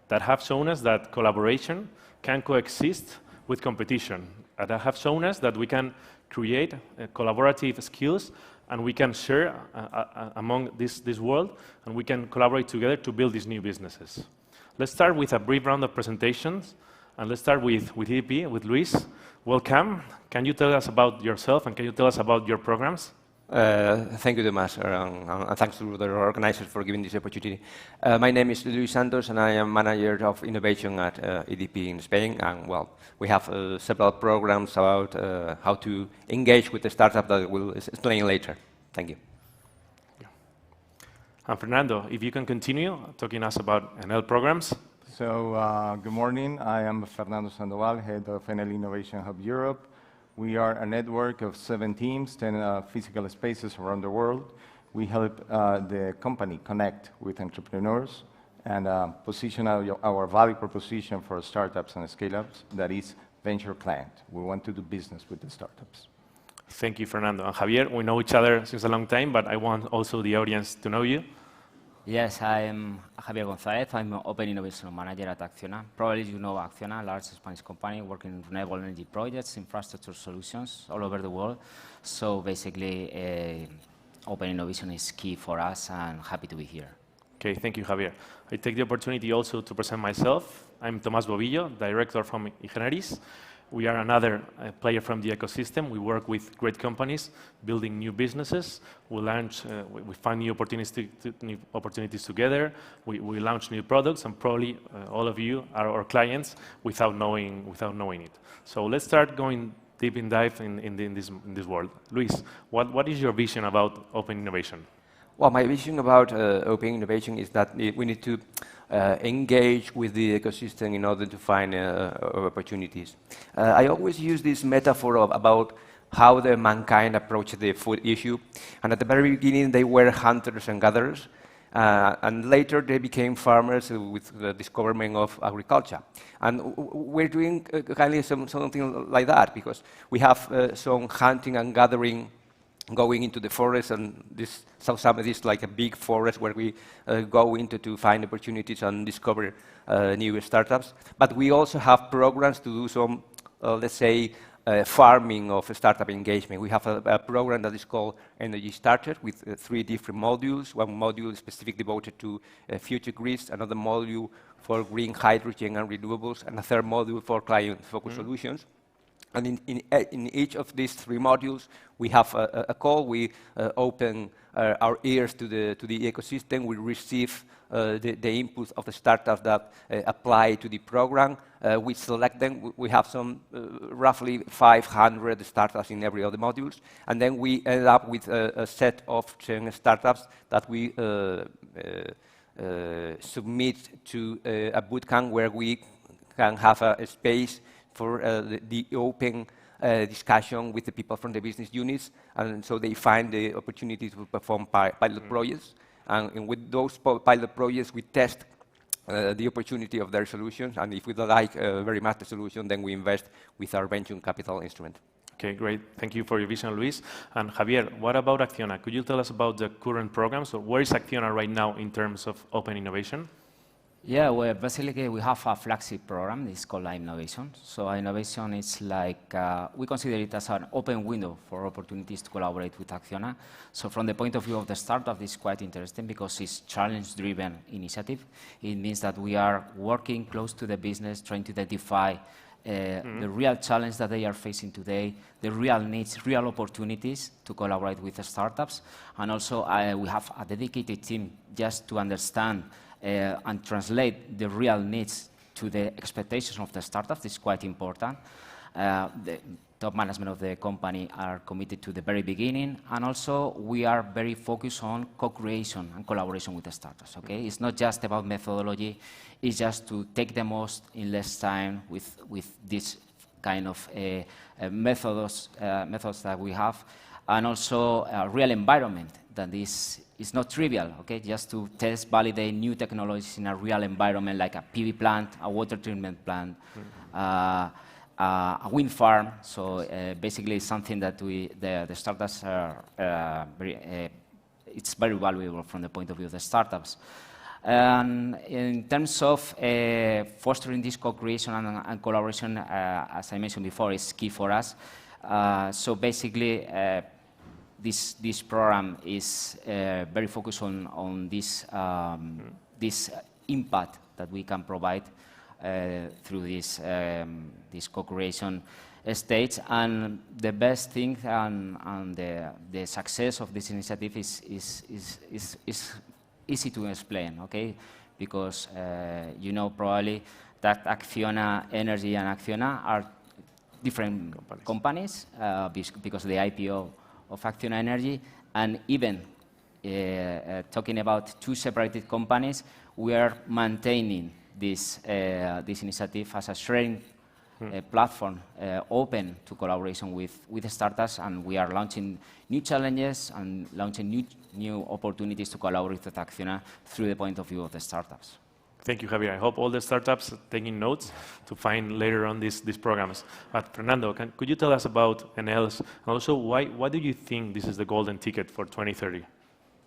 that have shown us that collaboration can coexist with competition, and that have shown us that we can create collaborative skills, and we can share among this world, and we can collaborate together to build these new businesses. Let's start with a brief round of presentations, and let's start with EDP, with Luis. Welcome. Can you tell us about yourself, and can you tell us about your programs? Thank you, Tomás, and thanks to the organizers for giving this opportunity. My name is Luis Santos, and I am Manager of Innovation at EDP in Spain. And well, we have several programs about how to engage with the startup that we'll explain later. Thank you. And Fernando, if you can continue talking to us about Enel programs. So, good morning. I am Fernando Sandoval, Head of Enel Innovation Hub Europe. We are a network of 7 teams, 10 physical spaces around the world. We help the company connect with entrepreneurs and position our value proposition for startups and scale-ups, that is venture client. We want to do business with the startups. Thank you, Fernando. And Javier, we know each other since a long time, but I want also the audience to know you. Yes, I'm Javier González. I'm an Open Innovation Manager at Acciona. Probably you know Acciona, a large Spanish company working in renewable energy projects, infrastructure solutions all over the world. So basically, open innovation is key for us, and happy to be here. Okay, thank you, Javier. I take the opportunity also to present myself. I'm Tomás Bobillo, Director from iGeneris. We are another player from the ecosystem. We work with great companies building new businesses. We launch, we find new opportunities together. We launch new products, and probably all of you are our clients without knowing it. So let's start going deep in dive in this world. Luis, what is your vision about open innovation? Well, my vision about open innovation is that we need to engage with the ecosystem in order to find opportunities. I always use this metaphor about how the mankind approached the food issue. And at the very beginning, they were hunters and gatherers. And later, they became farmers with the discovery of agriculture. And we're doing kind of something like that, because we have some hunting and gathering going into the forest, and this South Summit is like a big forest where we go into to find opportunities and discover new startups. But we also have programs to do some, let's say, farming of startup engagement. We have a program that is called Energy Starter with 3 different modules. One module is specifically devoted to future grids, another module for green hydrogen and renewables, and a third module for client-focused solutions. And in each of these 3 modules, we have a call. We open our ears to the ecosystem. We receive the inputs of the startups that apply to the program. We select them. We have some roughly 500 startups in every of the modules. And then we end up with a set of 10 startups that we submit to a bootcamp where we can have a space for the open discussion with the people from the business units, and so they find the opportunity to perform pilot projects. And with those pilot projects, we test the opportunity of their solutions, and if we don't like very much the solution, then we invest with our venture capital instrument. Okay, great. Thank you for your vision, Luis. And Javier, what about Acciona? Could you tell us about the current programs? So where is Acciona right now in terms of open innovation? Yeah, well, basically we have a flagship program. It's called Innovation. So Innovation is like, we consider it as an open window for opportunities to collaborate with Acciona. So from the point of view of the startup, it's quite interesting because it's challenge-driven initiative. It means that we are working close to the business, trying to identify the real challenge that they are facing today, the real needs, real opportunities to collaborate with the startups. And also we have a dedicated team just to understand and translate the real needs to the expectations of the startups. This is quite important. The top management of the company are committed to the very beginning, and also we are very focused on co-creation and collaboration with the startups. Okay, it's not just about methodology; it's just to take the most in less time with this kind of methods that we have, and also a real environment that is not trivial, okay? Just to test, validate new technologies in a real environment like a PV plant, a water treatment plant, a wind farm. So basically it's something that the startups are, it's very valuable from the point of view of the startups. And in terms of fostering this co-creation and collaboration, as I mentioned before, is key for us. So basically, this program is very focused on this, this impact that we can provide through this co-creation stage. And the best thing and the success of this initiative is easy to explain, okay? Because you know probably that Acciona Energy and Acciona are different companies because of the IPO of Acciona Energy, and even talking about 2 separated companies, we are maintaining this initiative as a sharing platform open to collaboration with the startups, and we are launching new challenges and launching new opportunities to collaborate with Acciona through the point of view of the startups. Thank you, Javier. I hope all the startups are taking notes to find later on these programs. But Fernando, could you tell us about Enel's, and also why do you think this is the golden ticket for 2030?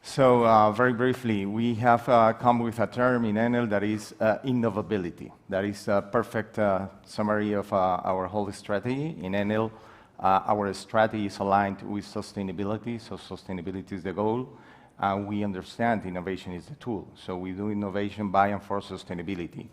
So very briefly, we have come with a term in Enel that is innovability. That is a perfect summary of our whole strategy. In Enel, our strategy is aligned with sustainability, so sustainability is the goal. We understand innovation is the tool. So we do innovation by and for sustainability.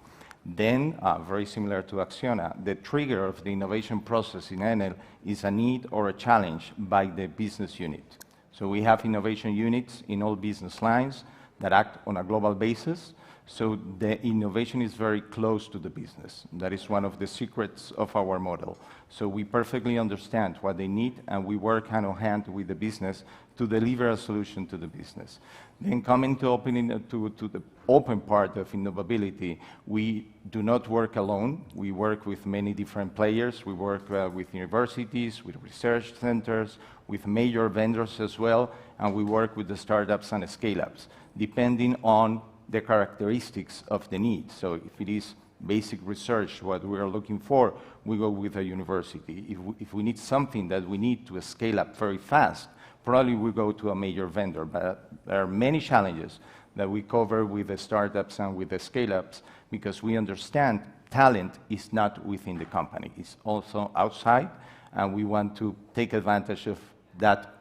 Then, very similar to Acciona, the trigger of the innovation process in Enel is a need or a challenge by the business unit. So we have innovation units in all business lines that act on a global basis. So the innovation is very close to the business. That is one of the secrets of our model. So we perfectly understand what they need, and we work hand in hand with the business to deliver a solution to the business. Then coming to the open part of innovability, we do not work alone. We work with many different players. We work with universities, with research centers, with major vendors as well, and we work with the startups and scale-ups, depending on the characteristics of the need. So if it is basic research, what we are looking for, we go with a university. If we need something that we need to scale up very fast, probably we go to a major vendor. But there are many challenges that we cover with the startups and with the scale-ups because we understand talent is not within the company. It's also outside, and we want to take advantage of that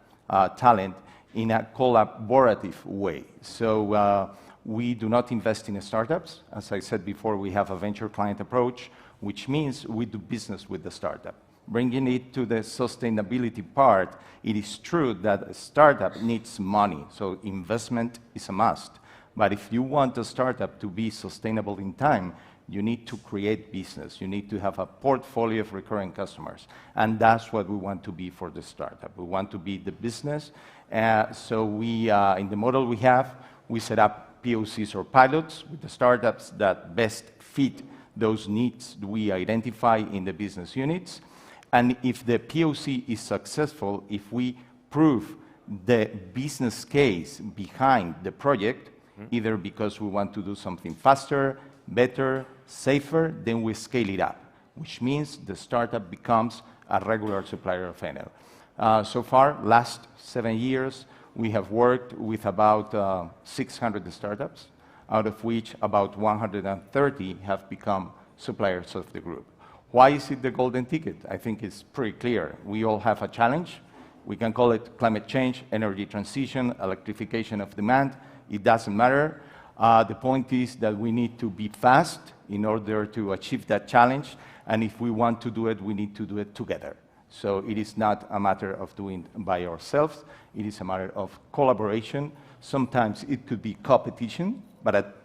talent in a collaborative way. So we do not invest in startups. As I said before, we have a venture client approach, which means we do business with the startup. Bringing it to the sustainability part, it is true that a startup needs money, so investment is a must. But if you want a startup to be sustainable in time, you need to create business. You need to have a portfolio of recurring customers. And that's what we want to be for the startup. We want to be the business. So we, in the model we have, we set up POCs or pilots with the startups that best fit those needs we identify in the business units. And if the POC is successful, if we prove the business case behind the project, either because we want to do something faster, better, safer, then we scale it up, which means the startup becomes a regular supplier of Enel. So far, last 7 years, we have worked with about 600 startups, out of which about 130 have become suppliers of the group. Why is it the golden ticket? I think it's pretty clear. We all have a challenge. We can call it climate change, energy transition, electrification of demand. It doesn't matter. The point is that we need to be fast in order to achieve that challenge. And if we want to do it, we need to do it together. So it is not a matter of doing it by ourselves. It is a matter of collaboration. Sometimes it could be competition, but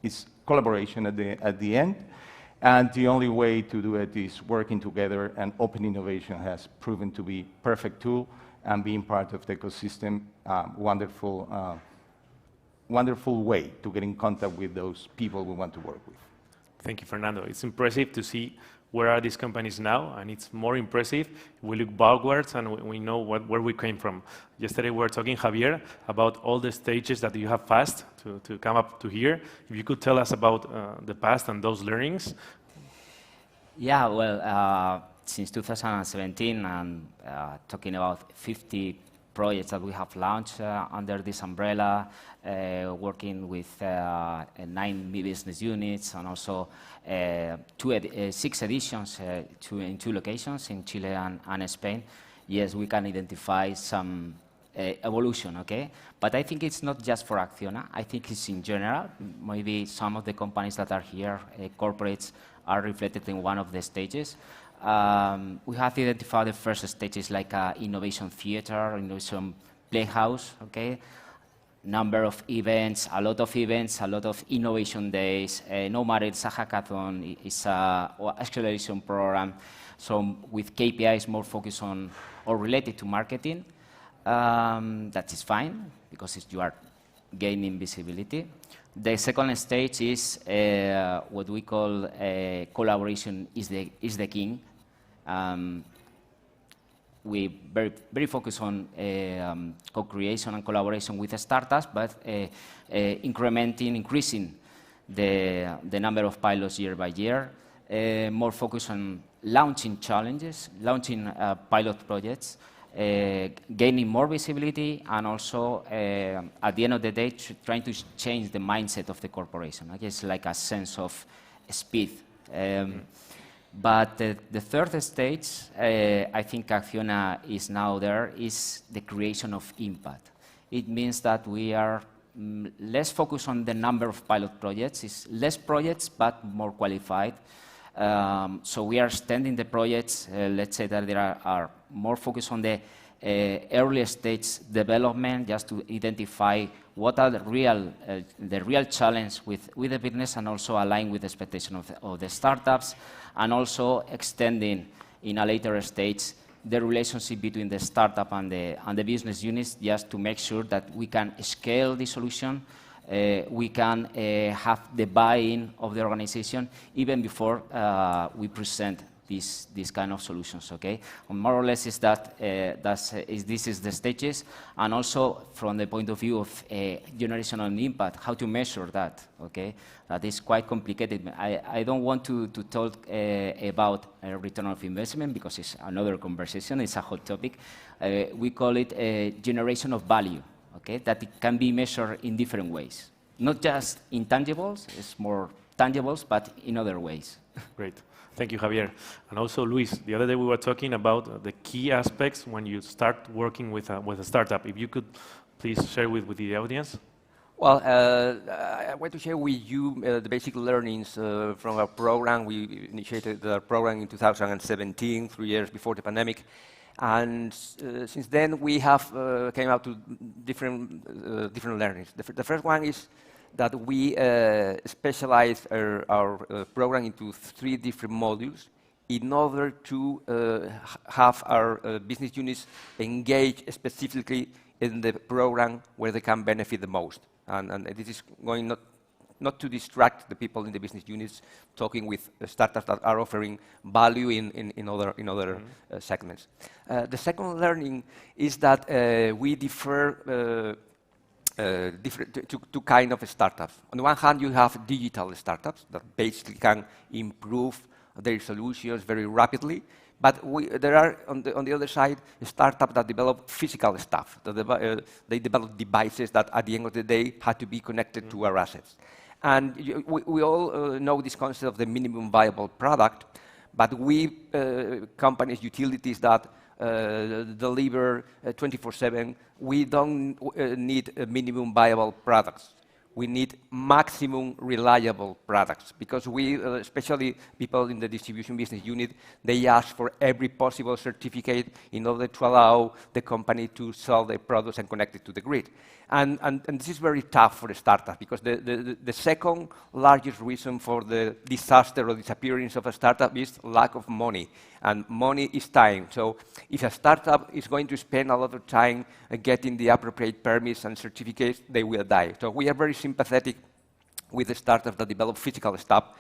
it's collaboration at the end. And the only way to do it is working together, and open innovation has proven to be a perfect tool, and being part of the ecosystem, wonderful way to get in contact with those people we want to work with. Thank you, Fernando. It's impressive to see where are these companies now, and it's more impressive if we look backwards and we know where we came from. Yesterday we were talking, Javier, about all the stages that you have passed to come up to here. If you could tell us about the past and those learnings. Yeah, well, since 2017, and talking about 50 projects that we have launched under this umbrella, working with 9 business units, and also 6 editions in 2 locations, in Chile and Spain. Yes, we can identify some evolution, okay? But I think it's not just for Acciona. I think it's in general. Maybe some of the companies that are here, corporates, are reflected in one of the stages. We have identified the first stages like innovation theater, innovation playhouse, okay? Number of events, a lot of innovation days. No matter it's a hackathon, it's a acceleration program. So with KPIs more focused on or related to marketing, that is fine because you are gaining visibility. The second stage is what we call collaboration is the king. We very focused on co-creation and collaboration with the startups, but increasing the number of pilots year by year. More focus on launching challenges, launching pilot projects, gaining more visibility, and also at the end of the day trying to change the mindset of the corporation. I guess like a sense of speed. But the third stage, I think Acciona is now there, is the creation of impact. It means that we are less focused on the number of pilot projects. It's less projects, but more qualified. So we are extending the projects. Let's say that there are more focused on the early stage development, just to identify what are the real challenge with the business, and also align with the expectation of the startups, and also extending in a later stage the relationship between the startup and the business units, just to make sure that we can scale the solution, we can have the buy-in of the organization even before we present these kind of solutions, okay? And more or less is that this is the stages, and also from the point of view of generational impact, how to measure that, okay? That is quite complicated. I don't want to talk about a return of investment because it's another conversation, it's a hot topic. We call it a generation of value, okay? That it can be measured in different ways. Not just intangibles, it's more tangibles, but in other ways. Great. Thank you, Javier. And also, Luis, the other day we were talking about the key aspects when you start working with a startup. If you could please share with the audience. Well, I want to share with you the basic learnings from our program. We initiated the program in 2017, 3 years before the pandemic. And since then, we have came out to different learnings. The first one is that we specialize our program into 3 different modules in order to have our business units engage specifically in the program where they can benefit the most. And this is going not to distract the people in the business units, talking with startups that are offering value in other segments. The second learning is that we differ two kind of startups. On the one hand, you have digital startups that basically can improve their solutions very rapidly. But there are, on the other side, startups that develop physical stuff. They develop devices that, at the end of the day, have to be connected to our assets. And we all know this concept of the minimum viable product, but companies, utilities that deliver 24/7, we don't need minimum viable products. We need maximum reliable products, because especially people in the distribution business unit, they ask for every possible certificate in order to allow the company to sell their products and connect it to the grid. And this is very tough for the startup, because the second largest reason for the disaster or disappearance of a startup is lack of money. And money is time. So if a startup is going to spend a lot of time getting the appropriate permits and certificates, they will die. So we are very sympathetic with the startups that develop physical stuff,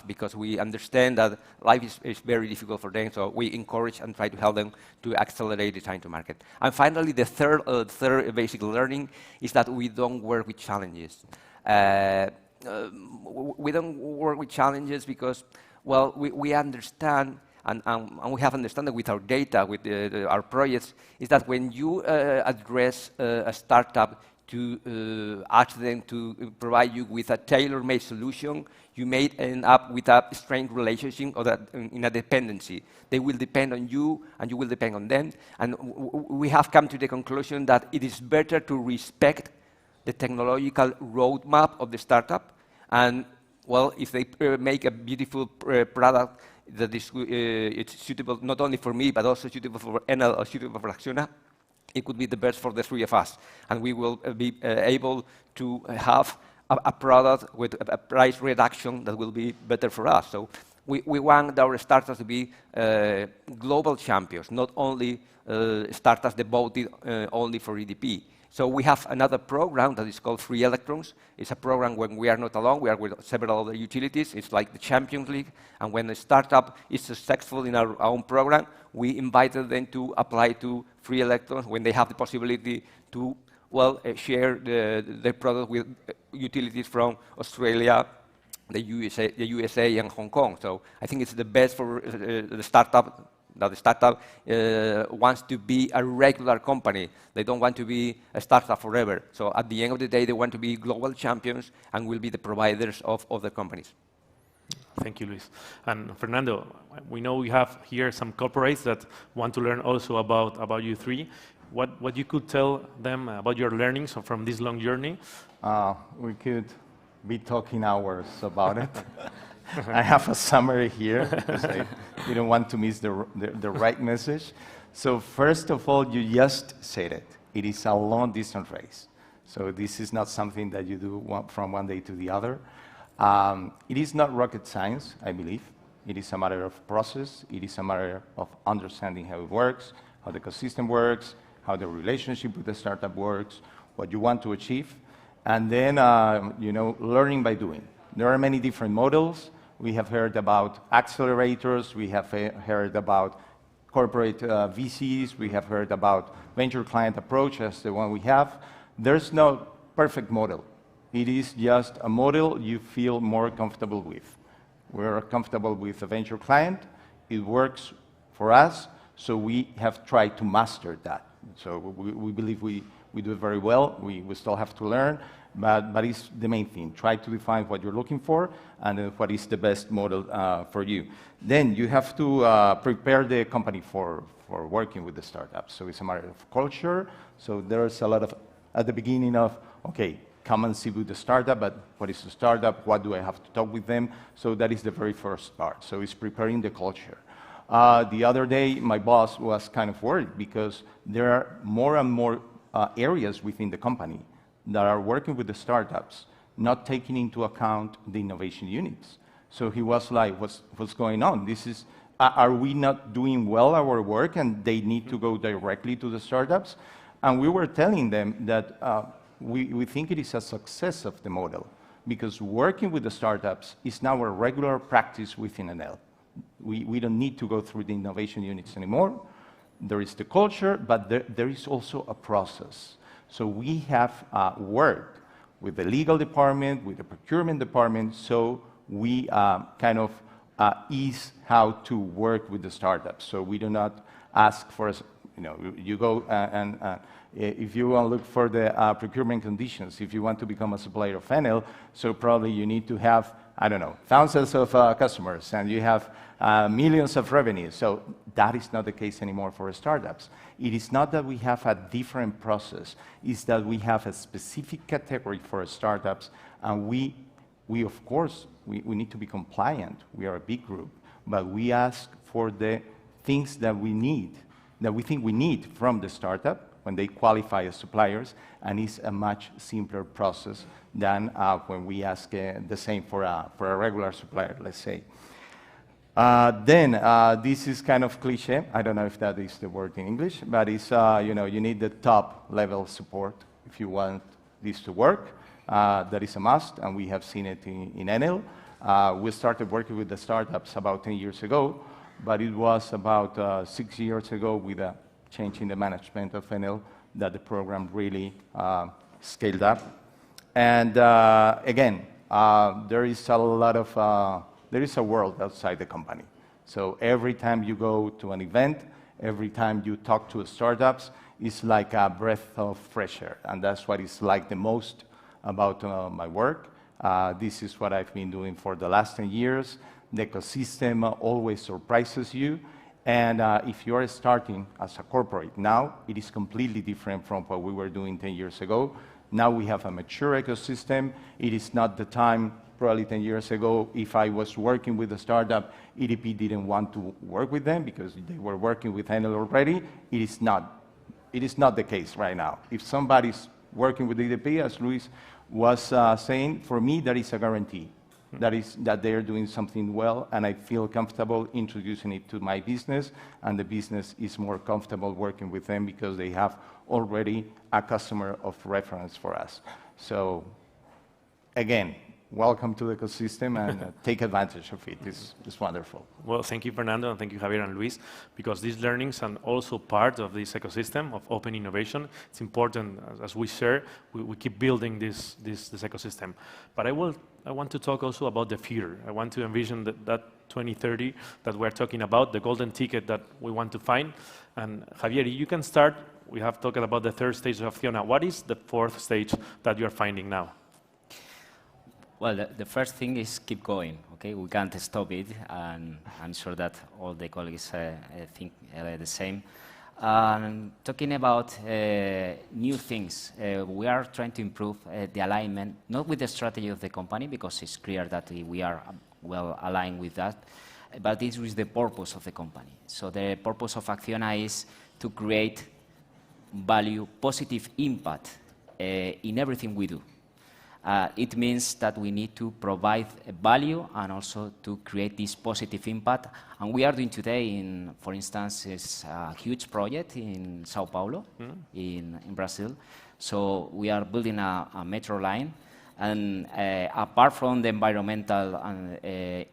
because we understand that life is very difficult for them. So we encourage and try to help them to accelerate the time to market. And finally, the third basic learning is that we don't work with challenges. We don't work with challenges because, well, we understand, and we have understanding with our data, with our projects, is that when you address a startup to ask them to provide you with a tailor-made solution, you may end up with a strained relationship or in a dependency. They will depend on you, and you will depend on them. And we have come to the conclusion that it is better to respect the technological roadmap of the startup. And, well, if they make a beautiful product that is it's suitable not only for me, but also suitable for Enel or suitable for Acciona, it could be the best for the 3 of us. And we will be able to have a product with a price reduction that will be better for us. So we want our startups to be global champions, not only startups devoted only for EDP. So we have another program that is called Free Electrons. It's a program when we are not alone, we are with several other utilities. It's like the Champions League. And when a startup is successful in our own program, we invited them to apply to Free Electrons when they have the possibility to, well, share their product with utilities from Australia, the USA and Hong Kong. So I think it's the best for the startup. That the startup wants to be a regular company. They don't want to be a startup forever. So at the end of the day, they want to be global champions and will be the providers of other companies. Thank you, Luis. And Fernando, we know we have here some corporates that want to learn also about you three. What you could tell them about your learnings from this long journey? We could be talking hours about it. I have a summary here, because I didn't want to miss the right message. So first of all, you just said it. It is a long-distance race. So this is not something that you do from one day to the other. It is not rocket science, I believe. It is a matter of process. It is a matter of understanding how it works, how the ecosystem works, how the relationship with the startup works, what you want to achieve, and then learning by doing. There are many different models. We have heard about accelerators. We have heard about corporate VCs. We have heard about venture client approach as the one we have. There's no perfect model. It is just a model you feel more comfortable with. We're comfortable with a venture client. It works for us, so we have tried to master that. So we believe we do it very well. We still have to learn. But it's the main thing. Try to define what you're looking for and what is the best model for you. Then you have to prepare the company for working with the startups. So it's a matter of culture. So there's a lot of, at the beginning of okay, come and see with the startup, but what is the startup? What do I have to talk with them? So that is the very first part. So it's preparing the culture. The other day, my boss was kind of worried because there are more and more areas within the company that are working with the startups, not taking into account the innovation units. So he was like, what's going on? Are we not doing well our work and they need to go directly to the startups? And we were telling them that we think it is a success of the model because working with the startups is now a regular practice within Enel. We don't need to go through the innovation units anymore. There is the culture, but there is also a process. So we have worked with the legal department, with the procurement department, so we kind of ease how to work with the startups. So we do not ask for, you go and if you want to look for the procurement conditions, if you want to become a supplier of Enel, so probably you need to have, I don't know, thousands of customers and you have millions of revenue. So that is not the case anymore for startups. It is not that we have a different process, it's that we have a specific category for startups and we of course, we need to be compliant. We are a big group, but we ask for the things that we need, that we think we need from the startup when they qualify as suppliers, and it's a much simpler process than when we ask the same for a regular supplier, let's say. This is kind of cliche. I don't know if that is the word in English, but it's, you need the top level support if you want this to work. That is a must, and we have seen it in Enel. We started working with the startups about 10 years ago, but it was about 6 years ago with a change in the management of Enel that the program really scaled up. And again, there is a lot of, there is a world outside the company. So every time you go to an event, every time you talk to startups, it's like a breath of fresh air, and that's what it's like the most about my work. This is what I've been doing for the last 10 years. The ecosystem always surprises you. And if you're starting as a corporate now, it is completely different from what we were doing 10 years ago. Now we have a mature ecosystem. It is not the time, probably 10 years ago, if I was working with a startup, EDP didn't want to work with them because they were working with Enel already. It is not the case right now. If somebody's working with EDP, as Luis was saying, for me, that is a guarantee. That is that they are doing something well, and I feel comfortable introducing it to my business, and the business is more comfortable working with them because they have already a customer of reference for us. So, again, welcome to the ecosystem and take advantage of it. It's wonderful. Well, thank you, Fernando, and thank you, Javier and Luis, because these learnings are also part of this ecosystem of open innovation. It's important, as we share, we keep building this ecosystem. But I want to talk also about the future. I want to envision that 2030 that we're talking about, the golden ticket that we want to find. And Javier, you can start. We have talked about the third stage of Acciona. What is the fourth stage that you're finding now? Well, the first thing is keep going, okay? We can't stop it, and I'm sure that all the colleagues think the same. Talking about new things, we are trying to improve the alignment, not with the strategy of the company, because it's clear that we are well aligned with that, but it's with the purpose of the company. So the purpose of Acciona is to create value, positive impact in everything we do. It means that we need to provide value and also to create this positive impact. And we are doing today, for instance, is a huge project in Sao Paulo, in Brazil. So we are building a metro line. And apart from the environmental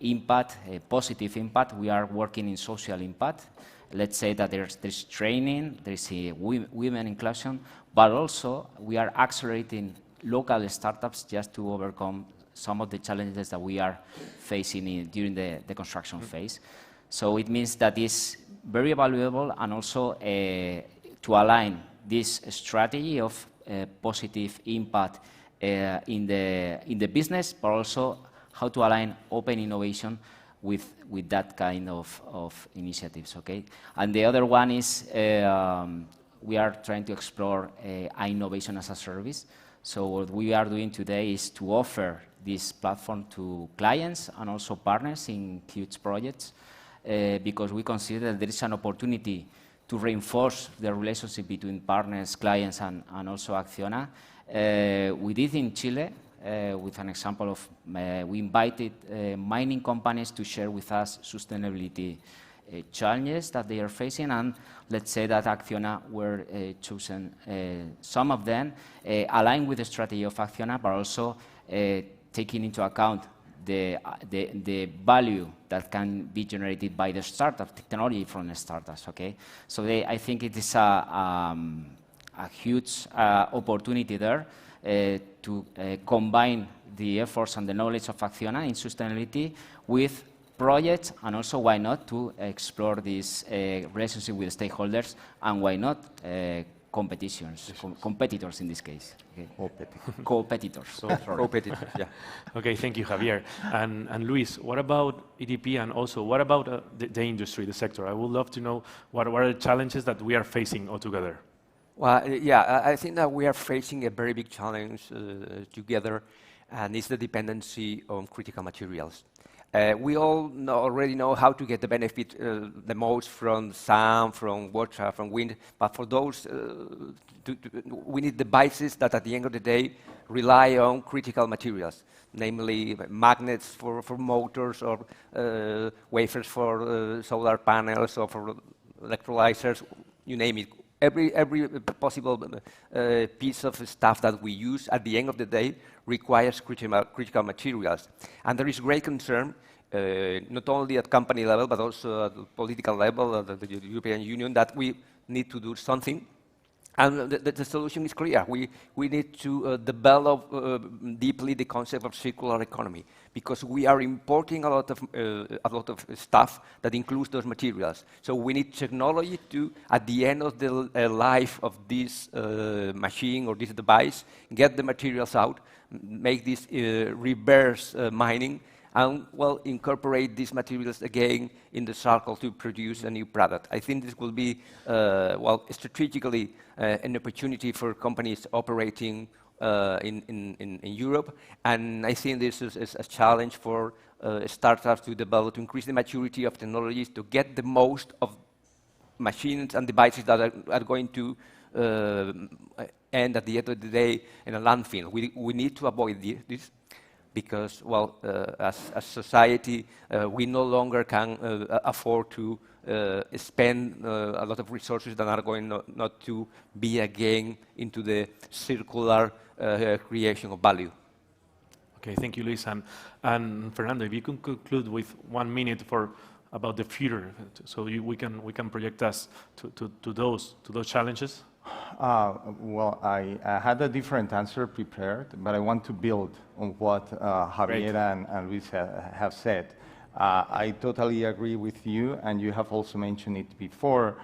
impact, positive impact, we are working in social impact. Let's say that there's training, there's women inclusion, but also we are accelerating local startups just to overcome some of the challenges that we are facing during the construction phase. So it means that it's very valuable, and also to align this strategy of positive impact in the business, but also how to align open innovation with that kind of initiatives, okay? And the other one is we are trying to explore innovation as a service. So what we are doing today is to offer this platform to clients and also partners in huge projects, because we consider that there is an opportunity to reinforce the relationship between partners, clients, and also Acciona. We did in Chile with an example of we invited mining companies to share with us sustainability challenges that they are facing, and let's say that Acciona were chosen. Some of them align with the strategy of Acciona, but also taking into account the value that can be generated by the startup technology from the startups. Okay, so I think it is a huge opportunity there to combine the efforts and the knowledge of Acciona in sustainability with projects, and also why not to explore this relationship with stakeholders, and why not competitors in this case. Okay. Competitors. Competitors, yeah. Okay, thank you, Javier. And Luis, what about EDP, and also what about the industry, the sector? I would love to know what are the challenges that we are facing altogether. Well, yeah, I think that we are facing a very big challenge together, and it's the dependency on critical materials. We all already know how to get the benefit the most from sun, from water, from wind, but for those, we need devices that at the end of the day rely on critical materials, namely magnets for motors, or wafers for solar panels, or for electrolyzers, you name it. Every possible piece of stuff that we use at the end of the day requires critical materials. And there is great concern, not only at company level, but also at the political level, at the European Union, that we need to do something. And the solution is clear. We need to develop deeply the concept of circular economy, because we are importing a lot of stuff that includes those materials. So we need technology to, at the end of the life of this machine or this device, get the materials out, make this reverse mining, and well, incorporate these materials again in the cycle to produce a new product. I think this will be, well, strategically an opportunity for companies operating in Europe, and I think this is a challenge for startups to develop, to increase the maturity of technologies, to get the most of machines and devices that are going to end at the end of the day in a landfill. We need to avoid this, because, well, as society, we no longer can afford to spend a lot of resources that are going not to be again into the circular creation of value. Okay, thank you, Luis. And Fernando, if you can conclude with 1 minute about the future, so we can project us to those challenges. Well, I had a different answer prepared, but I want to build on what Javier and Luis have said. I totally agree with you, and you have also mentioned it before.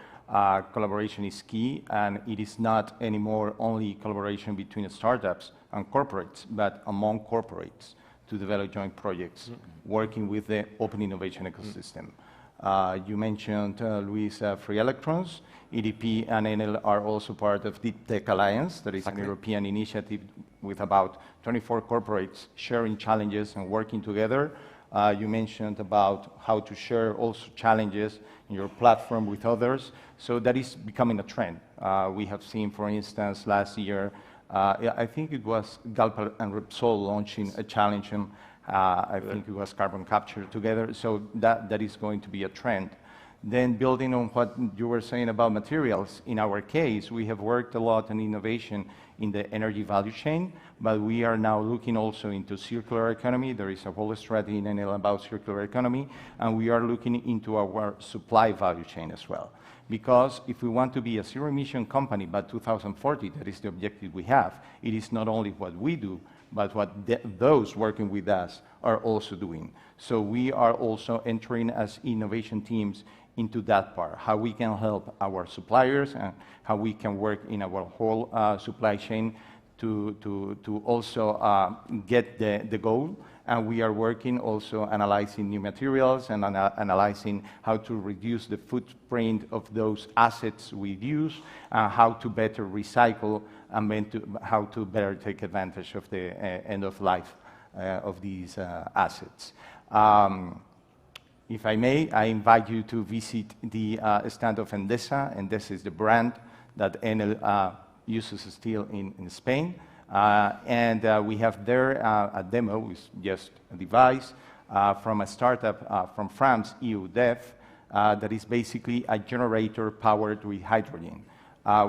Collaboration is key, and it is not anymore only collaboration between startups and corporates, but among corporates to develop joint projects, working with the open innovation ecosystem. You mentioned, Luis, free electrons. EDP and Enel are also part of Deep Tech Alliance. That is an European initiative with about 24 corporates sharing challenges and working together. You mentioned about how to share also challenges in your platform with others. So that is becoming a trend. We have seen, for instance, last year, I think it was Galp and Repsol launching a challenge, and I think it was carbon capture together. So that is going to be a trend. Then building on what you were saying about materials, in our case, we have worked a lot on innovation in the energy value chain, but we are now looking also into circular economy. There is a whole strategy in Enel about circular economy, and we are looking into our supply value chain as well. Because if we want to be a zero-emission company by 2040, that is the objective we have, it is not only what we do, but what those working with us are also doing. So we are also entering as innovation teams into that part, how we can help our suppliers and how we can work in our whole supply chain to also get the goal. And we are working also analyzing new materials and analyzing how to reduce the footprint of those assets we use, how to better recycle and how to better take advantage of the end of life of these assets. If I may, I invite you to visit the stand of Endesa. Endesa is the brand that Enel uses still in Spain. And we have there a demo, it's just a device from a startup from France, EUDEF, that is basically a generator powered with hydrogen.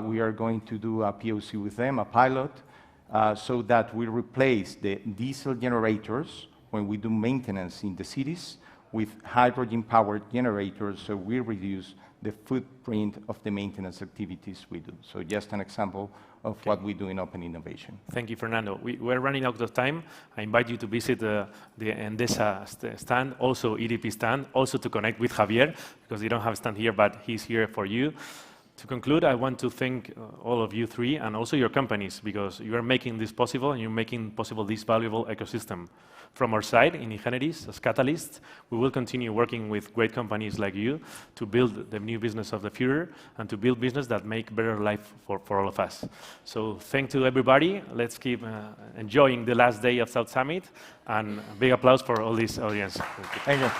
We are going to do a POC with them, a pilot, so that we replace the diesel generators when we do maintenance in the cities with hydrogen-powered generators, so we reduce the footprint of the maintenance activities we do. So just an example of what we do in open innovation. Thank you, Fernando. We're running out of time. I invite you to visit the Endesa stand, also EDP stand, also to connect with Javier, because you don't have a stand here, but he's here for you. To conclude, I want to thank all of you three and also your companies, because you are making this possible and you're making possible this valuable ecosystem. From our side, in Ingenieris, as Catalyst, we will continue working with great companies like you to build the new business of the future and to build business that make better life for all of us. So thank to everybody. Let's keep enjoying the last day of South Summit, and a big applause for all this audience. Thank you.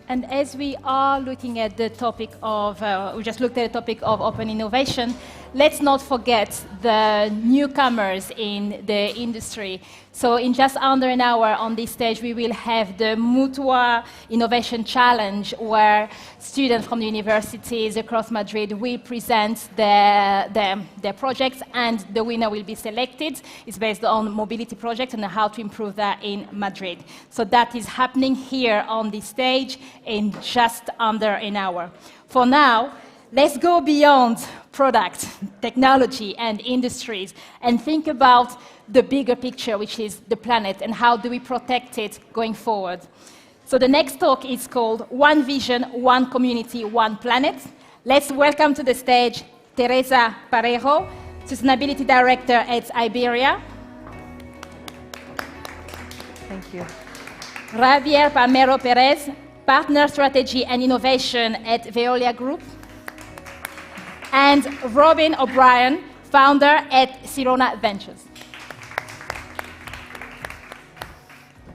And as we are looking at the topic of, we just looked at the topic of open innovation, let's not forget the newcomers in the industry. So in just under an hour on this stage, we will have the Mutua Innovation Challenge, where students from the universities across Madrid will present their projects, and the winner will be selected. It's based on mobility projects and how to improve that in Madrid. So that is happening here on this stage in just under an hour. For now, let's go beyond product, technology, and industries, and think about the bigger picture, which is the planet, and how do we protect it going forward. So the next talk is called One Vision, One Community, One Planet. Let's welcome to the stage Teresa Parejo, Sustainability Director at Iberia. Thank you. Javier Palmero Perez, Partner Strategy and Innovation at Veolia Group. And Robin O'Brien, founder at Sirona Ventures.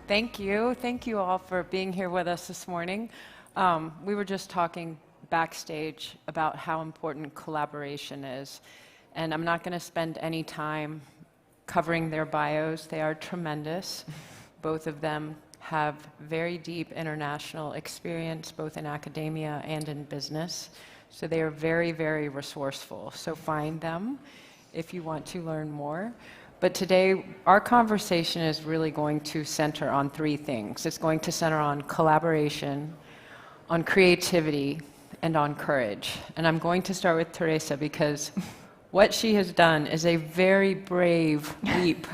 Thank you. Thank you all for being here with us this morning. We were just talking backstage about how important collaboration is. And I'm not going to spend any time covering their bios. They are tremendous. Both of them have very deep international experience, both in academia and in business. So they are very, very resourceful. So find them if you want to learn more. But today, our conversation is really going to center on three things. It's going to center on collaboration, on creativity, and on courage. And I'm going to start with Teresa, because what she has done is a very brave leap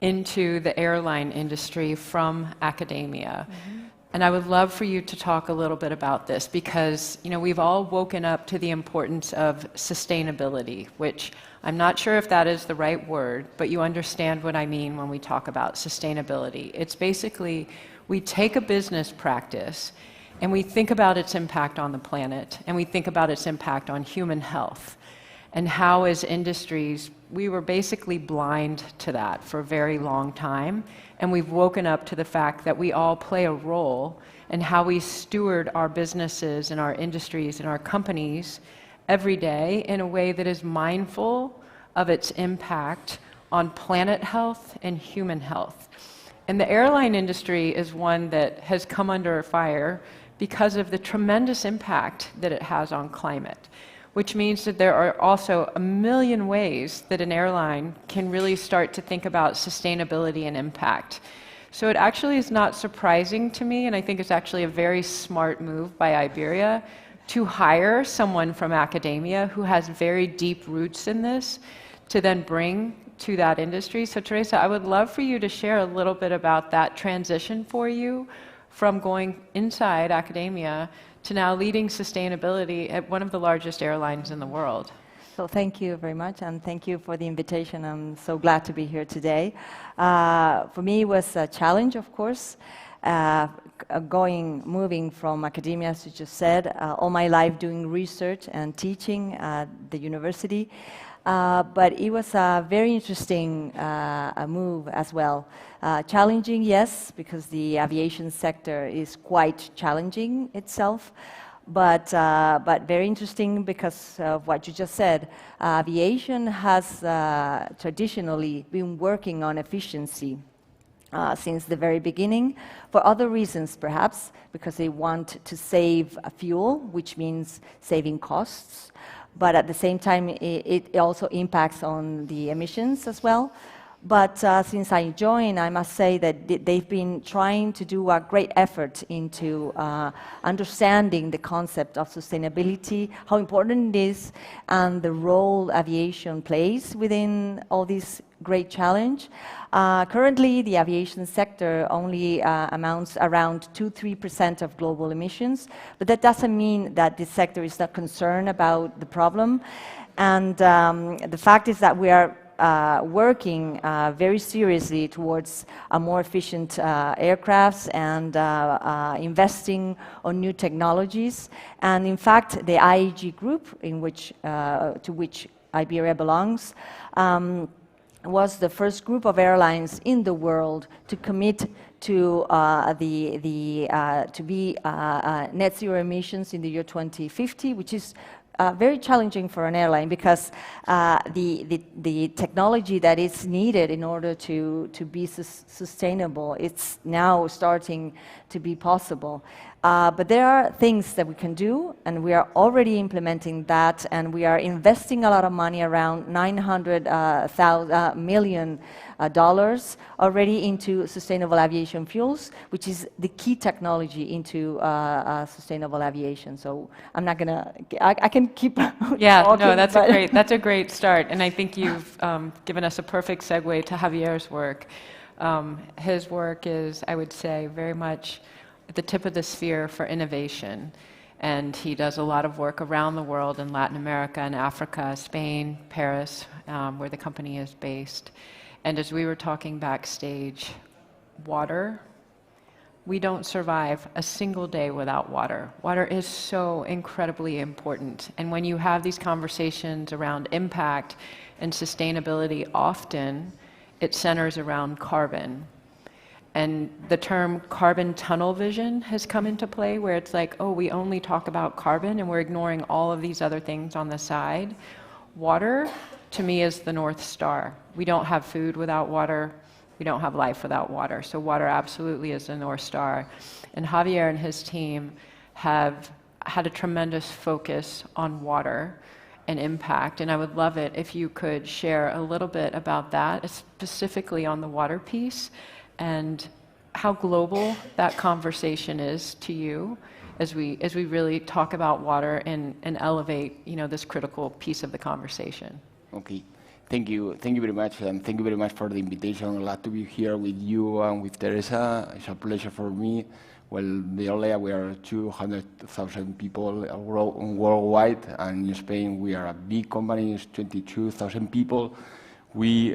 into the airline industry from academia. And I would love for you to talk a little bit about this, because we've all woken up to the importance of sustainability, which I'm not sure if that is the right word, but you understand what I mean when we talk about sustainability. It's basically, we take a business practice and we think about its impact on the planet, and we think about its impact on human health, and how as industries, we were basically blind to that for a very long time. And we've woken up to the fact that we all play a role in how we steward our businesses and our industries and our companies every day in a way that is mindful of its impact on planet health and human health. And the airline industry is one that has come under fire because of the tremendous impact that it has on climate, which means that there are also a million ways that an airline can really start to think about sustainability and impact. So it actually is not surprising to me, and I think it's actually a very smart move by Iberia to hire someone from academia who has very deep roots in this to then bring to that industry. So Teresa, I would love for you to share a little bit about that transition for you from going inside academia to now leading sustainability at one of the largest airlines in the world. So thank you very much, and thank you for the invitation. I'm so glad to be here today. For me, it was a challenge, of course, moving from academia, as you just said, all my life doing research and teaching at the university. But it was a very interesting move as well. Challenging, yes, because the aviation sector is quite challenging itself. But very interesting because of what you just said. Aviation has traditionally been working on efficiency since the very beginning, for other reasons perhaps, because they want to save fuel, which means saving costs, but at the same time it also impacts on the emissions as well. But since I joined, I must say that they've been trying to do a great effort into understanding the concept of sustainability, how important it is, and the role aviation plays within all this great challenge. Currently, the aviation sector only amounts around 2-3% of global emissions, but that doesn't mean that this sector is not concerned about the problem. And the fact is that we are working very seriously towards a more efficient aircrafts and investing on new technologies. And in fact, the IAG group, to which Iberia belongs, was the first group of airlines in the world to commit to be net zero emissions in the year 2050, which is very challenging for an airline because the technology that is needed in order to be sustainable, it's now starting to be possible. But there are things that we can do, and we are already implementing that, and we are investing a lot of money, around $900 million already into sustainable aviation fuels, which is the key technology into sustainable aviation. So I'm not gonna, I can keep Yeah, talking, no, that's a great start, and I think you've given us a perfect segue to Javier's work. His work is, I would say, very much at the tip of the sphere for innovation. And he does a lot of work around the world in Latin America and Africa, Spain, Paris, where the company is based. And as we were talking backstage, water, we don't survive a single day without water. Water is so incredibly important. And when you have these conversations around impact and sustainability, often it centers around carbon. And the term carbon tunnel vision has come into play, where it's like, oh, we only talk about carbon and we're ignoring all of these other things on the side. Water, to me, is the North Star. We don't have food without water. We don't have life without water. So water absolutely is the North Star. And Javier and his team have had a tremendous focus on water and impact. And I would love it if you could share a little bit about that, specifically on the water piece, and how global that conversation is to you as we really talk about water and elevate, this critical piece of the conversation. Okay, thank you very much, and thank you very much for the invitation. I'm glad to be here with you and with Teresa. It's a pleasure for me. Well, the Olea, we are 200,000 people worldwide, and in Spain we are a big company, it's 22,000 people. We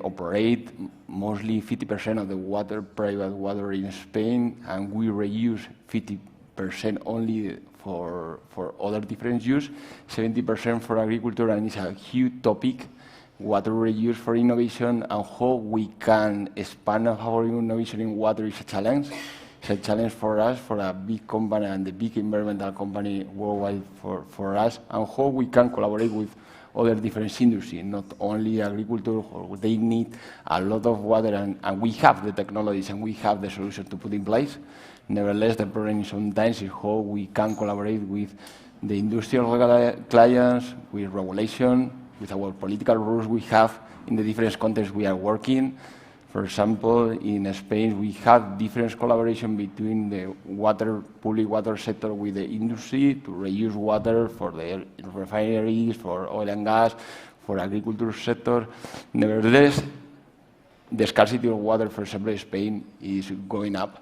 operate mostly 50% of the private water in Spain, and we reuse 50% only for other different use, 70% for agriculture, and it's a huge topic, water reuse for innovation, and how we can expand our innovation in water is a challenge. It's a challenge for us, for a big company and the big environmental company worldwide for us, and how we can collaborate with other different industries, not only agriculture. They need a lot of water, and we have the technologies and we have the solution to put in place. Nevertheless, the problem sometimes is how we can collaborate with the industrial clients, with regulation, with our political rules we have in the different contexts we are working. For example, in Spain, we have different collaboration between the public water sector with the industry to reuse water for the refineries, for oil and gas, for agriculture sector. Nevertheless, the scarcity of water, for example, in Spain is going up.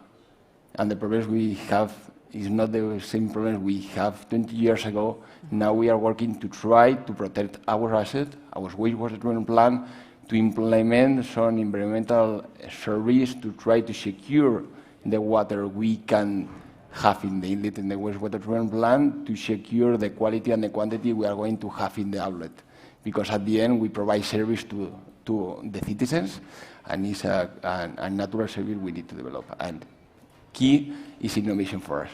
and the problems we have is not the same problem we have 20 years ago. Now we are working to try to protect our asset, our wastewater treatment plant, to implement some environmental surveys to try to secure the water we can have in the inlet in the wastewater treatment plant, to secure the quality and the quantity we are going to have in the outlet. Because at the end, we provide service to the citizens, and it's a natural service we need to develop. And key is innovation for us.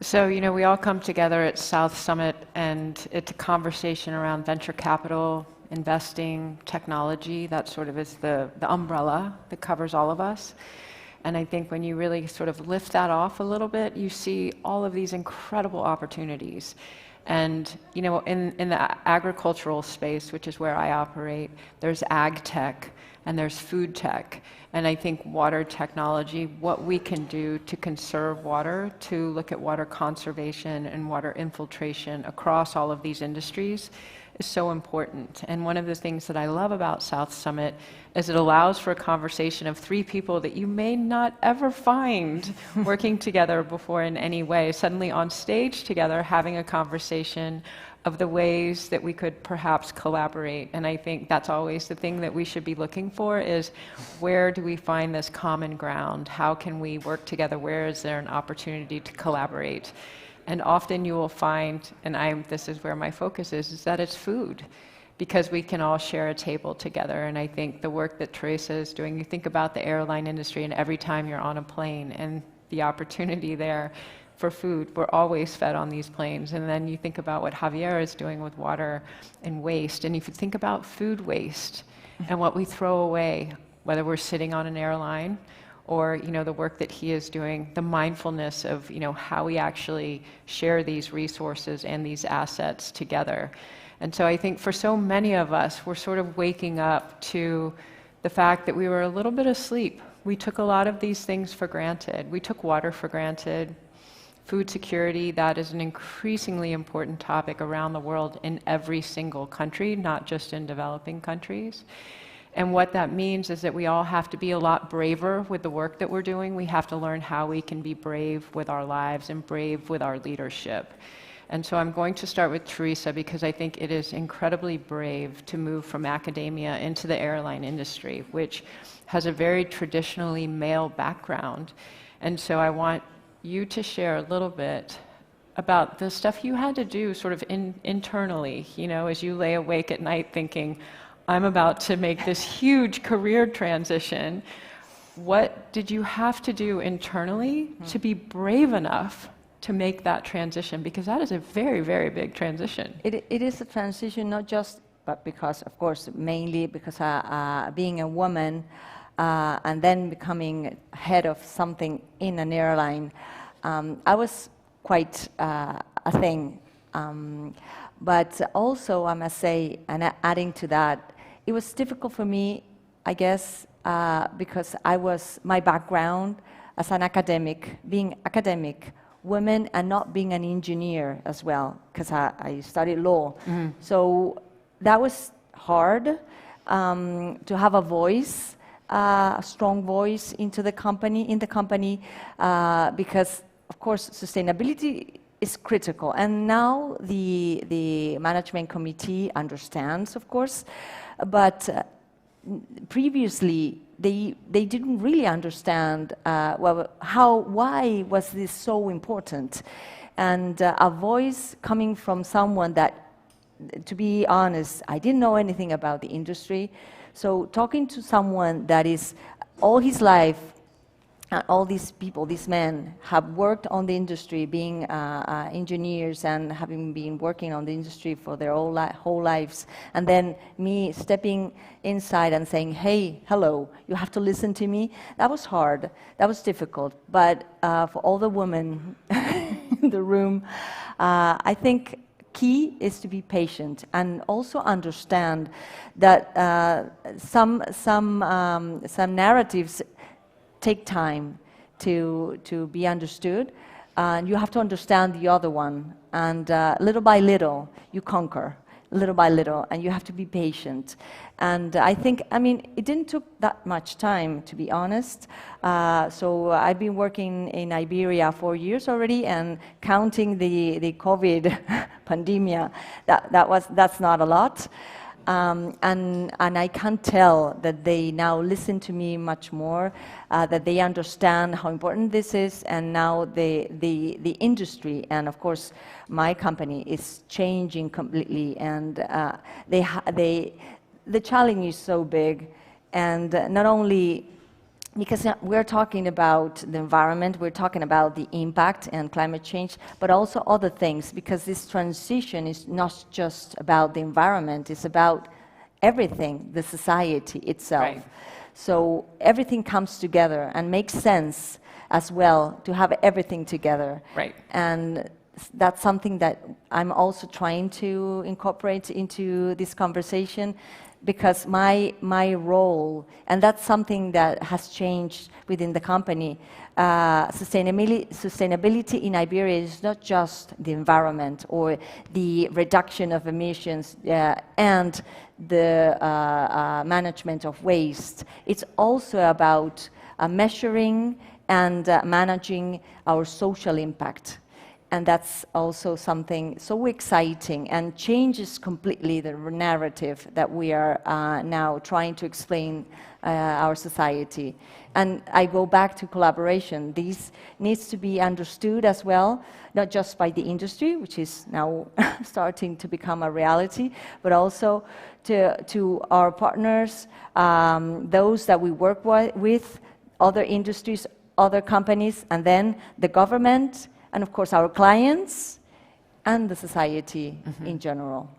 So, you know, we all come together at South Summit, and it's a conversation around venture capital, investing, technology. That sort of is the umbrella that covers all of us. And I think when you really sort of lift that off a little bit, you see all of these incredible opportunities. And, you know, in the agricultural space, which is where I operate, there's ag tech and there's food tech. And I think water technology, what we can do to conserve water, to look at water conservation and water infiltration across all of these industries is so important. And one of the things that I love about South Summit is it allows for a conversation of three people that you may not ever find working together before in any way, suddenly on stage together having a conversation of the ways that we could perhaps collaborate. And I think that's always the thing that we should be looking for is where do we find this common ground? How can we work together? Where is there an opportunity to collaborate? And often you will find, and this is where my focus is that it's food, because we can all share a table together. And I think the work that Teresa is doing, you think about the airline industry, and every time you're on a plane and the opportunity there for food, we're always fed on these planes. And then you think about what Javier is doing with water and waste. And if you think about food waste and what we throw away, whether we're sitting on an airline or, you know, the work that he is doing, the mindfulness of, you know, how we actually share these resources and these assets together. And so I think for so many of us, we're sort of waking up to the fact that we were a little bit asleep. We took a lot of these things for granted. We took water for granted. Food security, that is an increasingly important topic around the world in every single country, not just in developing countries. And what that means is that we all have to be a lot braver with the work that we're doing. We have to learn how we can be brave with our lives and brave with our leadership. And so I'm going to start with Teresa, because I think it is incredibly brave to move from academia into the airline industry, which has a very traditionally male background. And so I want you to share a little bit about the stuff you had to do sort of internally, you know, as you lay awake at night thinking, I'm about to make this huge career transition. What did you have to do internally to be brave enough to make that transition? Because that is a very, very big transition. It is a transition, not just, but because, of course, mainly because being a woman and then becoming head of something in an airline, I was quite a thing. But also, I must say, and adding to that, it was difficult for me, I guess, because my background as an academic, being academic, woman, and not being an engineer as well, because I studied law. Mm. So that was hard to have a voice, a strong voice in the company, because, of course, sustainability is critical. And now the management committee understands, of course, but previously they didn't really understand why was this so important. And a voice coming from someone that, to be honest, I didn't know anything about the industry. So talking to someone that is all his life, all these people, these men, have worked on the industry, being engineers and having been working on the industry for their whole lives, and then me stepping inside and saying, hey, hello, you have to listen to me, that was hard, that was difficult. But for all the women in the room, I think key is to be patient and also understand that some narratives take time to be understood, and you have to understand the other one, and little by little you conquer little by little, and you have to be patient. And I think, I mean, it didn't took that much time, to be honest. So I've been working in Iberia 4 years already, and counting the COVID pandemia, that's not a lot. And I can tell that they now listen to me much more, that they understand how important this is, and now the industry, and of course my company, is changing completely, and the challenge is so big, and not only because we're talking about the environment, we're talking about the impact and climate change, but also other things, because this transition is not just about the environment, it's about everything, the society itself. Right. So everything comes together and makes sense as well to have everything together. Right. And that's something that I'm also trying to incorporate into this conversation, because my role, and that's something that has changed within the company, sustainability in Iberia is not just the environment or the reduction of emissions and the management of waste. It's also about measuring and managing our social impact. And that's also something so exciting and changes completely the narrative that we are now trying to explain our society. And I go back to collaboration. This needs to be understood as well, not just by the industry, which is now starting to become a reality, but also to our partners, those that we work with, other industries, other companies, and then the government, and of course our clients and the society in general.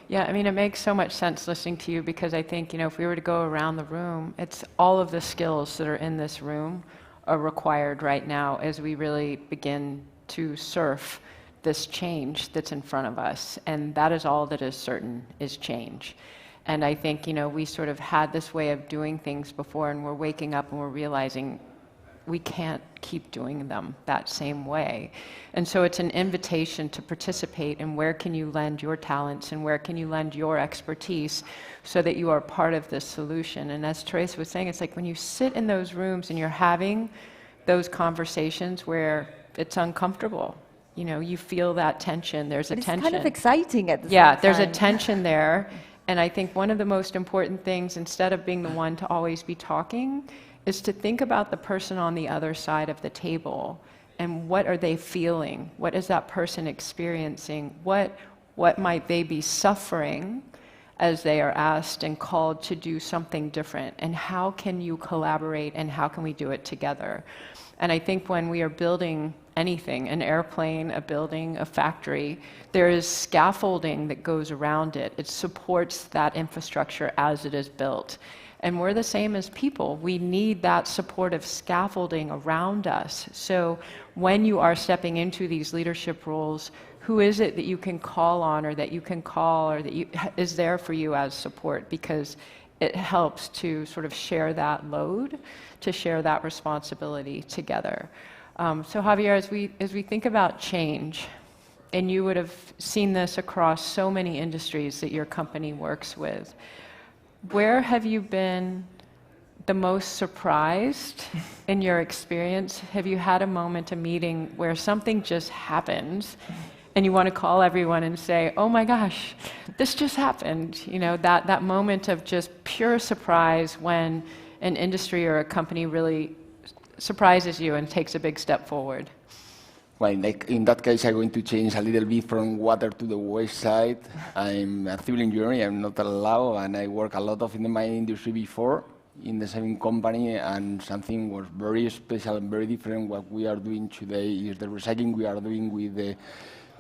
Yeah, I mean, it makes so much sense listening to you, because I think, you know, if we were to go around the room, it's all of the skills that are in this room are required right now as we really begin to surf this change that's in front of us. And that is all that is certain, is change. And I think, you know, we sort of had this way of doing things before, and we're waking up and we're realizing we can't keep doing them that same way. And so it's an invitation to participate in where can you lend your talents and where can you lend your expertise so that you are part of this solution. And as Teresa was saying, it's like when you sit in those rooms and you're having those conversations where it's uncomfortable, you know, you feel that tension, there's a tension. It's kind of exciting at the same Yeah, time. there's a tension there. And I think one of the most important things, instead of being the one to always be talking, is to think about the person on the other side of the table and what are they feeling? What is that person experiencing? What might they be suffering as they are asked and called to do something different? And how can you collaborate and how can we do it together? And I think when we are building anything, an airplane, a building, a factory, there is scaffolding that goes around it. It supports that infrastructure as it is built. And we're the same as people. We need that supportive scaffolding around us. So when you are stepping into these leadership roles, who is it that you can call on, or that you can call, or that is there for you as support? Because it helps to sort of share that load, to share that responsibility together. So Javier, as we think about change, and you would have seen this across so many industries that your company works with, where have you been the most surprised in your experience? Have you had a moment, a meeting, where something just happens and you want to call everyone and say, oh my gosh, this just happened? You know, that moment of just pure surprise when an industry or a company really surprises you and takes a big step forward. Well, in that case, I'm going to change a little bit from water to the waste side. I'm a civil engineer, I'm not allowed, and I work a lot in the mining industry before in the same company, and something was very special and very different. What we are doing today is the recycling we are doing with the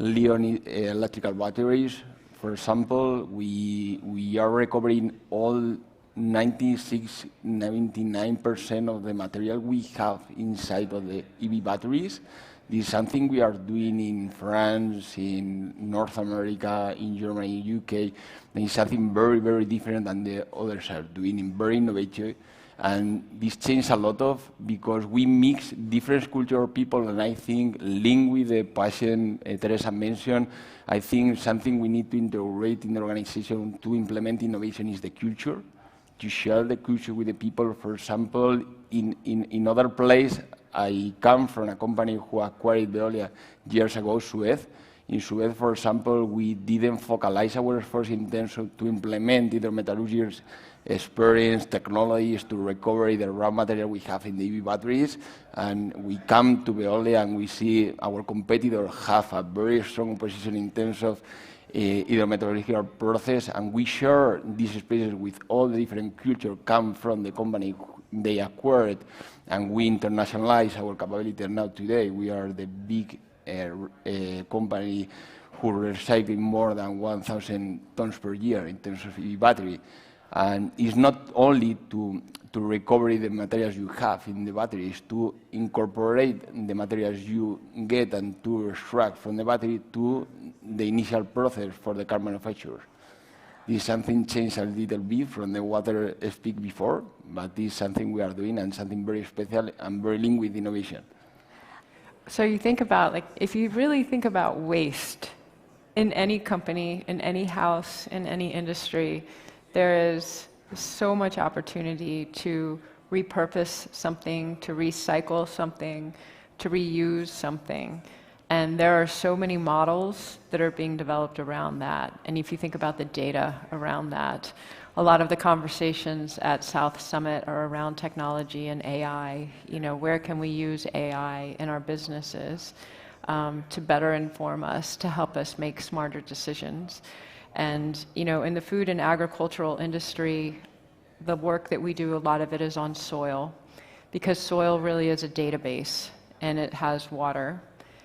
Li-ion electrical batteries. For example, we are recovering all 99% of the material we have inside of the EV batteries. This is something we are doing in France, in North America, in Germany, UK. And it's something very, very different than the others are doing, and very innovative. And this changed a lot of because we mix different cultural people, and I think linked with the passion Teresa mentioned, I think something we need to integrate in the organization to implement innovation is the culture, to share the culture with the people. For example, in other place, I come from a company who acquired Veolia years ago, Suez. In Suez, for example, we didn't focalize our efforts in terms of to implement either metallurgists' experience, technologies to recover the raw material we have in the EV batteries. And we come to Veolia and we see our competitors have a very strong position in terms of either metallurgical process, and we share these spaces with all the different cultures come from the company they acquired, and we internationalize our capability. And now today we are the big company who recycling more than 1,000 tons per year in terms of EV battery. And it's not only to recover the materials you have in the batteries, to incorporate the materials you get and to extract from the battery to the initial process for the car manufacturer. This is something changed a little bit from the water I speak before, but this is something we are doing and something very special and very linked with innovation. So you think about, like, if you really think about waste in any company, in any house, in any industry, there is so much opportunity to repurpose something, to recycle something, to reuse something. And there are so many models that are being developed around that. And if you think about the data around that, a lot of the conversations at South Summit are around technology and AI. You know, where can we use AI in our businesses to better inform us, to help us make smarter decisions? And, you know, in the food and agricultural industry, the work that we do, a lot of it is on soil, because soil really is a database, and it has water,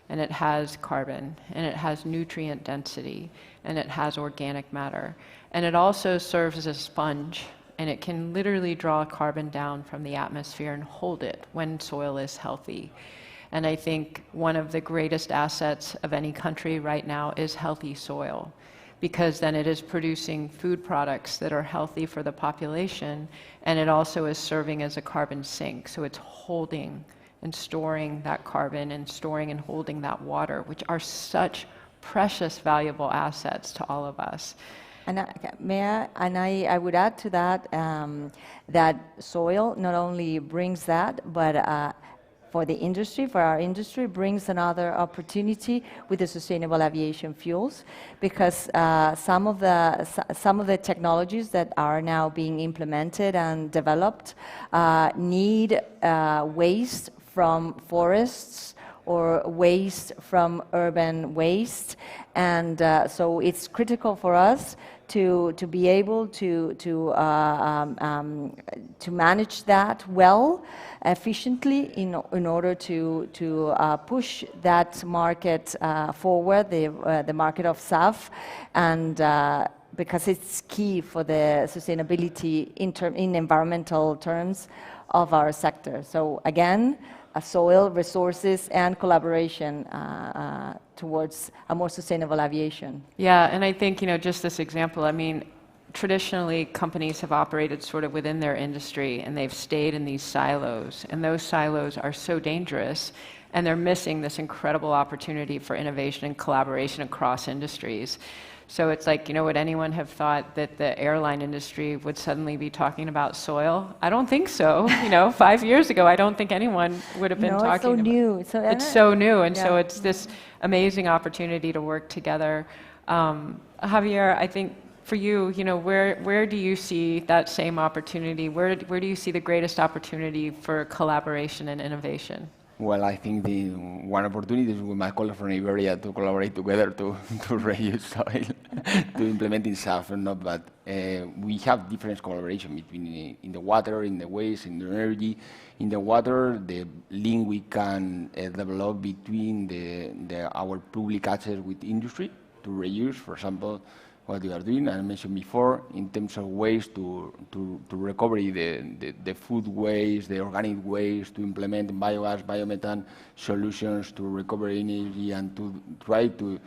and it has carbon, and it has nutrient density, and it has organic matter. And it also serves as a sponge, and it can literally draw carbon down from the atmosphere and hold it when soil is healthy. And I think one of the greatest assets of any country right now is healthy soil, because then it is producing food products that are healthy for the population, and it also is serving as a carbon sink. So it's holding and storing that carbon and storing and holding that water, which are such precious, valuable assets to all of us. And I would add to that that soil not only brings that, but for the industry, for our industry, brings another opportunity with the sustainable aviation fuels, because some of the technologies that are now being implemented and developed need waste from forests or waste from urban waste, and so it's critical for us to be able to manage that well, efficiently, in order to push that market forward, the market of SAF, and because it's key for the sustainability in environmental terms of our sector. So again, soil, resources, and collaboration towards a more sustainable aviation. Yeah, and I think, you know, just this example, I mean, traditionally companies have operated sort of within their industry, and they've stayed in these silos, and those silos are so dangerous, and they're missing this incredible opportunity for innovation and collaboration across industries. So it's like, you know, would anyone have thought that the airline industry would suddenly be talking about soil? I don't think so. You know, 5 years ago, I don't think anyone would have been talking it's so about new. It's so new, and so it's this amazing opportunity to work together. Javier, I think for you, you know, where do you see that same opportunity? Where do you see the greatest opportunity for collaboration and innovation? Well, I think the one opportunity is with my colleagues from Iberia to collaborate together to reuse soil, to implement in SAF or not, but we have different collaboration between in the water, in the waste, in the energy. In the water, the link we can develop between our public assets with industry to reuse, for example, what you are doing. I mentioned before, in terms of ways to recover the food waste, the organic waste, to implement biogas, biomethane solutions to recover energy and to try to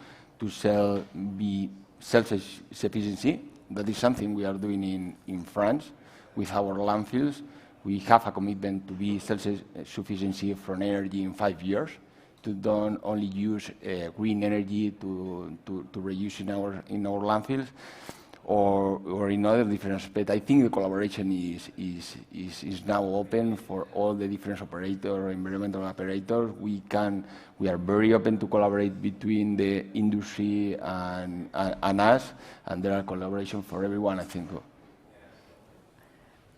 be self-sufficiency. That is something we are doing in France with our landfills. we have a commitment to be self-sufficiency from energy in 5 years, to don't only use green energy to reuse in our landfills, or in other different aspects. I think the collaboration is now open for all the different operators, environmental operators. We are very open to collaborate between the industry and us, and there are collaboration for everyone, I think.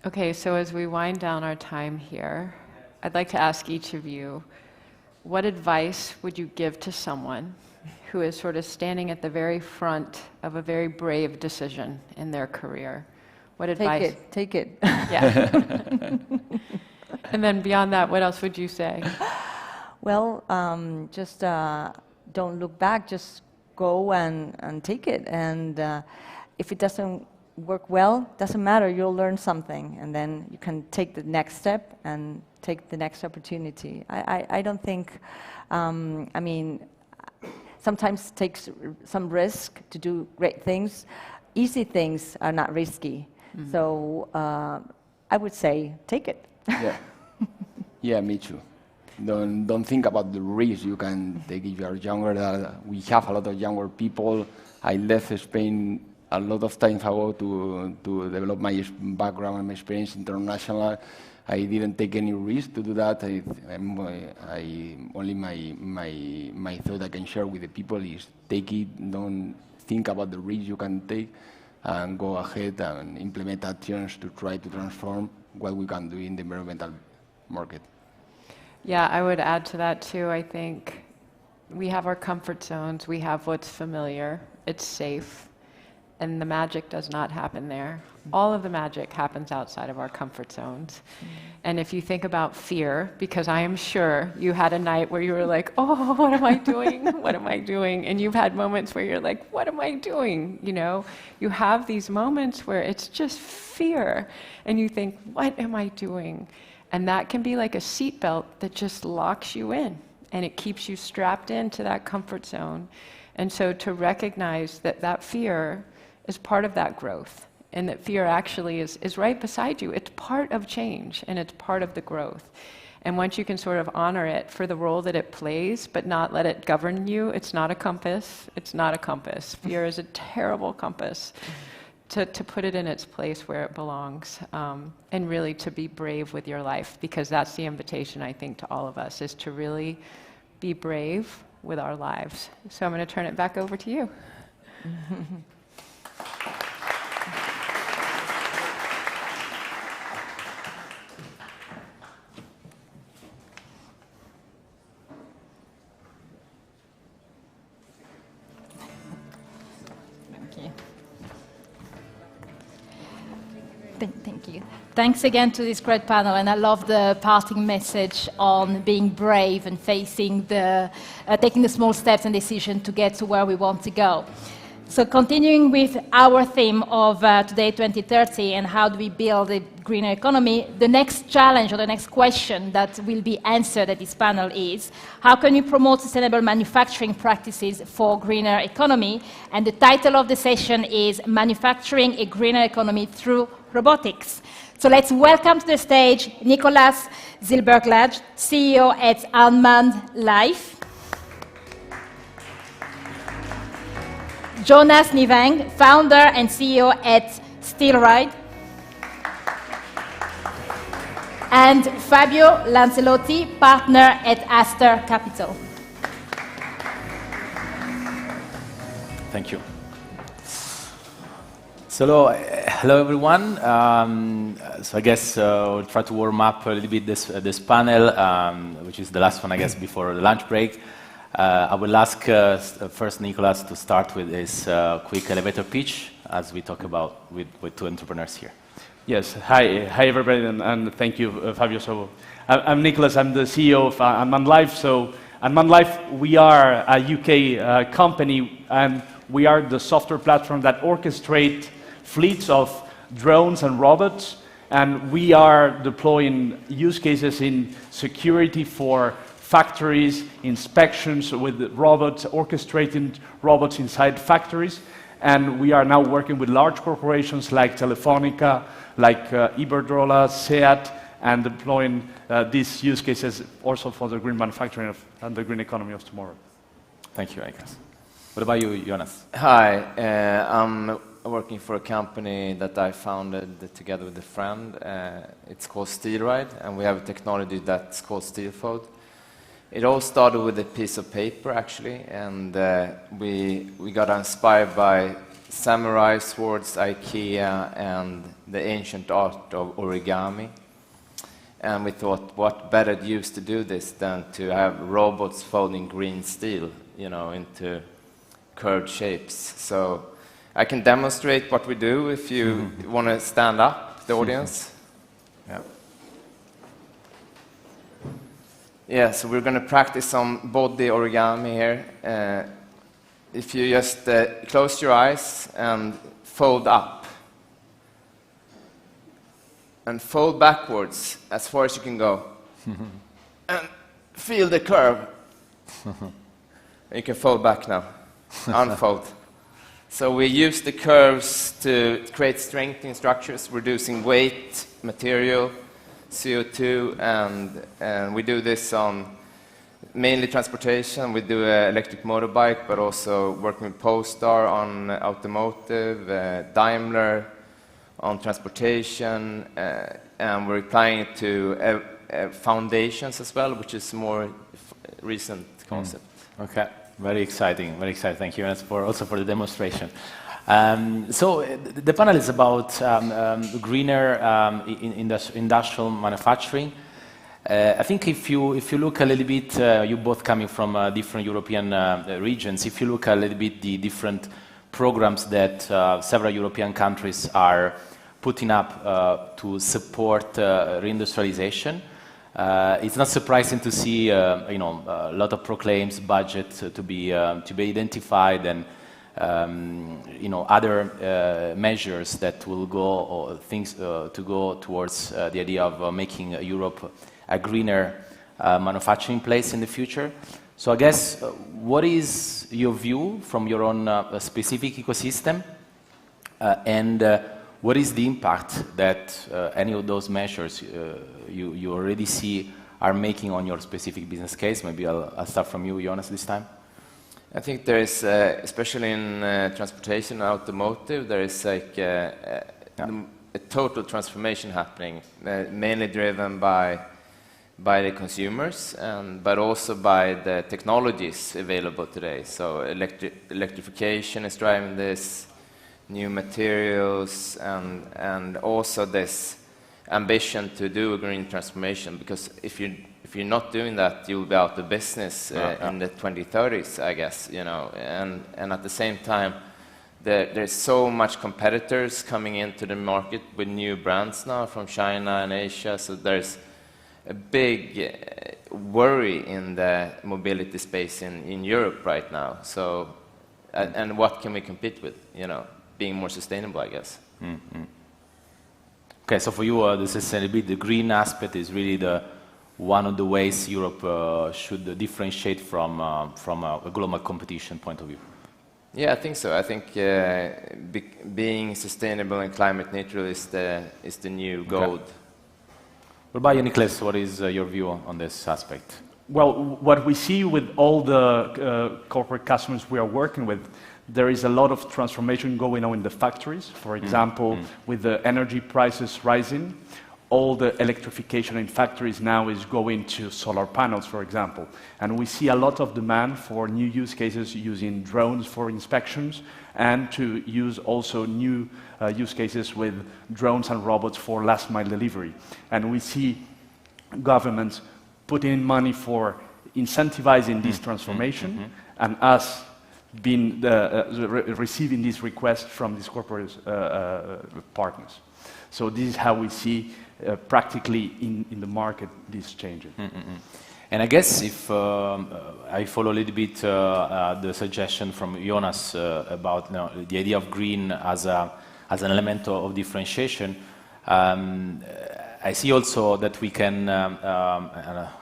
Okay, so as we wind down our time here, I'd like to ask each of you, what advice would you give to someone who is sort of standing at the very front of a very brave decision in their career? What advice? Take it. Yeah. And then beyond that, what else would you say? Well, just don't look back, just go and take it. And if it doesn't work well, doesn't matter, you'll learn something. And then you can take the next step and take the next opportunity. I don't think, I mean, sometimes it takes some risk to do great things. Easy things are not risky. Mm-hmm. So I would say, take it. Yeah, yeah, me too. Don't think about the risk you can take if you are younger. We have a lot of younger people. I left Spain a lot of time ago to develop my background and my experience international. I didn't take any risk to do that. Only my thought I can share with the people is take it. Don't think about the risk you can take, and go ahead and implement actions to try to transform what we can do in the environmental market. Yeah, I would add to that too. I think we have our comfort zones. We have what's familiar. It's safe. And the magic does not happen there. All of the magic happens outside of our comfort zones. And if you think about fear, because I am sure you had a night where you were like, oh, what am I doing? What am I doing? And you've had moments where you're like, what am I doing? You know, you have these moments where it's just fear. And you think, what am I doing? And that can be like a seatbelt that just locks you in. And it keeps you strapped into that comfort zone. And so to recognize that that fear is part of that growth, and that fear actually is right beside you. It's part of change, and it's part of the growth. And once you can sort of honor it for the role that it plays, but not let it govern you, it's not a compass. It's not a compass. Fear is a terrible compass. To put it in its place where it belongs, and really to be brave with your life, because that's the invitation, I think, to all of us, is to really be brave with our lives. So I'm going to turn it back over to you. Thank you. Thanks again to this great panel, and I love the parting message on being brave and facing taking the small steps and decisions to get to where we want to go. So continuing with our theme of today, 2030, and how do we build a greener economy, the next challenge or the next question that will be answered at this panel is, how can you promote sustainable manufacturing practices for greener economy? And the title of the session is Manufacturing a Greener Economy Through Robotics. So let's welcome to the stage Nicolas Zilberglad, CEO at Unmanned Life. Jonas Nivang, founder and CEO at Steelride. And Fabio Lancelotti, partner at Aster Capital. Thank you. So hello everyone. So I guess we'll try to warm up a little bit this panel, which is the last one, I guess, before the lunch break. I will ask first Nicolas to start with his quick elevator pitch as we talk about with two entrepreneurs here. Yes, hi everybody, and thank you, Fabio. So I'm Nicolas, I'm the CEO of Unmanned Life. So Unmanned Life, we are a UK company, and we are the software platform that orchestrates fleets of drones and robots, and we are deploying use cases in security for factories, inspections with robots, orchestrating robots inside factories. And we are now working with large corporations like Telefonica, like Iberdrola, SEAT, and deploying these use cases also for the green manufacturing and the green economy of tomorrow. Thank you, Nicholas. What about you, Jonas? Hi, I'm working for a company that I founded together with a friend. It's called SteelRide, and we have a technology that's called SteelFold. It all started with a piece of paper, actually, and we got inspired by samurai swords, IKEA, and the ancient art of origami. And we thought, what better use to do this than to have robots folding green steel, you know, into curved shapes. So I can demonstrate what we do if you want to stand up, the audience. Yeah. Yeah, so we're going to practice some body origami here. If you just close your eyes and fold up. And fold backwards as far as you can go. And feel the curve. You can fold back now. Unfold. So we use the curves to create strength in structures, reducing weight, material, CO2, and we do this on mainly transportation. We do an electric motorbike, but also working with Polestar on automotive, Daimler on transportation, and we're applying it to foundations as well, which is a more recent concept. Okay, very exciting, very exciting. Thank you, and also for the demonstration. So the panel is about greener industrial manufacturing. I think if you look a little bit, you both coming from different European regions, if you look a little bit the different programs that several European countries are putting up to support reindustrialization, it's not surprising to see a lot of proclaims, budget to be identified, and other measures that will go, or things to go towards the idea of making Europe a greener manufacturing place in the future. So I guess, what is your view from your own specific ecosystem, and what is the impact that any of those measures you already see are making on your specific business case? Maybe I'll start from you, Jonas, this time. I think there is, especially in transportation and automotive, there is like a total transformation happening, mainly driven by the consumers, but also by the technologies available today. So electrification is driving this, new materials, and also this ambition to do a green transformation, because if you're not doing that, you'll be out of business in the 2030s, I guess, and at the same time, there's so much competitors coming into the market with new brands now from China and Asia, so there's a big worry in the mobility space in Europe right now. So, and what can we compete with, being more sustainable, I guess. Okay, so for you, the sustainability, the green aspect is really one of the ways Europe should differentiate from a global competition point of view. Yeah, I think so. I think being sustainable and climate neutral is the new gold. Okay. What about you, Nicholas? What is your view on this aspect? Well, what we see with all the corporate customers we are working with, there is a lot of transformation going on in the factories. For example, with the energy prices rising, all the electrification in factories now is going to solar panels, for example. And we see a lot of demand for new use cases using drones for inspections, and to use also new use cases with drones and robots for last mile delivery. And we see governments putting in money for incentivizing this transformation, and us being receiving these requests from these corporate partners. So this is how we see practically in the market this changing. And I guess if I follow a little bit the suggestion from Jonas about the idea of green as an element of differentiation, I see also that we can,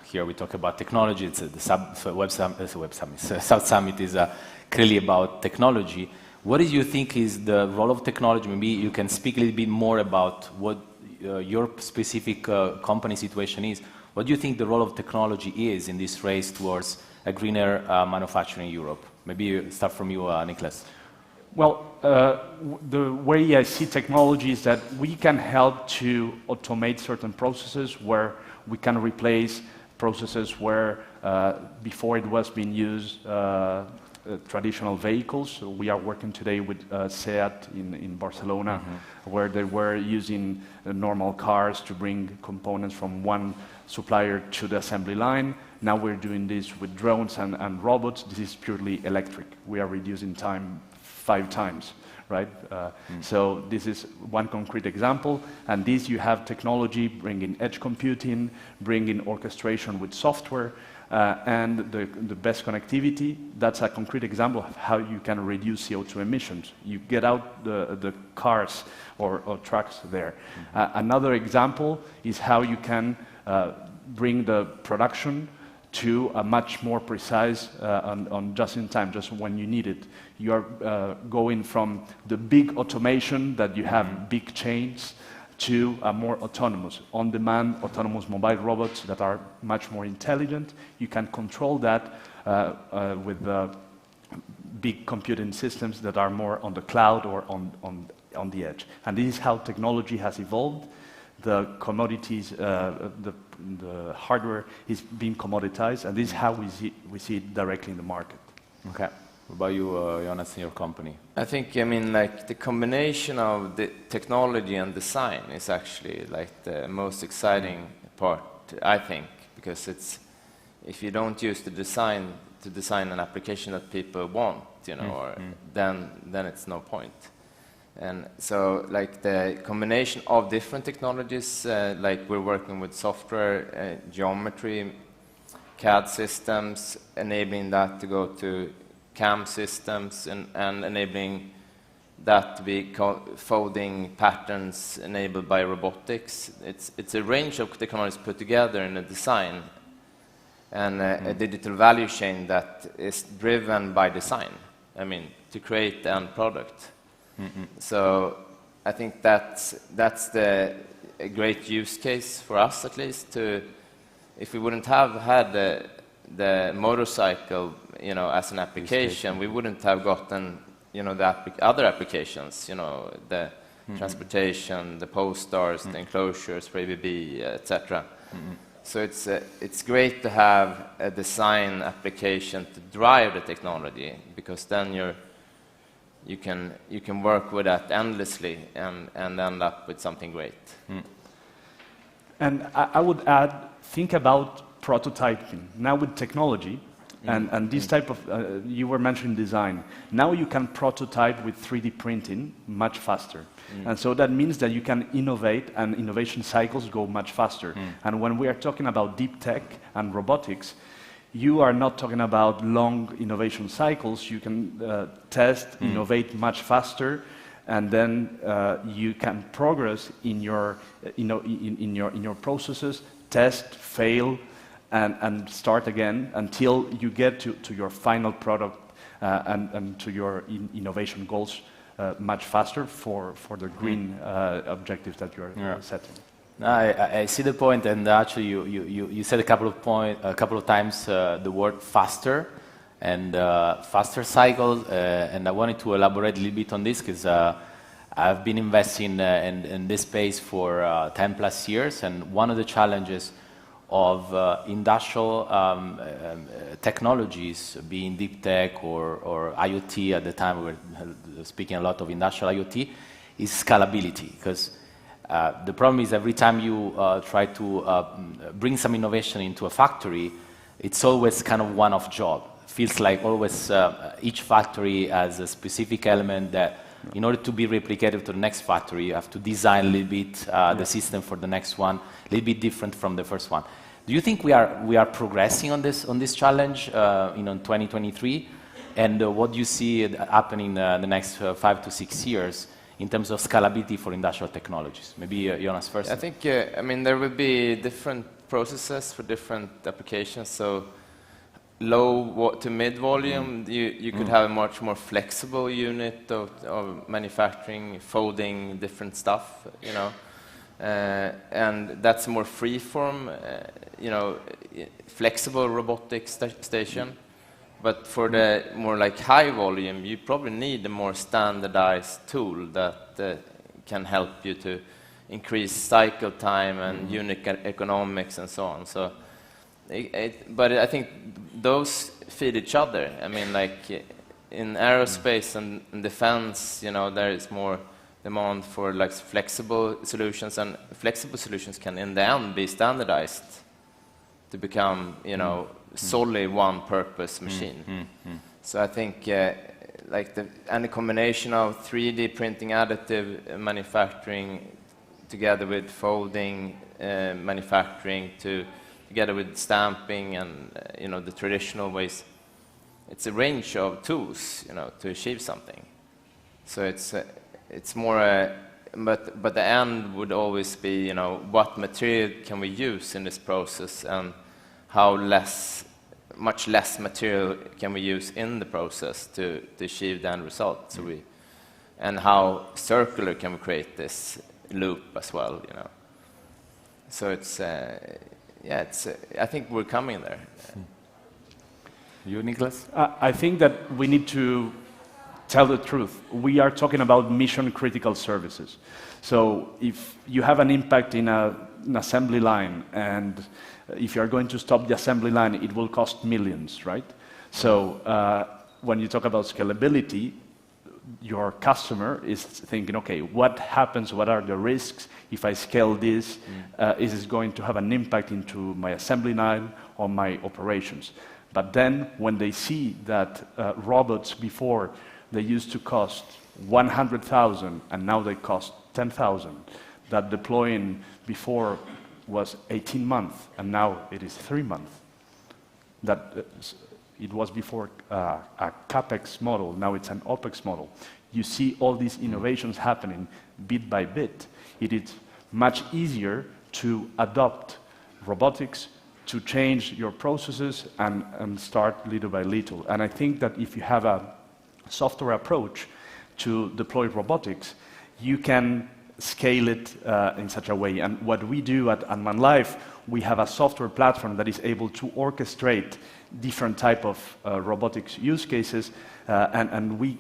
here we talk about technology, it's the South Summit is clearly about technology. What do you think is the role of technology? Maybe you can speak a little bit more about what your specific company situation is, what do you think the role of technology is in this race towards a greener manufacturing in Europe? Maybe start from you, Nicholas. Well, the way I see technology is that we can help to automate certain processes where we can replace processes where before it was being used traditional vehicles. So we are working today with SEAT in Barcelona, where they were using normal cars to bring components from one supplier to the assembly line. Now we're doing this with drones and robots. This is purely electric. We are reducing time 5 times, right? So this is one concrete example. And this you have technology bringing edge computing, bringing orchestration with software, and the best connectivity. That's a concrete example of how you can reduce CO2 emissions. You get out the cars or trucks there. Another example is how you can bring the production to a much more precise on just in time, just when you need it. You are going from the big automation that you have, big chains, to a more autonomous, on-demand, autonomous mobile robots that are much more intelligent. You can control that with big computing systems that are more on the cloud or on the edge. And this is how technology has evolved. The commodities, the hardware is being commoditized, and this is how we see it directly in the market. Okay. What about you, Jonas, in your company? I think, I mean, like the combination of the technology and design is actually like the most exciting part, I think, because it's, if you don't use the design to design an application that people want, you know, then it's no point. And so, like the combination of different technologies, like we're working with software, geometry, CAD systems, enabling that to go to CAM systems, and enabling that to be folding patterns enabled by robotics. It's a range of technologies put together in a design and a digital value chain that is driven by design. I mean, to create the end product. So I think that's a great use case for us, at least, to, if we wouldn't have had the motorcycle, you know, as an application, we wouldn't have gotten, you know, the other applications, you know, the transportation, the posters, the enclosures for ABB, etc. So it's great to have a design application to drive the technology, because then you can work with that endlessly and end up with something great. And I would add, think about prototyping. Now with technology, and this type of, you were mentioning design. Now you can prototype with 3D printing much faster. And so that means that you can innovate, and innovation cycles go much faster. And when we are talking about deep tech and robotics, you are not talking about long innovation cycles. You can test, innovate much faster, and then you can progress in your, in your processes, test, fail, and start again until you get to your final product and to your innovation goals much faster for the green objectives that you're setting. I see the point, and actually you said a couple of times the word faster and faster cycle, and I wanted to elaborate a little bit on this because I've been investing in this space for 10 plus years, and one of the challenges of industrial technologies, being deep tech or IoT at the time, we were speaking a lot of industrial IoT, is scalability, because the problem is every time you try to bring some innovation into a factory, it's always kind of one-off job. Feels like always each factory has a specific element that in order to be replicated to the next factory, you have to design a little bit the system for the next one, a little bit different from the first one. Do you think we are progressing on this challenge in 2023? And what do you see happening in the next 5 to 6 years in terms of scalability for industrial technologies? Maybe Jonas first. I think, I mean, there will be different processes for different applications. So low to mid volume, you could have a much more flexible unit of manufacturing, folding different stuff, you know. and that's more free-form, flexible robotics station. But for the more like high volume, you probably need a more standardized tool that can help you to increase cycle time and unit economics and so on. So, but I think those feed each other. I mean, like in aerospace and defense, there is more demand for like flexible solutions, and flexible solutions can in the end be standardized to become, solely one-purpose machine. So I think and the combination of 3D printing, additive manufacturing, together with folding manufacturing, together with stamping and the traditional ways, it's a range of tools, to achieve something. So it's more, but the end would always be, what material can we use in this process, and how much less material can we use in the process to achieve the end result. So and how circular can we create this loop as well, So it's, I think we're coming there. You, Nicholas? I think that we need to tell the truth. We are talking about mission-critical services. So if you have an impact in an assembly line, and if you are going to stop the assembly line, it will cost millions, right? So when you talk about scalability, your customer is thinking, okay, what happens, what are the risks if I scale this? Is it going to have an impact into my assembly line or my operations? But then when they see that robots before, they used to cost 100,000 and now they cost 10,000, that deploying before was 18 months and now it is 3 months, that it was before a CapEx model, now it's an OpEx model. You see all these innovations happening bit by bit. It is much easier to adopt robotics, to change your processes and start little by little. And I think that if you have a software approach to deploy robotics, you can scale it in such a way. And what we do at ManLife, we have a software platform that is able to orchestrate different type of robotics use cases, and we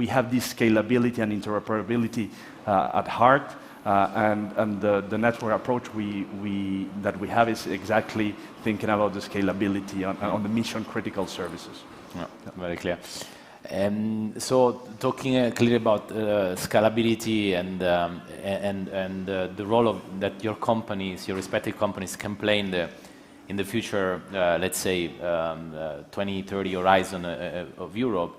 have this scalability and interoperability at heart. And the network approach that we have is exactly thinking about the scalability on the mission-critical services. Yeah, very clear. So talking clearly about scalability and the role that your companies, your respective companies, can play in the future, let's say 2030 horizon of Europe,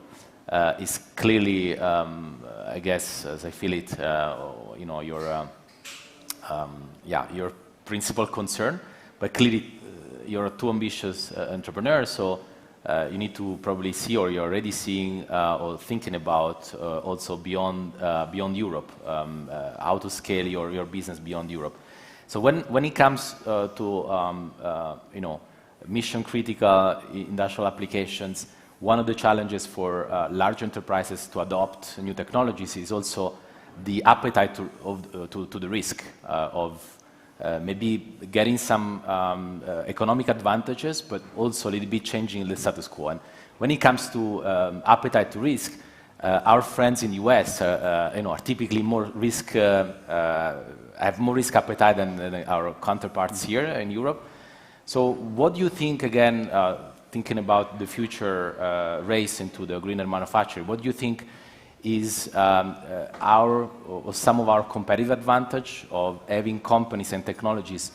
is clearly, I guess, as I feel it, your principal concern. But clearly, you're two ambitious entrepreneurs, so you need to probably see, or you're already seeing or thinking about also beyond Europe, how to scale your business beyond Europe. So when it comes to mission critical industrial applications, one of the challenges for large enterprises to adopt new technologies is also the appetite to the risk of maybe getting some economic advantages, but also a little bit changing the status quo. And when it comes to appetite to risk, our friends in the US are typically more risk, have more risk appetite than our counterparts here in Europe. So what do you think, again, thinking about the future race into the greener manufacturing, what do you think is some of our competitive advantage of having companies and technologies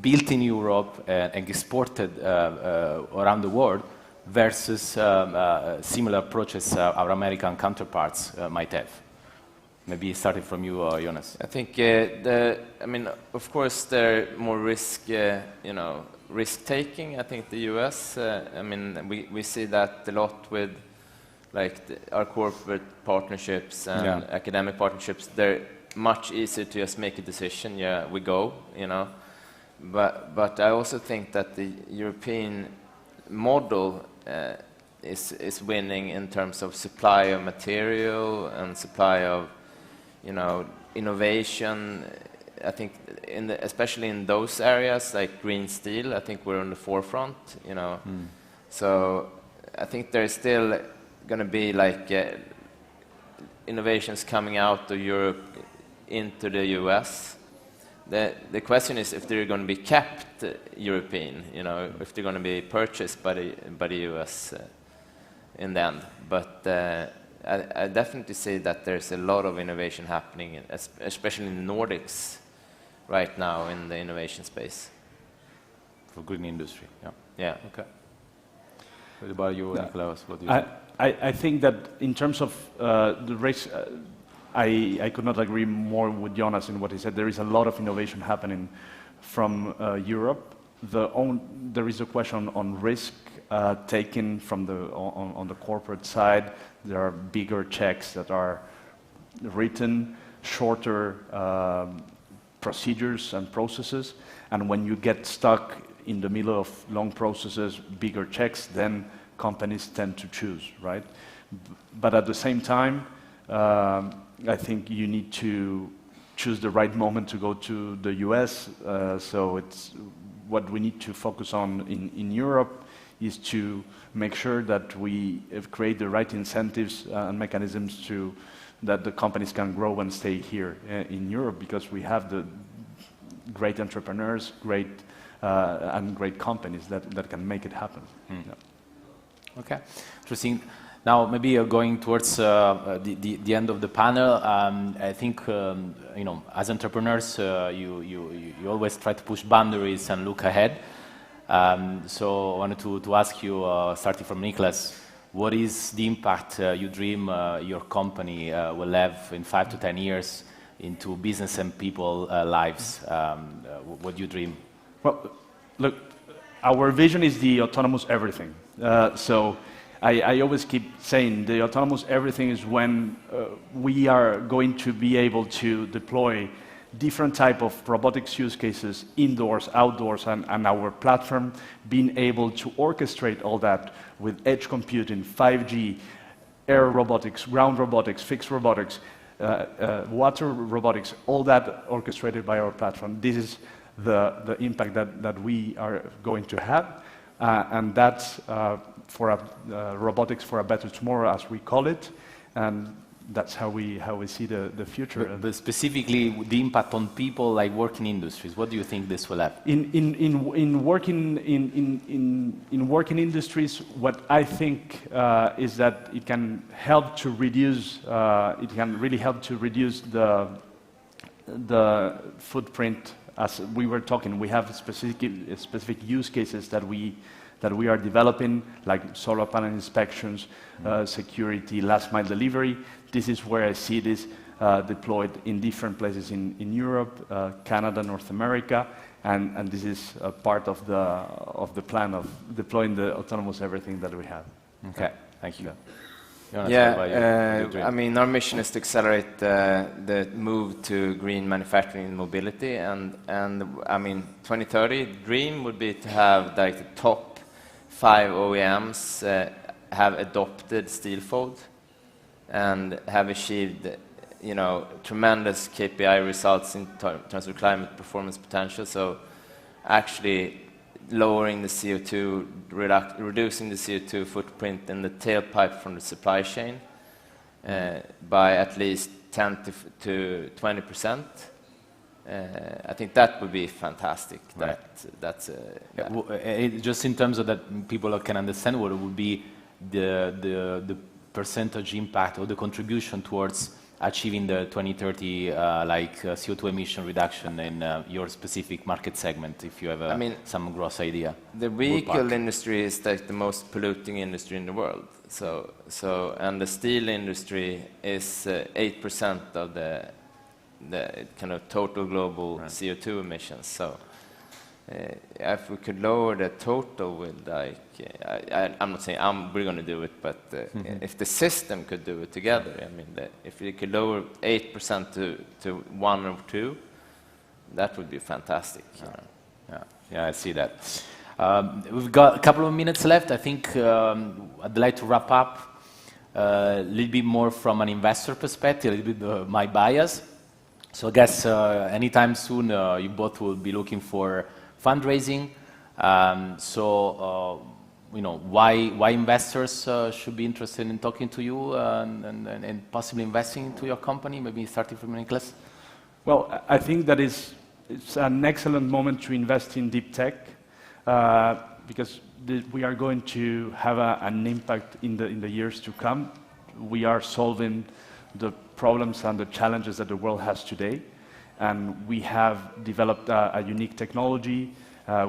built in Europe and exported around the world versus similar approaches our American counterparts might have? Maybe starting from you, Jonas. I think of course, they're more risk-taking. I think the US. We see that a lot with our corporate partnerships and academic partnerships. They're much easier to just make a decision. Yeah, we go. But I also think that the European model is winning in terms of supply of material and supply of innovation. I think, especially in those areas like green steel, I think we're on the forefront. So I think there's still going to be like innovations coming out of Europe into the US. The question is if they're going to be kept European, if they're going to be purchased by the US in the end. But I definitely see that there's a lot of innovation happening, especially in the Nordics right now in the innovation space. For green industry, yeah. Yeah. Okay. What about you, Niklaus? What do you think? I think that in terms of the race, I could not agree more with Jonas in what he said. There is a lot of innovation happening from Europe. There is a question on risk taken from on the corporate side. There are bigger checks that are written, shorter procedures and processes. And when you get stuck in the middle of long processes, bigger checks, then companies tend to choose, right? But at the same time, I think you need to choose the right moment to go to the US. So it's what we need to focus on in Europe is to make sure that we create the right incentives and mechanisms that the companies can grow and stay here in Europe, because we have the great entrepreneurs, and great companies that can make it happen. Yeah. Okay, interesting. Now, maybe going towards the end of the panel, I think as entrepreneurs, you always try to push boundaries and look ahead. So I wanted to ask you, starting from Niklaus, what is the impact you dream your company will have in 5 to 10 years into business and people lives? What do you dream? Well, look, our vision is the autonomous everything. So I always keep saying the autonomous everything is when we are going to be able to deploy different type of robotics use cases, indoors, outdoors, and our platform being able to orchestrate all that with edge computing, 5G, air robotics, ground robotics, fixed robotics, water robotics, all that orchestrated by our platform. This is the impact that we are going to have. And that's for robotics for a better tomorrow, as we call it. And that's how we see the future. But specifically, the impact on people like working industries. What do you think this will have? In working industries, what I think is that it can help to reduce. It can really help to reduce the footprint. As we were talking, we have specific use cases that we are developing, like solar panel inspections, security, last mile delivery. This is where I see this deployed in different places in Europe, Canada, North America, and this is a part of the plan of deploying the autonomous everything that we have. Okay, thank you. I mean, our mission is to accelerate the move to green manufacturing and mobility, and I mean, 2030 dream would be to have like the top 5 OEMs have adopted SteelFold and have achieved, tremendous KPI results in terms of climate performance potential. So, actually, lowering the CO2, reducing the CO2 footprint in the tailpipe from the supply chain by at least 10 to 20%. I think that would be fantastic. Right. That's just in terms of that, people can understand what it would be the percentage impact or the contribution towards achieving the 2030 CO2 emission reduction in your specific market segment, if you have some gross idea. The vehicle industry is like the most polluting industry in the world. So and the steel industry is 8% of the kind of total global CO2 emissions. So if we could lower the total with I'm not saying we're going to do it, but if the system could do it together, I mean, if we could lower 8% to 1 or 2, that would be fantastic. Yeah, I see that. We've got a couple of minutes left. I think I'd like to wrap up. a little bit more from an investor perspective, a little bit my bias. So I guess anytime soon you both will be looking for fundraising. You know, why investors should be interested in talking to you and possibly investing into your company? Maybe starting from Nicholas. Well, I think that it's an excellent moment to invest in deep tech because we are going to have an impact in the years to come. We are solving the problems and the challenges that the world has today, and we have developed a unique technology.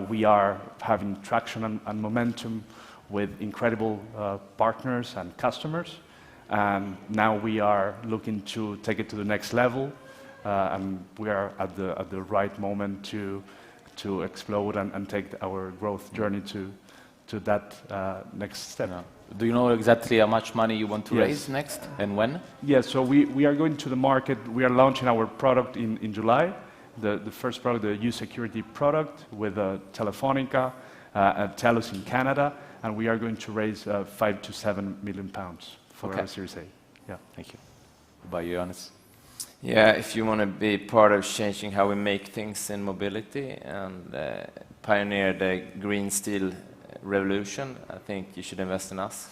We are having traction and momentum with incredible partners and customers, and now we are looking to take it to the next level, and we are at the right moment to explode and take our growth journey to that next step. Yeah. Do you know exactly how much money you want to raise next and when? Yes, so we are going to the market. We are launching our product in July. The first product, the U-Security product with Telefonica and Telus in Canada, and we are going to raise 5 to 7 million pounds for our Series A. Yeah, thank you. What about you, Johannes? Yeah, if you want to be part of changing how we make things in mobility and pioneer the green steel revolution, I think you should invest in us.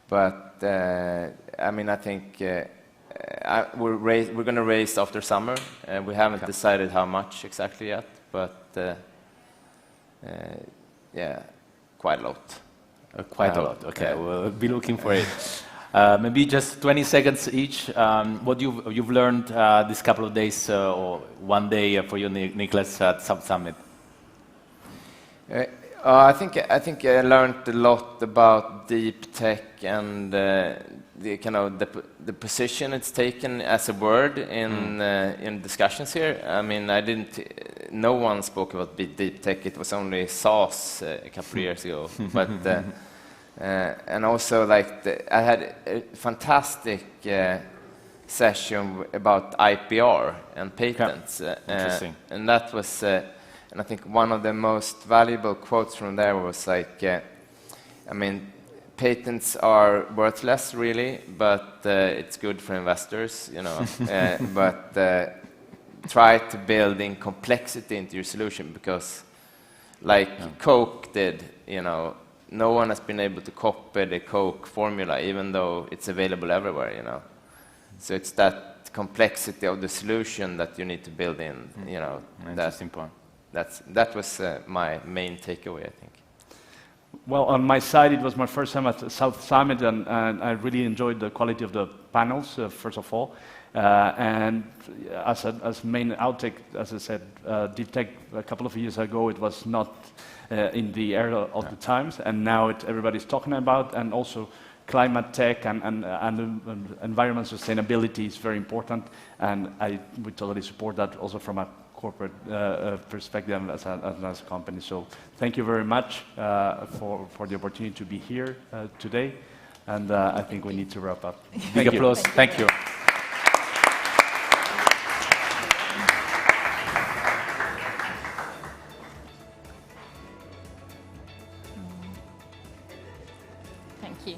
But I mean, I think we're going to raise after summer. We haven't decided how much exactly yet, but yeah, quite a lot. Quite a lot. Okay, we'll be looking for it. Maybe just 20 seconds each. What you've learned this couple of days or one day for you, Nicholas, at South Summit? I think I learned a lot about deep tech and the kind of the position it's taken as a word in discussions here. I mean, no one spoke about deep tech. It was only SaaS a couple of years ago. But and also I had a fantastic session about IPR and patents. Interesting. And that was. And I think one of the most valuable quotes from there was like, I mean, patents are worthless really, but it's good for investors, you know. But try to build in complexity into your solution because, like Coke did, you know, no one has been able to copy the Coke formula, even though it's available everywhere, you know. So it's that complexity of the solution that you need to build in, you know. Interesting point. That was my main takeaway, I think. Well, on my side, it was my first time at South Summit, and I really enjoyed the quality of the panels, first of all. And as main outtake, as I said, deep tech a couple of years ago, it was not in the era of the times, and now everybody's talking about, and also climate tech and environment sustainability is very important, and we totally support that also from a corporate perspective as a company. So thank you very much for the opportunity to be here today, and I think we need to wrap up. Big applause. Thank you. Thank you.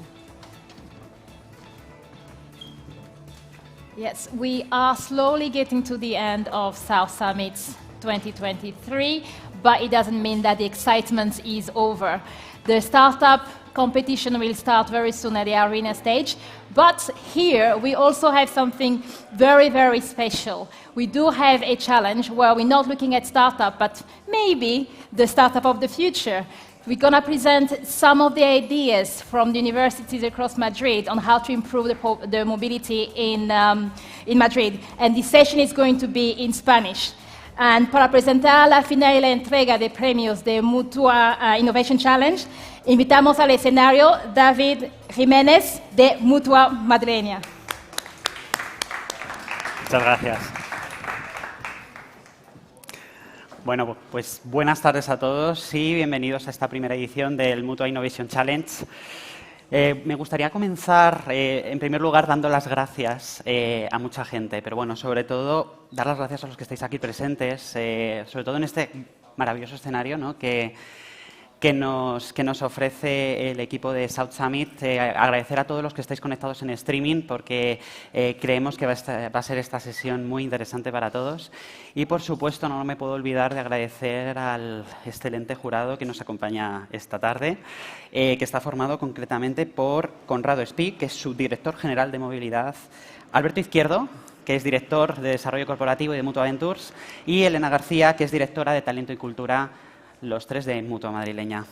Yes, we are slowly getting to the end of South Summit 2023, but it doesn't mean that the excitement is over. The startup competition will start very soon at the arena stage, but here we also have something very, very special. We do have a challenge where we're not looking at startup, but maybe the startup of the future. We're going to present some of the ideas from the universities across Madrid on how to improve the mobility in Madrid. And this session is going to be in Spanish. And para presentar la final y la entrega de premios de Mutua Innovation Challenge, invitamos al escenario David Jiménez de Mutua Madrileña. Muchas gracias. Bueno, pues buenas tardes a todos y bienvenidos a esta primera edición del Mutua Innovation Challenge. Me gustaría comenzar, en primer lugar, dando las gracias a mucha gente, pero bueno, sobre todo, dar las gracias a los que estáis aquí presentes, sobre todo en este maravilloso escenario, ¿no? que que nos ofrece el equipo de South Summit. Agradecer a todos los que estáis conectados en streaming porque creemos que va a ser esta sesión muy interesante para todos. Y, por supuesto, no me puedo olvidar de agradecer al excelente jurado que nos acompaña esta tarde, que está formado concretamente por Conrado Espí, que es subdirector general de movilidad, Alberto Izquierdo, que es director de Desarrollo Corporativo y de Mutua Ventures, y Elena García, que es directora de Talento y Cultura, los tres de Mutua Madrileña.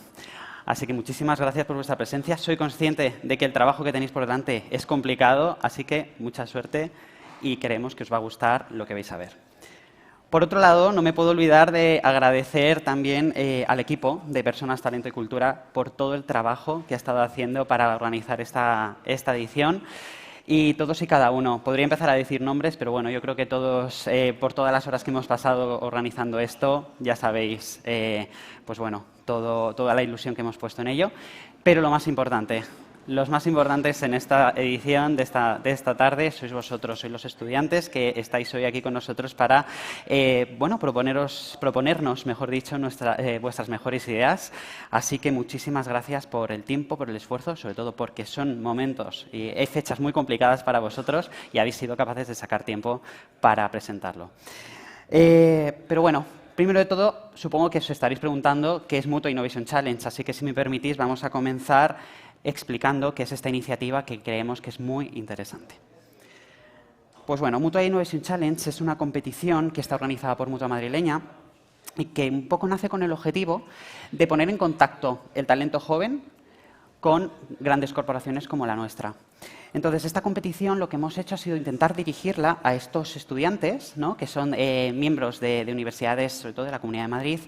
Así que muchísimas gracias por vuestra presencia. Soy consciente de que el trabajo que tenéis por delante es complicado, así que mucha suerte y creemos que os va a gustar lo que vais a ver. Por otro lado, no me puedo olvidar de agradecer también al equipo de Personas, Talento y Cultura por todo el trabajo que ha estado haciendo para organizar esta edición. Y todos y cada uno. Podría empezar a decir nombres, pero bueno, yo creo que todos, por todas las horas que hemos pasado organizando esto, ya sabéis, pues bueno, toda la ilusión que hemos puesto en ello. Pero lo más importante, los más importantes en esta edición de esta tarde sois vosotros, sois los estudiantes que estáis hoy aquí con nosotros para, bueno, proponernos, mejor dicho, vuestras mejores ideas. Así que muchísimas gracias por el tiempo, por el esfuerzo, sobre todo porque son momentos y hay fechas muy complicadas para vosotros y habéis sido capaces de sacar tiempo para presentarlo. Pero bueno, primero de todo, supongo que os estaréis preguntando qué es Mutua Innovation Challenge, así que si me permitís vamos a comenzar explicando qué es esta iniciativa que creemos que es muy interesante. Pues bueno, Mutua Innovation Challenge es una competición que está organizada por Mutua Madrileña y que un poco nace con el objetivo de poner en contacto el talento joven con grandes corporaciones como la nuestra. Entonces, esta competición lo que hemos hecho ha sido intentar dirigirla a estos estudiantes, ¿no?, que son miembros de universidades, sobre todo de la Comunidad de Madrid,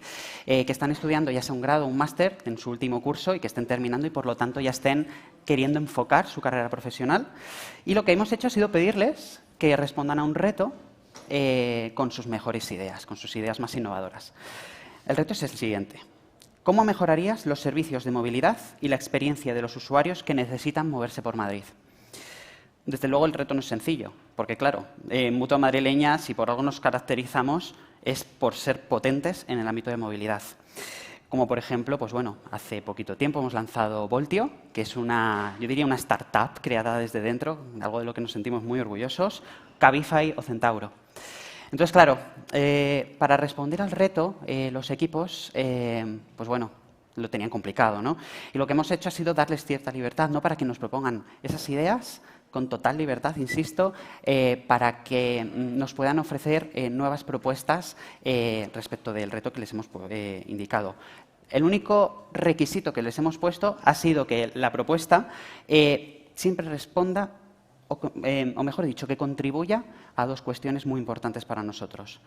que están estudiando ya sea un grado o un máster en su último curso y que estén terminando y, por lo tanto, ya estén queriendo enfocar su carrera profesional. Y lo que hemos hecho ha sido pedirles que respondan a un reto con sus mejores ideas, con sus ideas más innovadoras. El reto es el siguiente. ¿Cómo mejorarías los servicios de movilidad y la experiencia de los usuarios que necesitan moverse por Madrid? Desde luego el reto no es sencillo, porque claro, en Mutua Madrileña, si por algo nos caracterizamos, es por ser potentes en el ámbito de movilidad. Como por ejemplo, pues bueno, hace poquito tiempo hemos lanzado Voltio, que es una, yo diría una startup creada desde dentro, algo de lo que nos sentimos muy orgullosos, Cabify o Centauro. Entonces, claro, para responder al reto, los equipos, pues bueno, lo tenían complicado, ¿no? Y lo que hemos hecho ha sido darles cierta libertad, no para que nos propongan esas ideas con total libertad, insisto, para que nos puedan ofrecer nuevas propuestas respecto del reto que les hemos indicado. El único requisito que les hemos puesto ha sido que la propuesta siempre responda, o mejor dicho, que contribuya a dos cuestiones muy importantes para nosotros.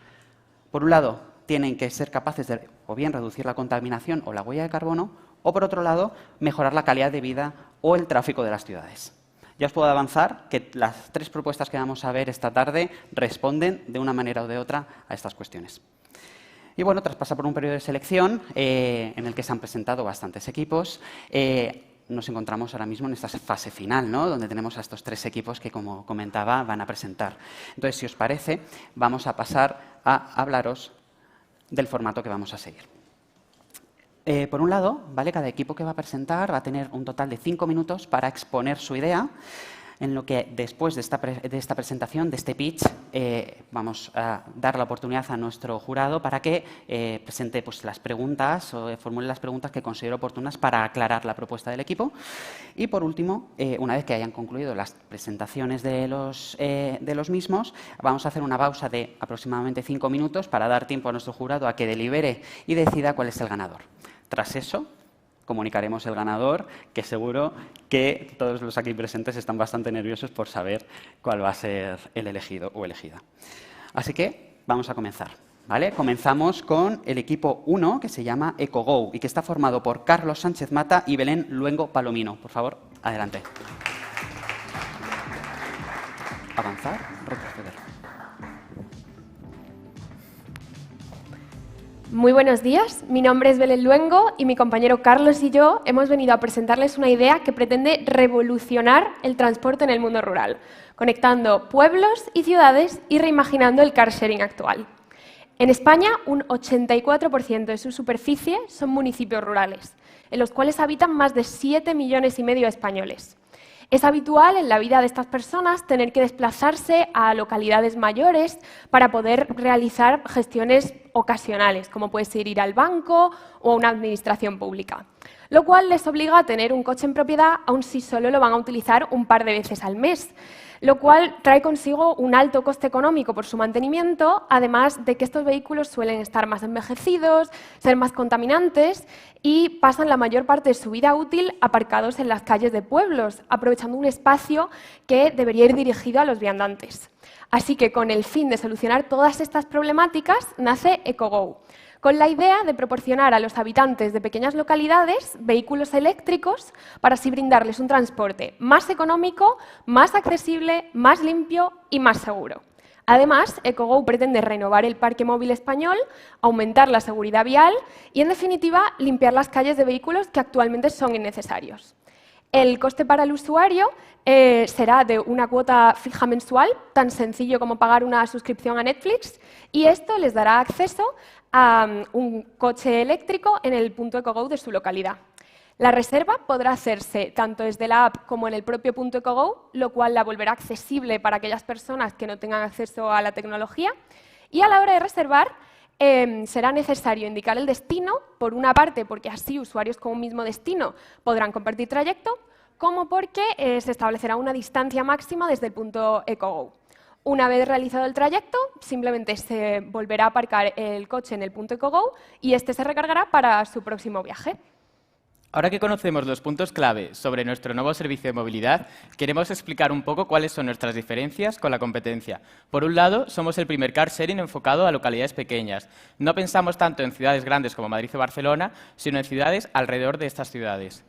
Por un lado, tienen que ser capaces de o bien reducir la contaminación o la huella de carbono, o por otro lado, mejorar la calidad de vida o el tráfico de las ciudades. Ya os puedo avanzar que las tres propuestas que vamos a ver esta tarde responden de una manera o de otra a estas cuestiones. Y bueno, tras pasar por un periodo de selección en el que se han presentado bastantes equipos, nos encontramos ahora mismo en esta fase final, ¿no?, donde tenemos a estos tres equipos que, como comentaba, van a presentar. Entonces, si os parece, vamos a pasar a hablaros del formato que vamos a seguir. Por un lado, ¿vale?, cada equipo que va a presentar va a tener un total de 5 minutos para exponer su idea, en lo que después de esta presentación, de este pitch, vamos a dar la oportunidad a nuestro jurado para que presente pues, las preguntas o formule las preguntas que considere oportunas para aclarar la propuesta del equipo. Y por último, una vez que hayan concluido las presentaciones de los mismos, vamos a hacer una pausa de aproximadamente 5 minutos para dar tiempo a nuestro jurado a que delibere y decida cuál es el ganador. Tras eso, comunicaremos el ganador, que seguro que todos los aquí presentes están bastante nerviosos por saber cuál va a ser el elegido o elegida. Así que vamos a comenzar, ¿vale? Comenzamos con el equipo 1, que se llama EcoGo y que está formado por Carlos Sánchez Mata y Belén Luengo Palomino. Por favor, adelante. Avanzar, retroceder. Muy buenos días, mi nombre es Belén Luengo y mi compañero Carlos y yo hemos venido a presentarles una idea que pretende revolucionar el transporte en el mundo rural, conectando pueblos y ciudades y reimaginando el car sharing actual. En España, un 84% de su superficie son municipios rurales. en los cuales habitan más de 7,5 millones de españoles. Es habitual en la vida de estas personas tener que desplazarse a localidades mayores para poder realizar gestiones ocasionales, como puede ser ir al banco o a una administración pública, lo cual les obliga a tener un coche en propiedad, aun si solo lo van a utilizar un par de veces al mes, lo cual trae consigo un alto coste económico por su mantenimiento, además de que estos vehículos suelen estar más envejecidos, ser más contaminantes y pasan la mayor parte de su vida útil aparcados en las calles de pueblos, aprovechando un espacio que debería ir dirigido a los viandantes. Así que, con el fin de solucionar todas estas problemáticas, nace EcoGo, con la idea de proporcionar a los habitantes de pequeñas localidades vehículos eléctricos para así brindarles un transporte más económico, más accesible, más limpio y más seguro. Además, EcoGo pretende renovar el parque móvil español, aumentar la seguridad vial y, en definitiva, limpiar las calles de vehículos que actualmente son innecesarios. El coste para el usuario será de una cuota fija mensual, tan sencillo como pagar una suscripción a Netflix, y esto les dará acceso a un coche eléctrico en el punto EcoGo de su localidad. La reserva podrá hacerse tanto desde la app como en el propio punto EcoGo, lo cual la volverá accesible para aquellas personas que no tengan acceso a la tecnología. Y a la hora de reservar, será necesario indicar el destino, por una parte porque así usuarios con un mismo destino podrán compartir trayecto, como porque se establecerá una distancia máxima desde el punto EcoGo. Una vez realizado el trayecto, simplemente se volverá a aparcar el coche en el punto EcoGo y este se recargará para su próximo viaje. Ahora que conocemos los puntos clave sobre nuestro nuevo servicio de movilidad, queremos explicar un poco cuáles son nuestras diferencias con la competencia. Por un lado, somos el primer car sharing enfocado a localidades pequeñas. No pensamos tanto en ciudades grandes como Madrid o Barcelona, sino en ciudades alrededor de estas ciudades.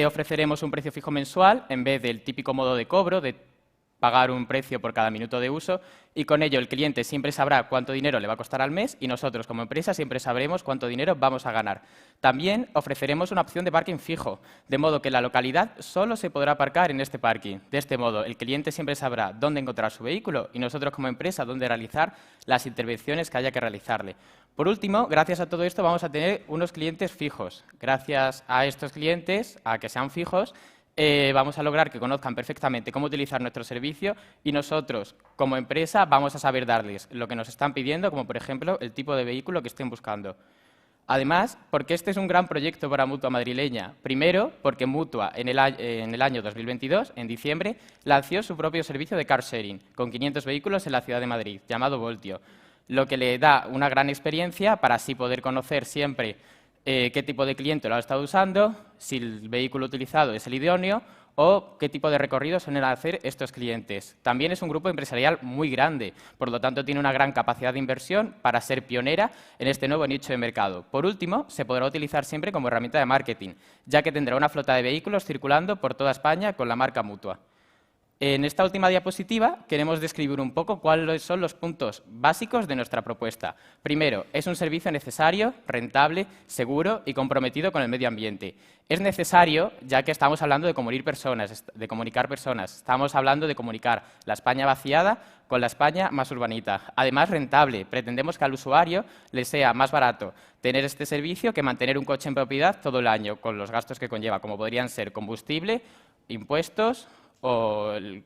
Ofreceremos un precio fijo mensual en vez del típico modo de cobro de pagar un precio por cada minuto de uso, y con ello el cliente siempre sabrá cuánto dinero le va a costar al mes y nosotros como empresa siempre sabremos cuánto dinero vamos a ganar. También ofreceremos una opción de parking fijo, de modo que la localidad solo se podrá aparcar en este parking. De este modo, el cliente siempre sabrá dónde encontrar su vehículo y nosotros como empresa dónde realizar las intervenciones que haya que realizarle. Por último, gracias a todo esto vamos a tener unos clientes fijos. Gracias a estos clientes, a que sean fijos, vamos a lograr que conozcan perfectamente cómo utilizar nuestro servicio y nosotros, como empresa, vamos a saber darles lo que nos están pidiendo, como por ejemplo el tipo de vehículo que estén buscando. Además, porque este es un gran proyecto para Mutua madrileña. Primero, porque Mutua en el año 2022, en diciembre, lanzó su propio servicio de car sharing, con 500 vehículos en la ciudad de Madrid, llamado Voltio, lo que le da una gran experiencia para así poder conocer siempre qué tipo de cliente lo ha estado usando, si el vehículo utilizado es el idóneo o qué tipo de recorridos suelen hacer estos clientes. También es un grupo empresarial muy grande, por lo tanto tiene una gran capacidad de inversión para ser pionera en este nuevo nicho de mercado. Por último, se podrá utilizar siempre como herramienta de marketing, ya que tendrá una flota de vehículos circulando por toda España con la marca Mutua. En esta última diapositiva queremos describir un poco cuáles son los puntos básicos de nuestra propuesta. Primero, es un servicio necesario, rentable, seguro y comprometido con el medio ambiente. Es necesario ya que estamos hablando de comunicar personas. Estamos hablando de comunicar la España vaciada con la España más urbanita. Además, rentable. Pretendemos que al usuario le sea más barato tener este servicio que mantener un coche en propiedad todo el año, con los gastos que conlleva, como podrían ser combustible, impuestos o el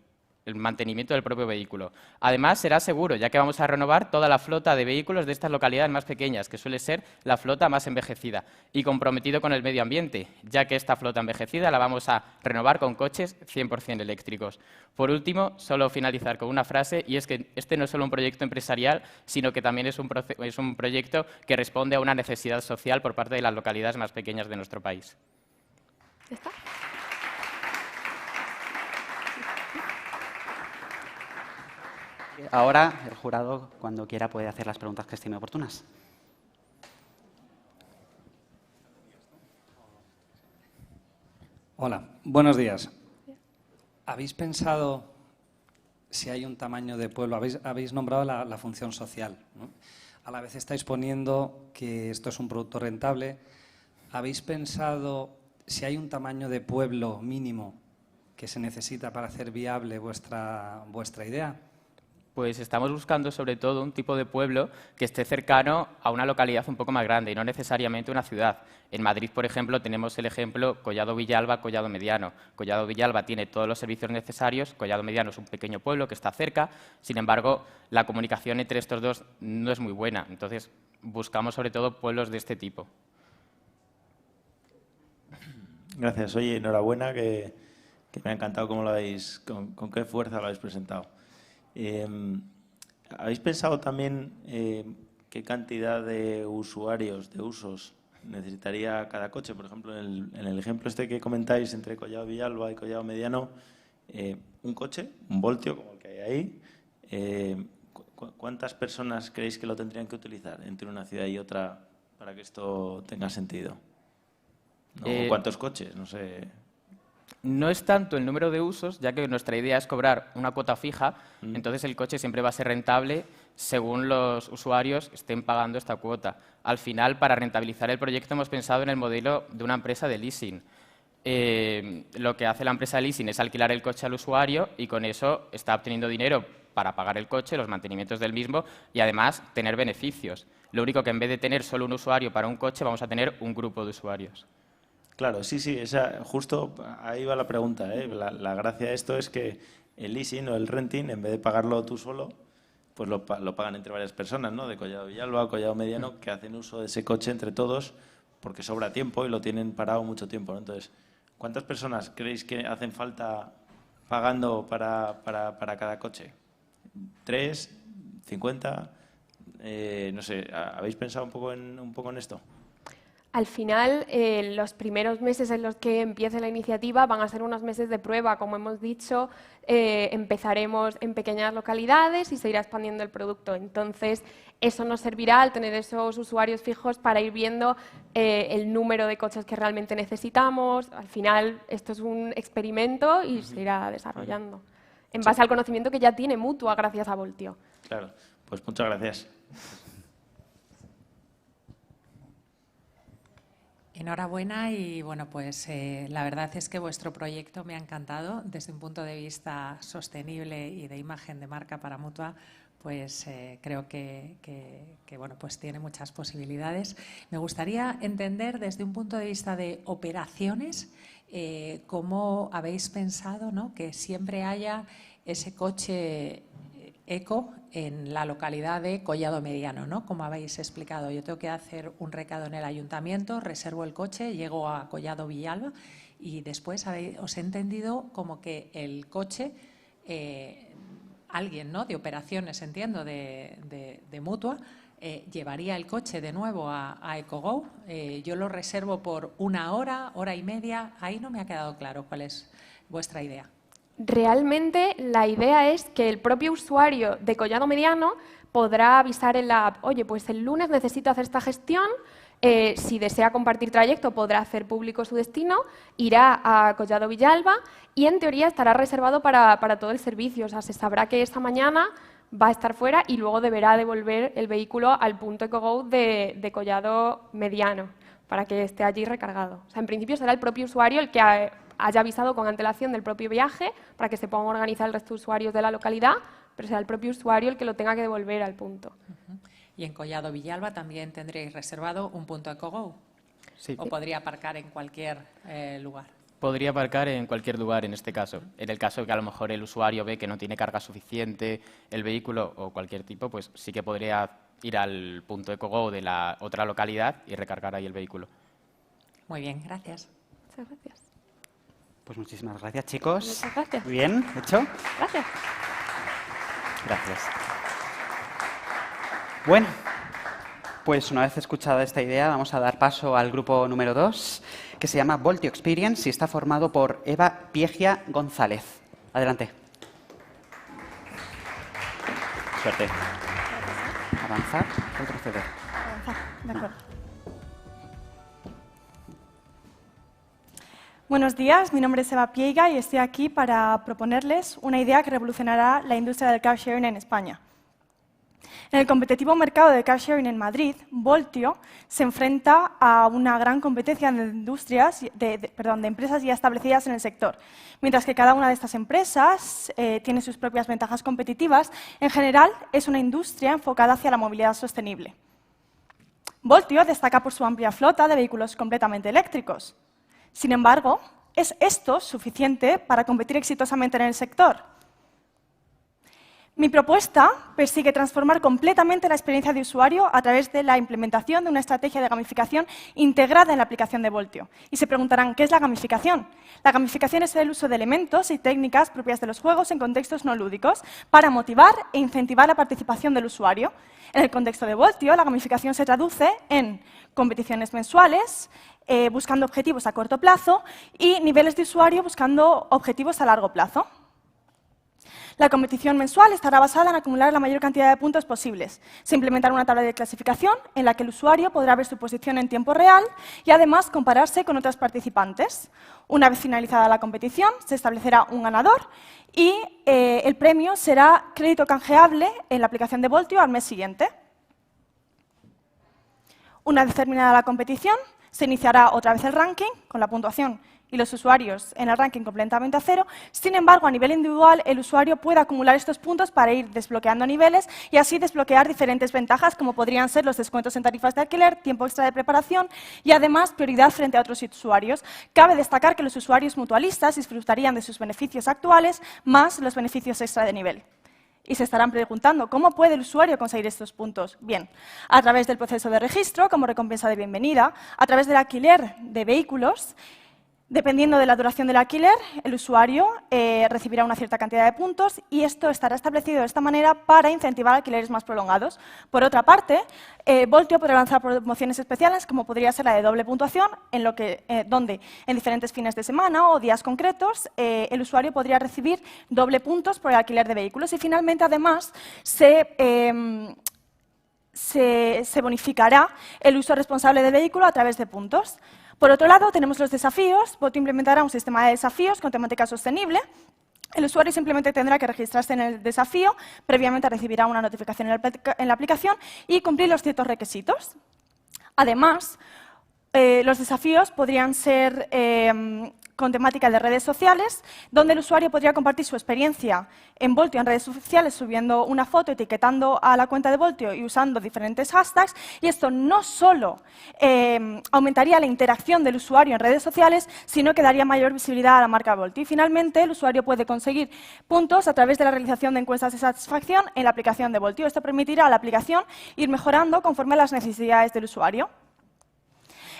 mantenimiento del propio vehículo. Además, será seguro, ya que vamos a renovar toda la flota de vehículos de estas localidades más pequeñas, que suele ser la flota más envejecida, y comprometido con el medio ambiente, ya que esta flota envejecida la vamos a renovar con coches 100% eléctricos. Por último, solo finalizar con una frase, y es que este no es solo un proyecto empresarial, sino que también es un proyecto que responde a una necesidad social por parte de las localidades más pequeñas de nuestro país. ¿Ya está? Ahora, el jurado, cuando quiera, puede hacer las preguntas que estime oportunas. Hola, buenos días. ¿Habéis pensado si hay un tamaño de pueblo? Habéis nombrado la función social, ¿no? A la vez estáis poniendo que esto es un producto rentable. ¿Habéis pensado si hay un tamaño de pueblo mínimo que se necesita para hacer viable vuestra idea? Pues estamos buscando sobre todo un tipo de pueblo que esté cercano a una localidad un poco más grande y no necesariamente una ciudad. En Madrid, por ejemplo, tenemos el ejemplo Collado Villalba, Collado Mediano. Collado Villalba tiene todos los servicios necesarios, Collado Mediano es un pequeño pueblo que está cerca, sin embargo, la comunicación entre estos dos no es muy buena. Entonces, buscamos sobre todo pueblos de este tipo. Gracias. Oye, enhorabuena, que me ha encantado cómo lo habéis, con qué fuerza lo habéis presentado. ¿Habéis pensado también qué cantidad de usuarios, de usos, necesitaría cada coche? Por ejemplo, en el ejemplo este que comentáis entre Collado Villalba y Collado Mediano, un coche, un Voltio como el que hay ahí, ¿cuántas personas creéis que lo tendrían que utilizar entre una ciudad y otra para que esto tenga sentido? ¿No? ¿Cuántos coches? No sé. No es tanto el número de usos, ya que nuestra idea es cobrar una cuota fija, entonces el coche siempre va a ser rentable según los usuarios estén pagando esta cuota. Al final, para rentabilizar el proyecto hemos pensado en el modelo de una empresa de leasing. Lo que hace la empresa de leasing es alquilar el coche al usuario y con eso está obteniendo dinero para pagar el coche, los mantenimientos del mismo y además tener beneficios. Lo único que en vez de tener solo un usuario para un coche, vamos a tener un grupo de usuarios. Claro, sí, justo ahí va la pregunta, ¿eh? La gracia de esto es que el leasing o el renting, en vez de pagarlo tú solo, pues lo pagan entre varias personas, ¿no? De Collado Villalba o Collado Mediano, que hacen uso de ese coche entre todos porque sobra tiempo y lo tienen parado mucho tiempo, ¿no? Entonces, ¿cuántas personas creéis que hacen falta pagando para cada coche? ¿3? ¿50? No sé, ¿habéis pensado un poco en esto? Al final, los primeros meses en los que empiece la iniciativa van a ser unos meses de prueba. Como hemos dicho, empezaremos en pequeñas localidades y se irá expandiendo el producto. Entonces, eso nos servirá al tener esos usuarios fijos para ir viendo el número de coches que realmente necesitamos. Al final, esto es un experimento y se irá desarrollando en base al conocimiento que ya tiene Mutua gracias a Voltio. Claro, pues muchas gracias. Enhorabuena y bueno, pues la verdad es que vuestro proyecto me ha encantado desde un punto de vista sostenible y de imagen de marca para Mutua. Pues creo que bueno, pues tiene muchas posibilidades. Me gustaría entender desde un punto de vista de operaciones cómo habéis pensado, ¿no?, que siempre haya ese coche eco en la localidad de Collado Mediano, ¿no? Como habéis explicado, yo tengo que hacer un recado en el ayuntamiento, reservo el coche, llego a Collado Villalba y después os he entendido como que el coche, alguien, ¿no?, de operaciones, entiendo, de Mutua, llevaría el coche de nuevo a EcoGo. Yo lo reservo por 1 hora, hora y media. Ahí no me ha quedado claro cuál es vuestra idea. Realmente la idea es que el propio usuario de Collado Mediano podrá avisar en la app, oye, pues el lunes necesito hacer esta gestión, si desea compartir trayecto podrá hacer público su destino, irá a Collado Villalba y en teoría estará reservado para todo el servicio. O sea, se sabrá que esta mañana va a estar fuera y luego deberá devolver el vehículo al punto EcoGo de Collado Mediano para que esté allí recargado. O sea, en principio será el propio usuario el que haya avisado con antelación del propio viaje para que se puedan organizar el resto de usuarios de la localidad, pero será el propio usuario el que lo tenga que devolver al punto. Y en Collado Villalba también tendréis reservado un punto EcoGo. Sí. ¿O podría aparcar en cualquier lugar? Podría aparcar en cualquier lugar en este caso. En el caso de que a lo mejor el usuario ve que no tiene carga suficiente el vehículo o cualquier tipo, pues sí que podría ir al punto EcoGo de la otra localidad y recargar ahí el vehículo. Muy bien, gracias. Muchas gracias. Pues muchísimas gracias, chicos. Muchas gracias. Muy bien, hecho. Gracias. Gracias. Bueno, pues una vez escuchada esta idea, vamos a dar paso al grupo número 2, que se llama Voltio Experience y está formado por Eva Piegia González. Adelante. Suerte. Avanzar, retroceder. Avanzar, de acuerdo. Buenos días, mi nombre es Eva Piega y estoy aquí para proponerles una idea que revolucionará la industria del car sharing en España. En el competitivo mercado de car sharing en Madrid, Voltio se enfrenta a una gran competencia de de empresas ya establecidas en el sector. Mientras que cada una de estas empresas tiene sus propias ventajas competitivas, en general es una industria enfocada hacia la movilidad sostenible. Voltio destaca por su amplia flota de vehículos completamente eléctricos. Sin embargo, ¿es esto suficiente para competir exitosamente en el sector? Mi propuesta persigue transformar completamente la experiencia de usuario a través de la implementación de una estrategia de gamificación integrada en la aplicación de Voltio. Y se preguntarán, ¿qué es la gamificación? La gamificación es el uso de elementos y técnicas propias de los juegos en contextos no lúdicos para motivar e incentivar la participación del usuario. En el contexto de Voltio, la gamificación se traduce en competiciones mensuales, buscando objetivos a corto plazo, y niveles de usuario buscando objetivos a largo plazo. La competición mensual estará basada en acumular la mayor cantidad de puntos posibles. Se implementará una tabla de clasificación en la que el usuario podrá ver su posición en tiempo real y además compararse con otros participantes. Una vez finalizada la competición, se establecerá un ganador y el premio será crédito canjeable en la aplicación de Voltio al mes siguiente. Una vez terminada la competición, se iniciará otra vez el ranking con la puntuación y los usuarios en el ranking completamente a cero. Sin embargo, a nivel individual, el usuario puede acumular estos puntos para ir desbloqueando niveles y así desbloquear diferentes ventajas, como podrían ser los descuentos en tarifas de alquiler, tiempo extra de preparación y, además, prioridad frente a otros usuarios. Cabe destacar que los usuarios mutualistas disfrutarían de sus beneficios actuales más los beneficios extra de nivel. Y se estarán preguntando, ¿cómo puede el usuario conseguir estos puntos? Bien, a través del proceso de registro, como recompensa de bienvenida, a través del alquiler de vehículos. Dependiendo de la duración del alquiler, el usuario recibirá una cierta cantidad de puntos y esto estará establecido de esta manera para incentivar alquileres más prolongados. Por otra parte, Voltio podrá lanzar promociones especiales, como podría ser la de doble puntuación, donde en diferentes fines de semana o días concretos el usuario podría recibir doble puntos por el alquiler de vehículos. Y finalmente, además, se bonificará el uso responsable del vehículo a través de puntos. Por otro lado, tenemos los desafíos. Voltio implementará un sistema de desafíos con temática sostenible. El usuario simplemente tendrá que registrarse en el desafío, previamente recibirá una notificación en la aplicación y cumplir los ciertos requisitos. Además, los desafíos podrían ser con temática de redes sociales, donde el usuario podría compartir su experiencia en Voltio en redes sociales, subiendo una foto, etiquetando a la cuenta de Voltio y usando diferentes hashtags. Y esto no solo aumentaría la interacción del usuario en redes sociales, sino que daría mayor visibilidad a la marca Voltio. Y finalmente, el usuario puede conseguir puntos a través de la realización de encuestas de satisfacción en la aplicación de Voltio. Esto permitirá a la aplicación ir mejorando conforme a las necesidades del usuario.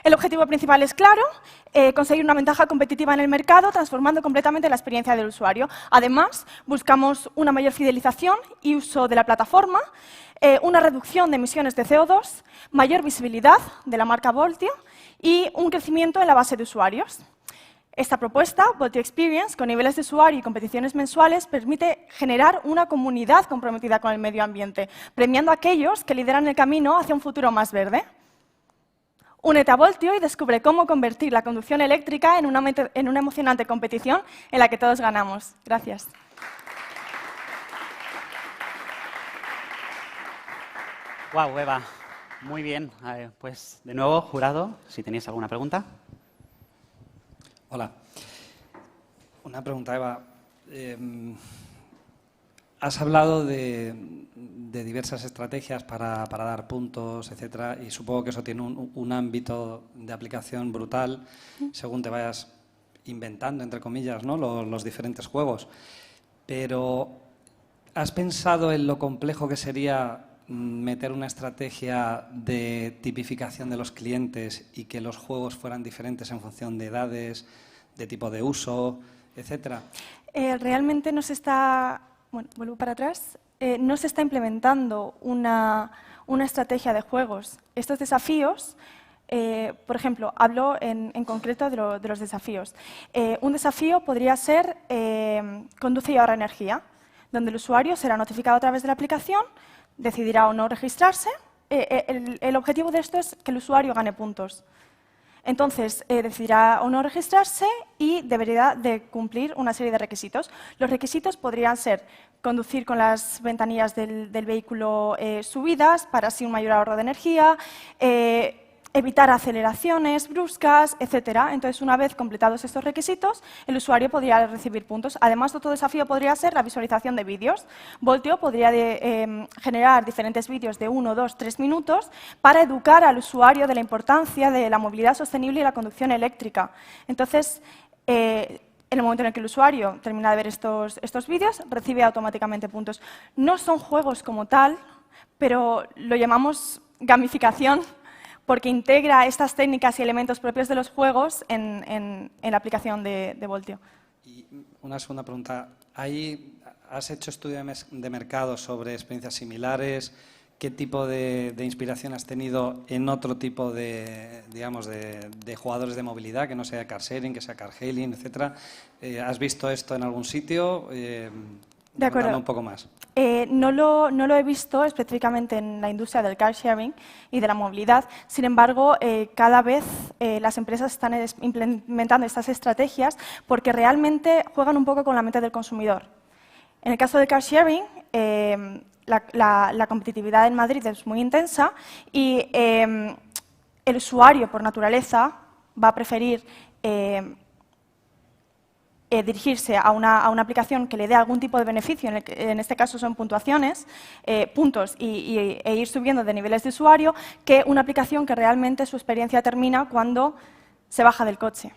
El objetivo principal es claro, conseguir una ventaja competitiva en el mercado, transformando completamente la experiencia del usuario. Además, buscamos una mayor fidelización y uso de la plataforma, una reducción de emisiones de CO2, mayor visibilidad de la marca Voltio y un crecimiento en la base de usuarios. Esta propuesta, Voltio Experience, con niveles de usuario y competiciones mensuales, permite generar una comunidad comprometida con el medio ambiente, premiando a aquellos que lideran el camino hacia un futuro más verde. Únete a Voltio y descubre cómo convertir la conducción eléctrica en una emocionante competición en la que todos ganamos. Gracias. Wow, Eva, muy bien. Pues de nuevo, jurado, si tenéis alguna pregunta. Hola. Una pregunta, Eva. Has hablado de diversas estrategias para dar puntos, etcétera, y supongo que eso tiene un ámbito de aplicación brutal según te vayas inventando, entre comillas, ¿no? los diferentes juegos. Pero, ¿has pensado en lo complejo que sería meter una estrategia de tipificación de los clientes y que los juegos fueran diferentes en función de edades, de tipo de uso, etcétera? Realmente no se está... Bueno, vuelvo para atrás. No se está implementando una estrategia de juegos. Estos desafíos, por ejemplo, hablo en concreto de los desafíos. Un desafío podría ser conduce y ahorra energía, donde el usuario será notificado a través de la aplicación, decidirá o no registrarse. El objetivo de esto es que el usuario gane puntos. Entonces, decidirá o no registrarse y debería de cumplir una serie de requisitos. Los requisitos podrían ser conducir con las ventanillas del vehículo subidas para así un mayor ahorro de energía, evitar aceleraciones bruscas, etc. Entonces, una vez completados estos requisitos, el usuario podría recibir puntos. Además, otro desafío podría ser la visualización de vídeos. Voltio podría generar diferentes vídeos de 1, 2, 3 minutos para educar al usuario de la importancia de la movilidad sostenible y la conducción eléctrica. Entonces, en el momento en el que el usuario termina de ver estos vídeos, recibe automáticamente puntos. No son juegos como tal, pero lo llamamos gamificación, porque integra estas técnicas y elementos propios de los juegos en la aplicación de Voltio. Y una segunda pregunta. ¿Has hecho estudio de mercado sobre experiencias similares? ¿Qué tipo de inspiración has tenido en otro tipo de jugadores de movilidad, que no sea car sharing, que sea car hailing, etcétera? ¿Has visto esto en algún sitio? De acuerdo. Cuéntame un poco más. No lo he visto específicamente en la industria del car sharing y de la movilidad. Sin embargo, cada vez las empresas están implementando estas estrategias porque realmente juegan un poco con la mente del consumidor. En el caso del car sharing, la competitividad en Madrid es muy intensa y el usuario, por naturaleza, va a preferir dirigirse a una aplicación que le dé algún tipo de beneficio, en este caso son puntuaciones, puntos e ir subiendo de niveles de usuario, que una aplicación que realmente su experiencia termina cuando se baja del coche.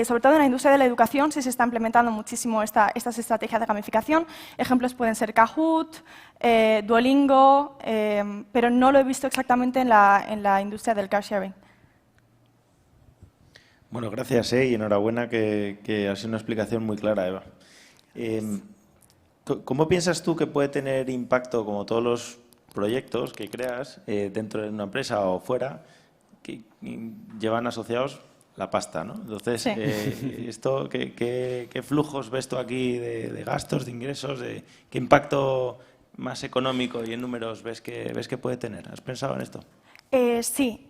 Sobre todo en la industria de la educación sí se está implementando muchísimo estas estrategias de gamificación. Ejemplos pueden ser Kahoot, Duolingo, pero no lo he visto exactamente en la industria del car sharing. Bueno, gracias y enhorabuena que ha sido una explicación muy clara, Eva. ¿Cómo piensas tú que puede tener impacto, como todos los proyectos que creas dentro de una empresa o fuera, que llevan asociados la pasta, ¿no? Entonces, sí. ¿Qué flujos ves tú aquí de gastos, de ingresos? ¿Qué impacto más económico y en números ves que puede tener? ¿Has pensado en esto? Sí.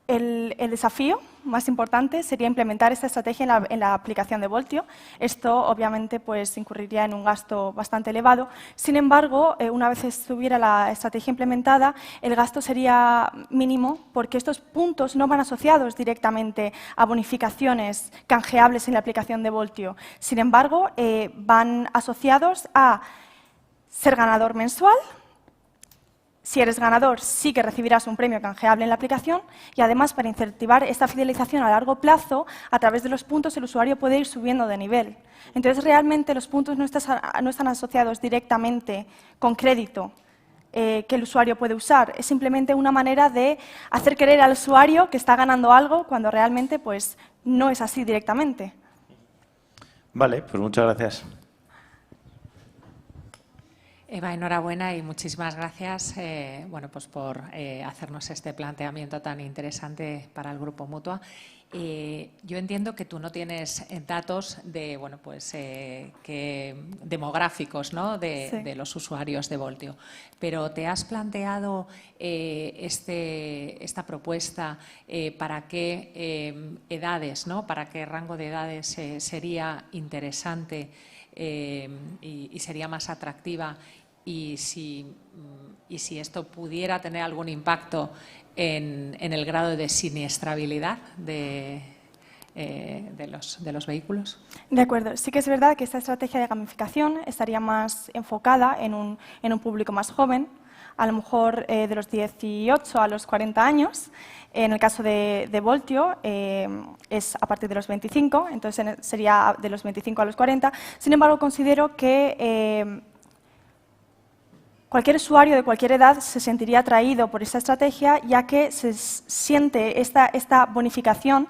El desafío más importante sería implementar esta estrategia en la aplicación de Voltio. Esto, obviamente, pues, incurriría en un gasto bastante elevado. Sin embargo, una vez estuviera la estrategia implementada, el gasto sería mínimo porque estos puntos no van asociados directamente a bonificaciones canjeables en la aplicación de Voltio. Sin embargo, van asociados a ser ganador mensual. Si eres ganador, sí que recibirás un premio canjeable en la aplicación y además para incentivar esta fidelización a largo plazo, a través de los puntos el usuario puede ir subiendo de nivel. Entonces realmente los puntos no están asociados directamente con crédito que el usuario puede usar. Es simplemente una manera de hacer creer al usuario que está ganando algo cuando realmente pues, no es así directamente. Vale, pues muchas gracias. Eva, enhorabuena y muchísimas gracias pues por hacernos este planteamiento tan interesante para el Grupo Mutua. Yo entiendo que tú no tienes datos de, demográficos, ¿no? de los usuarios de Voltio, pero ¿te has planteado esta propuesta para qué edades, ¿no? para qué rango de edades sería interesante y sería más atractiva? Y si esto pudiera tener algún impacto en el grado de siniestrabilidad de los vehículos. De acuerdo. Sí que es verdad que esta estrategia de gamificación estaría más enfocada en un público más joven, a lo mejor de los 18 a los 40 años. En el caso de Voltio es a partir de los 25, entonces sería de los 25 a los 40. Sin embargo, considero que cualquier usuario de cualquier edad se sentiría atraído por esta estrategia, ya que se siente esta bonificación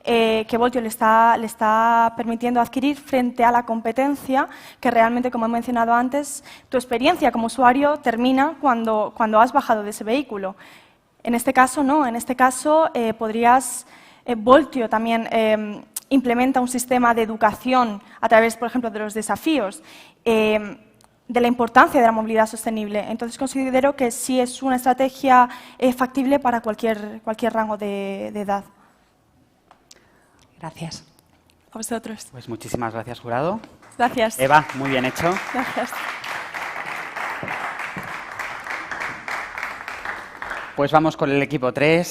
que Voltio le está permitiendo adquirir frente a la competencia, que realmente, como he mencionado antes, tu experiencia como usuario termina cuando has bajado de ese vehículo. En este caso, no. En este caso, Voltio también implementa un sistema de educación a través, por ejemplo, de los desafíos. de la importancia de la movilidad sostenible. Entonces considero que sí es una estrategia factible para cualquier rango de edad. Gracias. A vosotros. Pues muchísimas gracias, jurado. Gracias. Eva, muy bien hecho. Gracias. Pues vamos con el equipo 3,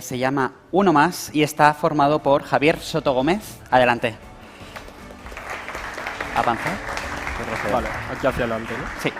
se llama Uno Más y está formado por Javier Soto Gómez. Adelante. ¿Avanzar? Vale, aquí hacia adelante, ¿no? Sí.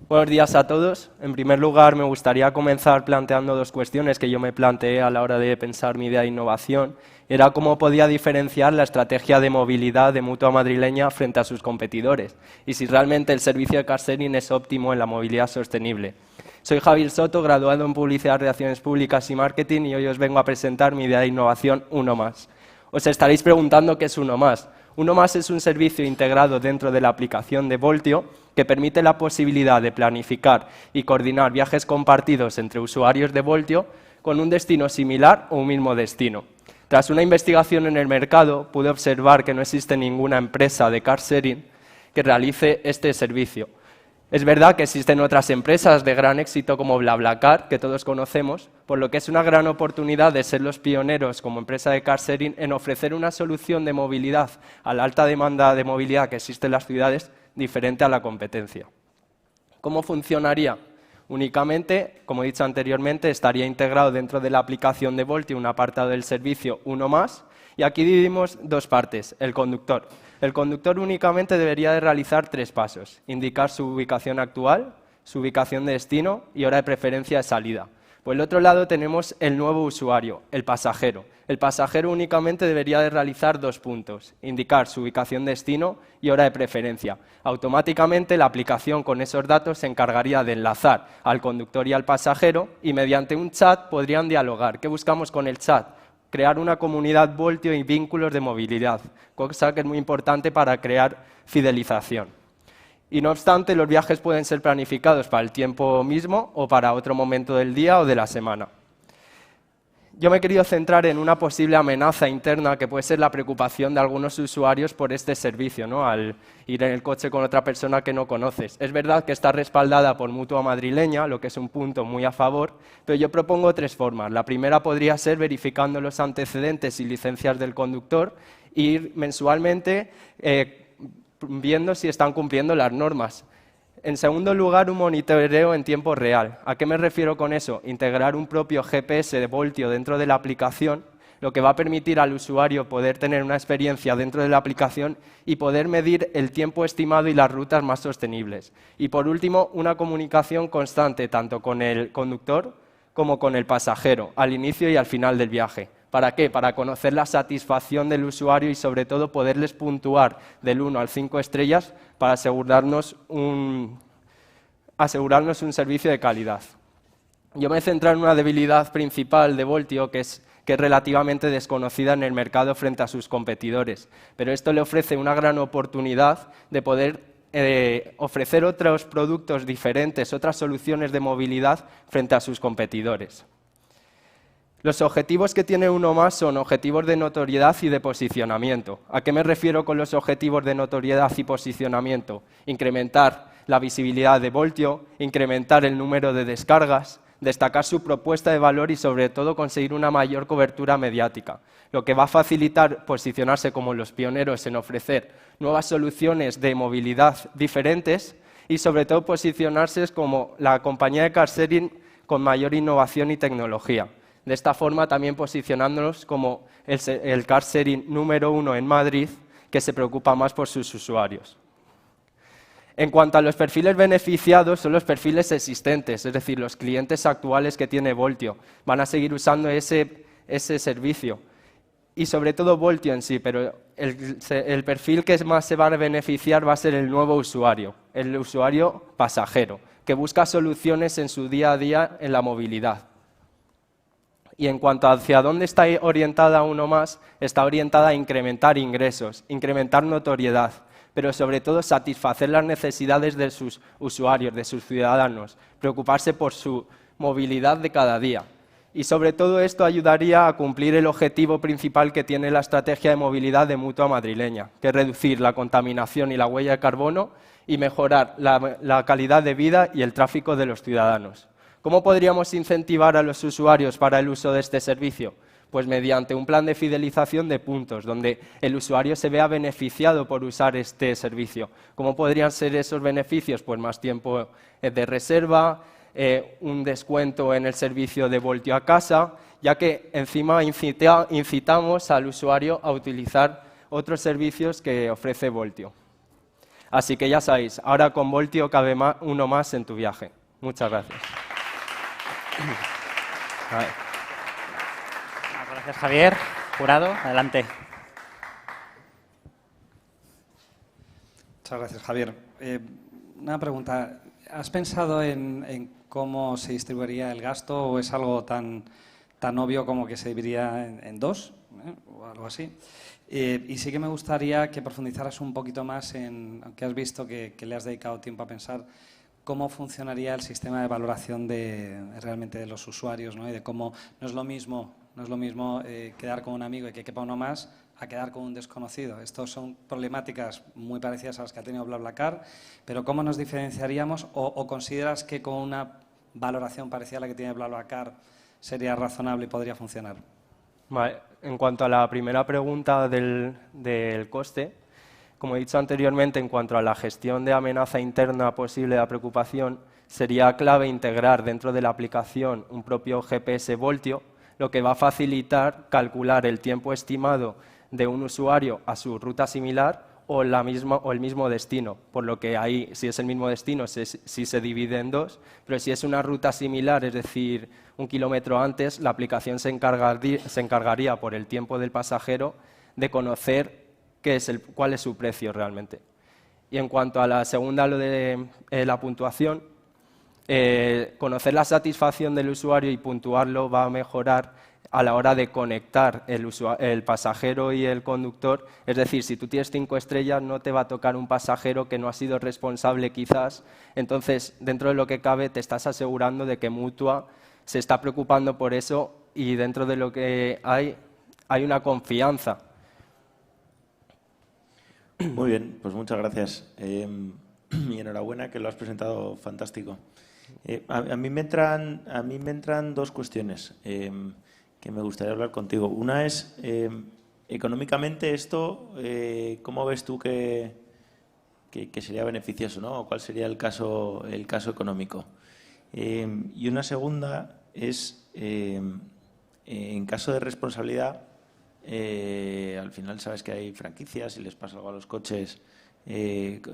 Buenos días a todos. En primer lugar, me gustaría comenzar planteando dos cuestiones que yo me planteé a la hora de pensar mi idea de innovación. Era cómo podía diferenciar la estrategia de movilidad de Mutua Madrileña frente a sus competidores y si realmente el servicio de car sharing es óptimo en la movilidad sostenible. Soy Javier Soto, graduado en Publicidad, Relaciones Públicas y Marketing, y hoy os vengo a presentar mi idea de innovación Uno Más. Os estaréis preguntando qué es Uno Más. Uno Más es un servicio integrado dentro de la aplicación de Voltio que permite la posibilidad de planificar y coordinar viajes compartidos entre usuarios de Voltio con un destino similar o un mismo destino. Tras una investigación en el mercado, pude observar que no existe ninguna empresa de car sharing que realice este servicio. Es verdad que existen otras empresas de gran éxito como BlaBlaCar, que todos conocemos, por lo que es una gran oportunidad de ser los pioneros como empresa de car sharing en ofrecer una solución de movilidad a la alta demanda de movilidad que existe en las ciudades diferente a la competencia. ¿Cómo funcionaría? Únicamente, como he dicho anteriormente, estaría integrado dentro de la aplicación de Voltio un apartado del servicio Uno Más, y aquí dividimos dos partes, el conductor. El conductor únicamente debería de realizar 3 pasos: indicar su ubicación actual, su ubicación de destino y hora de preferencia de salida. Por el otro lado tenemos el nuevo usuario, el pasajero. El pasajero únicamente debería de realizar 2 puntos: indicar su ubicación de destino y hora de preferencia. Automáticamente la aplicación con esos datos se encargaría de enlazar al conductor y al pasajero, y mediante un chat podrían dialogar. ¿Qué buscamos con el chat? Crear una comunidad Voltio y vínculos de movilidad, cosa que es muy importante para crear fidelización. Y no obstante, los viajes pueden ser planificados para el tiempo mismo o para otro momento del día o de la semana. Yo me he querido centrar en una posible amenaza interna que puede ser la preocupación de algunos usuarios por este servicio, ¿no? Al ir en el coche con otra persona que no conoces. Es verdad que está respaldada por Mutua Madrileña, lo que es un punto muy a favor, pero yo propongo 3 formas. La primera podría ser verificando los antecedentes y licencias del conductor e ir mensualmente viendo si están cumpliendo las normas. En segundo lugar, un monitoreo en tiempo real. ¿A qué me refiero con eso? Integrar un propio GPS de Voltio dentro de la aplicación, lo que va a permitir al usuario poder tener una experiencia dentro de la aplicación y poder medir el tiempo estimado y las rutas más sostenibles. Y por último, una comunicación constante tanto con el conductor como con el pasajero, al inicio y al final del viaje. ¿Para qué? Para conocer la satisfacción del usuario y sobre todo poderles puntuar del 1 al 5 estrellas para asegurarnos un servicio de calidad. Yo me he centrado en una debilidad principal de Voltio que es relativamente desconocida en el mercado frente a sus competidores, pero esto le ofrece una gran oportunidad de poder ofrecer otros productos diferentes, otras soluciones de movilidad frente a sus competidores. Los objetivos que tiene Uno Más son objetivos de notoriedad y de posicionamiento. ¿A qué me refiero con los objetivos de notoriedad y posicionamiento? Incrementar la visibilidad de Voltio, incrementar el número de descargas, destacar su propuesta de valor y sobre todo conseguir una mayor cobertura mediática, lo que va a facilitar posicionarse como los pioneros en ofrecer nuevas soluciones de movilidad diferentes y sobre todo posicionarse como la compañía de car sharing con mayor innovación y tecnología. De esta forma también posicionándonos como el car sharing número 1 en Madrid, que se preocupa más por sus usuarios. En cuanto a los perfiles beneficiados, son los perfiles existentes, es decir, los clientes actuales que tiene Voltio. Van a seguir usando ese servicio. Y sobre todo Voltio en sí, pero el perfil que más se va a beneficiar va a ser el nuevo usuario, el usuario pasajero, que busca soluciones en su día a día en la movilidad. Y en cuanto a hacia dónde está orientada Uno Más, está orientada a incrementar ingresos, incrementar notoriedad, pero sobre todo satisfacer las necesidades de sus usuarios, de sus ciudadanos, preocuparse por su movilidad de cada día. Y sobre todo esto ayudaría a cumplir el objetivo principal que tiene la estrategia de movilidad de Mutua madrileña, que es reducir la contaminación y la huella de carbono y mejorar la calidad de vida y el tráfico de los ciudadanos. ¿Cómo podríamos incentivar a los usuarios para el uso de este servicio? Pues mediante un plan de fidelización de puntos, donde el usuario se vea beneficiado por usar este servicio. ¿Cómo podrían ser esos beneficios? Pues más tiempo de reserva, un descuento en el servicio de Voltio a casa, ya que encima incitamos al usuario a utilizar otros servicios que ofrece Voltio. Así que ya sabéis, ahora con Voltio cabe uno más en tu viaje. Muchas gracias. Gracias, Javier. Jurado, adelante. Muchas gracias, Javier. Una pregunta. ¿Has pensado en cómo se distribuiría el gasto o es algo tan obvio como que se dividiría en dos o algo así? Y sí que me gustaría que profundizaras un poquito más en, aunque has visto que le has dedicado tiempo a pensar, cómo funcionaría el sistema de valoración realmente de los usuarios, ¿no? Y de cómo no es lo mismo quedar con un amigo y que quepa uno más a quedar con un desconocido. Estas son problemáticas muy parecidas a las que ha tenido BlaBlaCar, pero ¿cómo nos diferenciaríamos? ¿O consideras que con una valoración parecida a la que tiene BlaBlaCar sería razonable y podría funcionar? Vale. En cuanto a la primera pregunta del coste, como he dicho anteriormente, en cuanto a la gestión de amenaza interna posible de preocupación, sería clave integrar dentro de la aplicación un propio GPS Voltio, lo que va a facilitar calcular el tiempo estimado de un usuario a su ruta similar o el mismo destino, por lo que ahí, si es el mismo destino, sí se divide en dos, pero si es una ruta similar, es decir, 1 kilómetro antes, la aplicación se encargaría por el tiempo del pasajero de conocer cuál es su precio realmente. Y en cuanto a la segunda, lo de la puntuación, conocer la satisfacción del usuario y puntuarlo va a mejorar a la hora de conectar el pasajero y el conductor. Es decir, si tú tienes 5 estrellas, no te va a tocar un pasajero que no ha sido responsable quizás. Entonces, dentro de lo que cabe, te estás asegurando de que Mutua se está preocupando por eso y dentro de lo que hay una confianza. Muy bien, pues muchas gracias. Y enhorabuena, que lo has presentado fantástico. A mí me entran dos cuestiones que me gustaría hablar contigo. Una es, económicamente esto, ¿cómo ves tú que sería beneficioso, ¿no? ¿O cuál sería el caso económico? Y una segunda es, en caso de responsabilidad, al final sabes que hay franquicias y les pasa algo a los coches.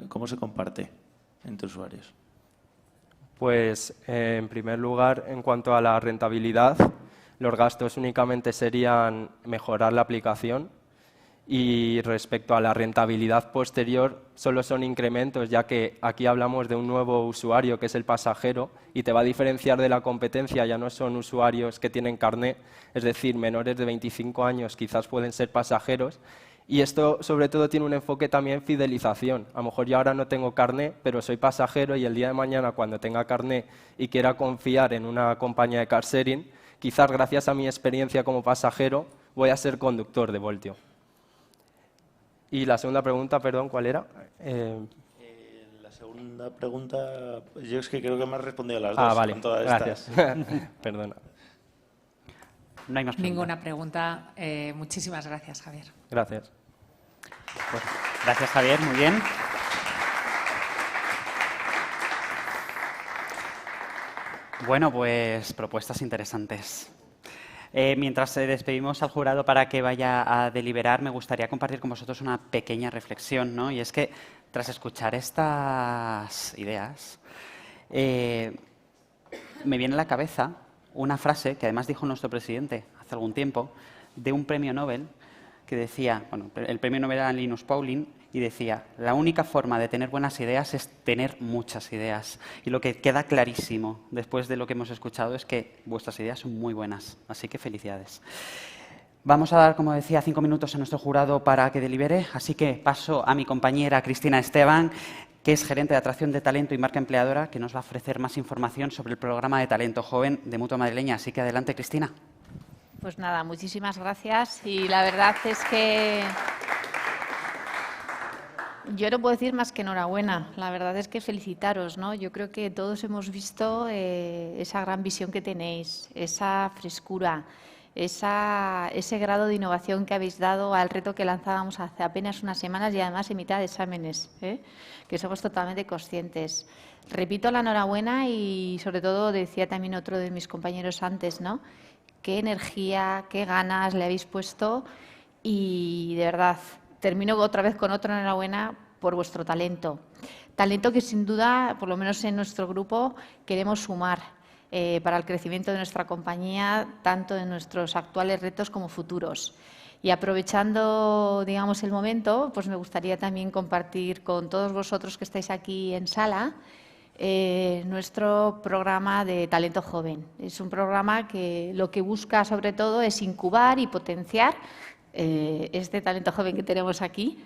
¿Cómo se comparte entre usuarios? Pues, en primer lugar, en cuanto a la rentabilidad, los gastos únicamente serían mejorar la aplicación y respecto a la rentabilidad posterior solo son incrementos, ya que aquí hablamos de un nuevo usuario que es el pasajero y te va a diferenciar de la competencia. Ya no son usuarios que tienen carné, es decir, menores de 25 años quizás pueden ser pasajeros. Y esto, sobre todo, tiene un enfoque también fidelización. A lo mejor yo ahora no tengo carné, pero soy pasajero y el día de mañana, cuando tenga carné y quiera confiar en una compañía de car sharing, quizás gracias a mi experiencia como pasajero voy a ser conductor de Voltio. Y la segunda pregunta, perdón, ¿cuál era? La segunda pregunta, yo es que creo que me has respondido a las dos. Vale, con todas gracias. estas. Perdona. No hay más preguntas. Ninguna pregunta. Muchísimas gracias, Javier. Gracias. Pues, gracias, Javier. Muy bien. Bueno, pues propuestas interesantes. Mientras despedimos al jurado para que vaya a deliberar, me gustaría compartir con vosotros una pequeña reflexión, ¿no? Y es que, tras escuchar estas ideas, me viene a la cabeza una frase que además dijo nuestro presidente hace algún tiempo, de un premio Nobel que decía, bueno, el premio Nobel era Linus Pauling, y decía, la única forma de tener buenas ideas es tener muchas ideas. Y lo que queda clarísimo después de lo que hemos escuchado es que vuestras ideas son muy buenas, así que felicidades. Vamos a dar, como decía, 5 minutos a nuestro jurado para que delibere, así que paso a mi compañera Cristina Esteban, que es gerente de atracción de talento y marca empleadora, que nos va a ofrecer más información sobre el programa de talento joven de Mutua Madrileña. Así que adelante, Cristina. Pues nada, muchísimas gracias y la verdad es que yo no puedo decir más que enhorabuena. La verdad es que felicitaros, ¿no? Yo creo que todos hemos visto esa gran visión que tenéis, esa frescura, ese grado de innovación que habéis dado al reto que lanzábamos hace apenas unas semanas y además en mitad de exámenes, que somos totalmente conscientes. Repito la enhorabuena y sobre todo decía también otro de mis compañeros antes, ¿no? Qué energía, qué ganas le habéis puesto y de verdad termino otra vez con otra enhorabuena por vuestro talento. Talento que sin duda, por lo menos en nuestro grupo, queremos sumar para el crecimiento de nuestra compañía, tanto en nuestros actuales retos como futuros. Y aprovechando, digamos, el momento, pues me gustaría también compartir con todos vosotros que estáis aquí en sala nuestro programa de talento joven. Es un programa que lo que busca sobre todo es incubar y potenciar este talento joven que tenemos aquí,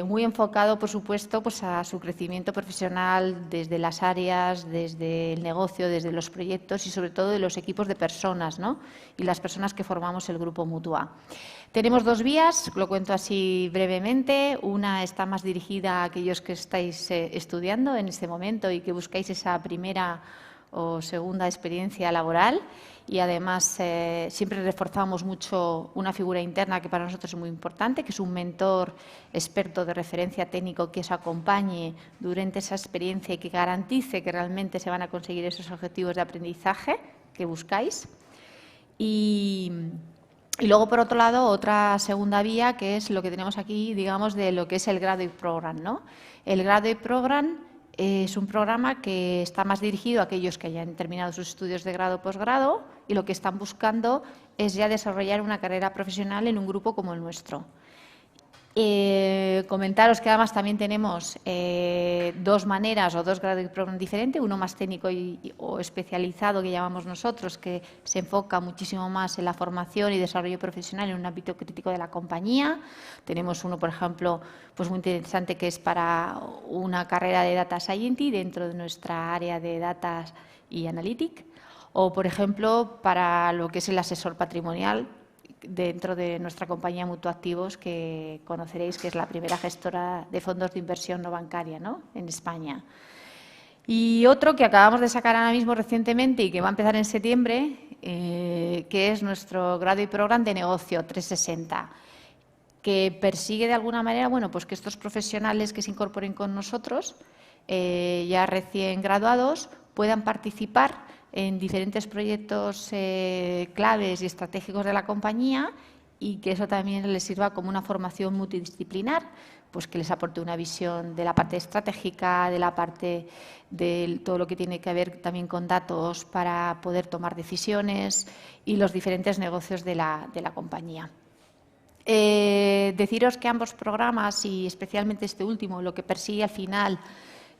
muy enfocado, por supuesto, pues a su crecimiento profesional desde las áreas, desde el negocio, desde los proyectos y sobre todo de los equipos de personas, ¿no? Y las personas que formamos el Grupo Mutua. Tenemos dos vías, lo cuento así brevemente. Una está más dirigida a aquellos que estáis estudiando en este momento y que buscáis esa primera o segunda experiencia laboral y además siempre reforzamos mucho una figura interna que para nosotros es muy importante, que es un mentor experto de referencia técnico que os acompañe durante esa experiencia y que garantice que realmente se van a conseguir esos objetivos de aprendizaje que buscáis. Y luego, por otro lado, otra segunda vía, que es lo que tenemos aquí, digamos, de lo que es el Graduate Program, ¿no? El Graduate Program es un programa que está más dirigido a aquellos que hayan terminado sus estudios de grado o posgrado y lo que están buscando es ya desarrollar una carrera profesional en un grupo como el nuestro. Comentaros que además también tenemos dos maneras o dos grados de programa diferentes, uno más técnico o especializado que llamamos nosotros, que se enfoca muchísimo más en la formación y desarrollo profesional en un ámbito crítico de la compañía. Tenemos uno, por ejemplo, pues muy interesante que es para una carrera de Data Scientist dentro de nuestra área de Data y Analytics, o por ejemplo para lo que es el asesor patrimonial dentro de nuestra compañía Mutuactivos, que conoceréis que es la primera gestora de fondos de inversión no bancaria, ¿no?, en España. Y otro que acabamos de sacar ahora mismo recientemente y que va a empezar en septiembre, que es nuestro grado y programa de negocio 360, que persigue de alguna manera, bueno, pues que estos profesionales que se incorporen con nosotros, ya recién graduados, puedan participar en diferentes proyectos claves y estratégicos de la compañía y que eso también les sirva como una formación multidisciplinar, pues que les aporte una visión de la parte estratégica, de la parte de todo lo que tiene que ver también con datos para poder tomar decisiones y los diferentes negocios de la compañía. Deciros que ambos programas y especialmente este último lo que persigue al final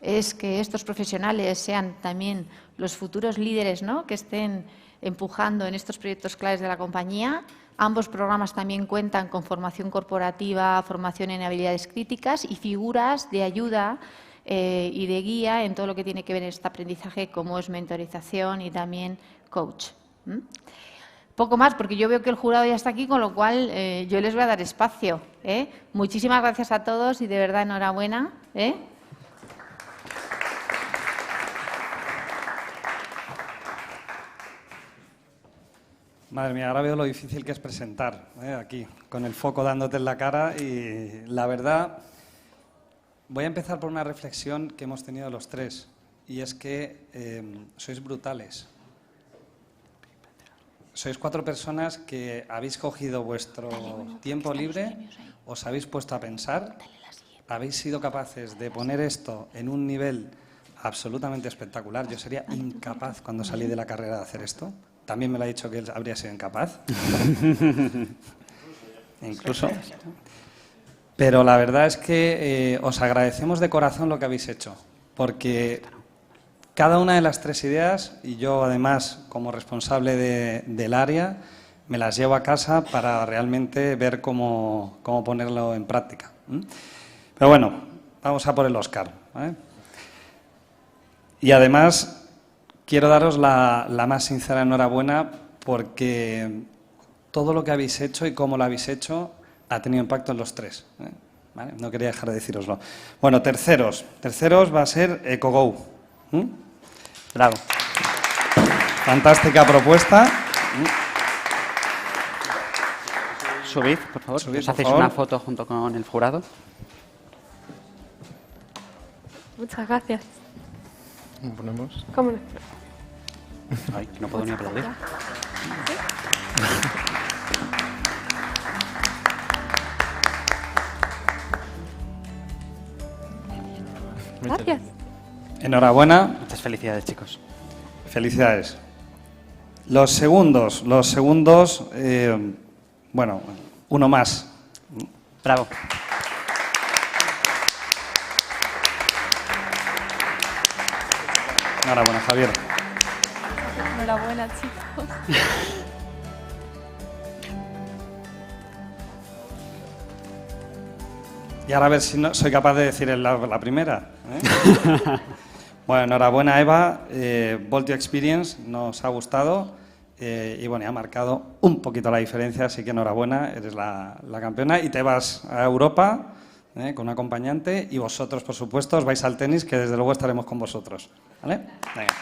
es que estos profesionales sean también los futuros líderes, ¿no?, que estén empujando en estos proyectos claves de la compañía. Ambos programas también cuentan con formación corporativa, formación en habilidades críticas y figuras de ayuda y de guía en todo lo que tiene que ver en este aprendizaje, como es mentorización y también coach. Poco más, porque yo veo que el jurado ya está aquí, con lo cual yo les voy a dar espacio. Muchísimas gracias a todos y de verdad enhorabuena. Madre mía, ahora veo lo difícil que es presentar, aquí, con el foco dándote en la cara y la verdad, voy a empezar por una reflexión que hemos tenido los tres y es que sois brutales. Sois 4 personas que habéis cogido vuestro tiempo libre, os habéis puesto a pensar, habéis sido capaces de poner esto en un nivel absolutamente espectacular. Yo sería incapaz cuando salí de la carrera de hacer esto. También me lo ha dicho que él habría sido incapaz. Incluso. Pero la verdad es que os agradecemos de corazón lo que habéis hecho, porque cada una de las 3 ideas, y yo además como responsable del área, me las llevo a casa para realmente ver cómo ponerlo en práctica. Pero bueno, vamos a por el Oscar, ¿vale? Y además, quiero daros la más sincera enhorabuena porque todo lo que habéis hecho y cómo lo habéis hecho ha tenido impacto en los tres, ¿eh? ¿Vale? No quería dejar de deciroslo. Bueno, terceros va a ser EcoGo. Bravo. Fantástica propuesta. Subid, por favor. Subid, ¿Os por hacéis favor. una foto junto con el jurado? Muchas gracias. ¿Cómo ponemos? ¿Cómo no? Ay, no puedo ni aplaudir. Gracias. Enhorabuena. Muchas felicidades, chicos. Felicidades. Los segundos, bueno, uno más. Bravo. Enhorabuena, Javier. Enhorabuena, chicos. Y ahora a ver si no soy capaz de decir la primera, ¿eh? Bueno, enhorabuena, Eva. Voltio Experience nos ha gustado y bueno, ha marcado un poquito la diferencia, así que enhorabuena, eres la campeona y te vas a Europa con un acompañante y vosotros, por supuesto, os vais al tenis, que desde luego estaremos con vosotros. ¿Vale? Venga.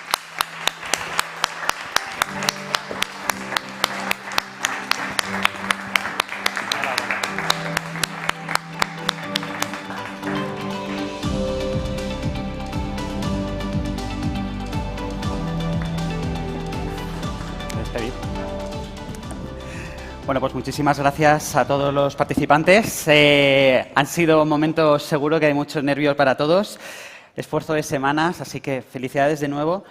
Bueno, pues muchísimas gracias a todos los participantes. Han sido momentos seguro que hay muchos nervios para todos, esfuerzo de semanas, así que felicidades de nuevo.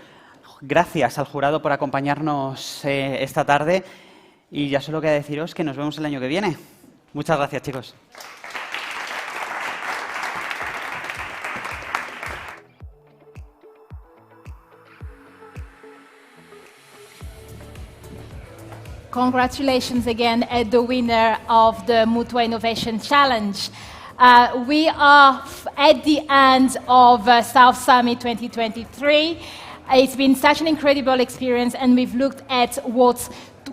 Gracias al jurado por acompañarnos esta tarde y ya solo queda deciros que nos vemos el año que viene. Muchas gracias, chicos. Congratulations again at the winner of the Mutua Innovation Challenge. We are at the end of South Summit 2023. It's been such an incredible experience, and we've looked at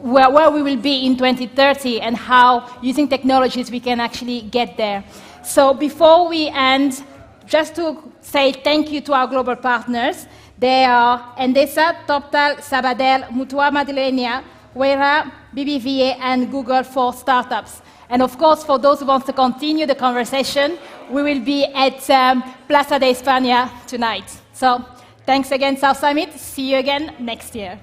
where we will be in 2030 and how, using technologies, we can actually get there. So before we end, just to say thank you to our global partners. They are Endesa, Toptal, Sabadell, Mutua Madilenia, Wera, BBVA, and Google for startups. And of course, for those who want to continue the conversation, we will be at Plaza de España tonight. So thanks again, South Summit. See you again next year.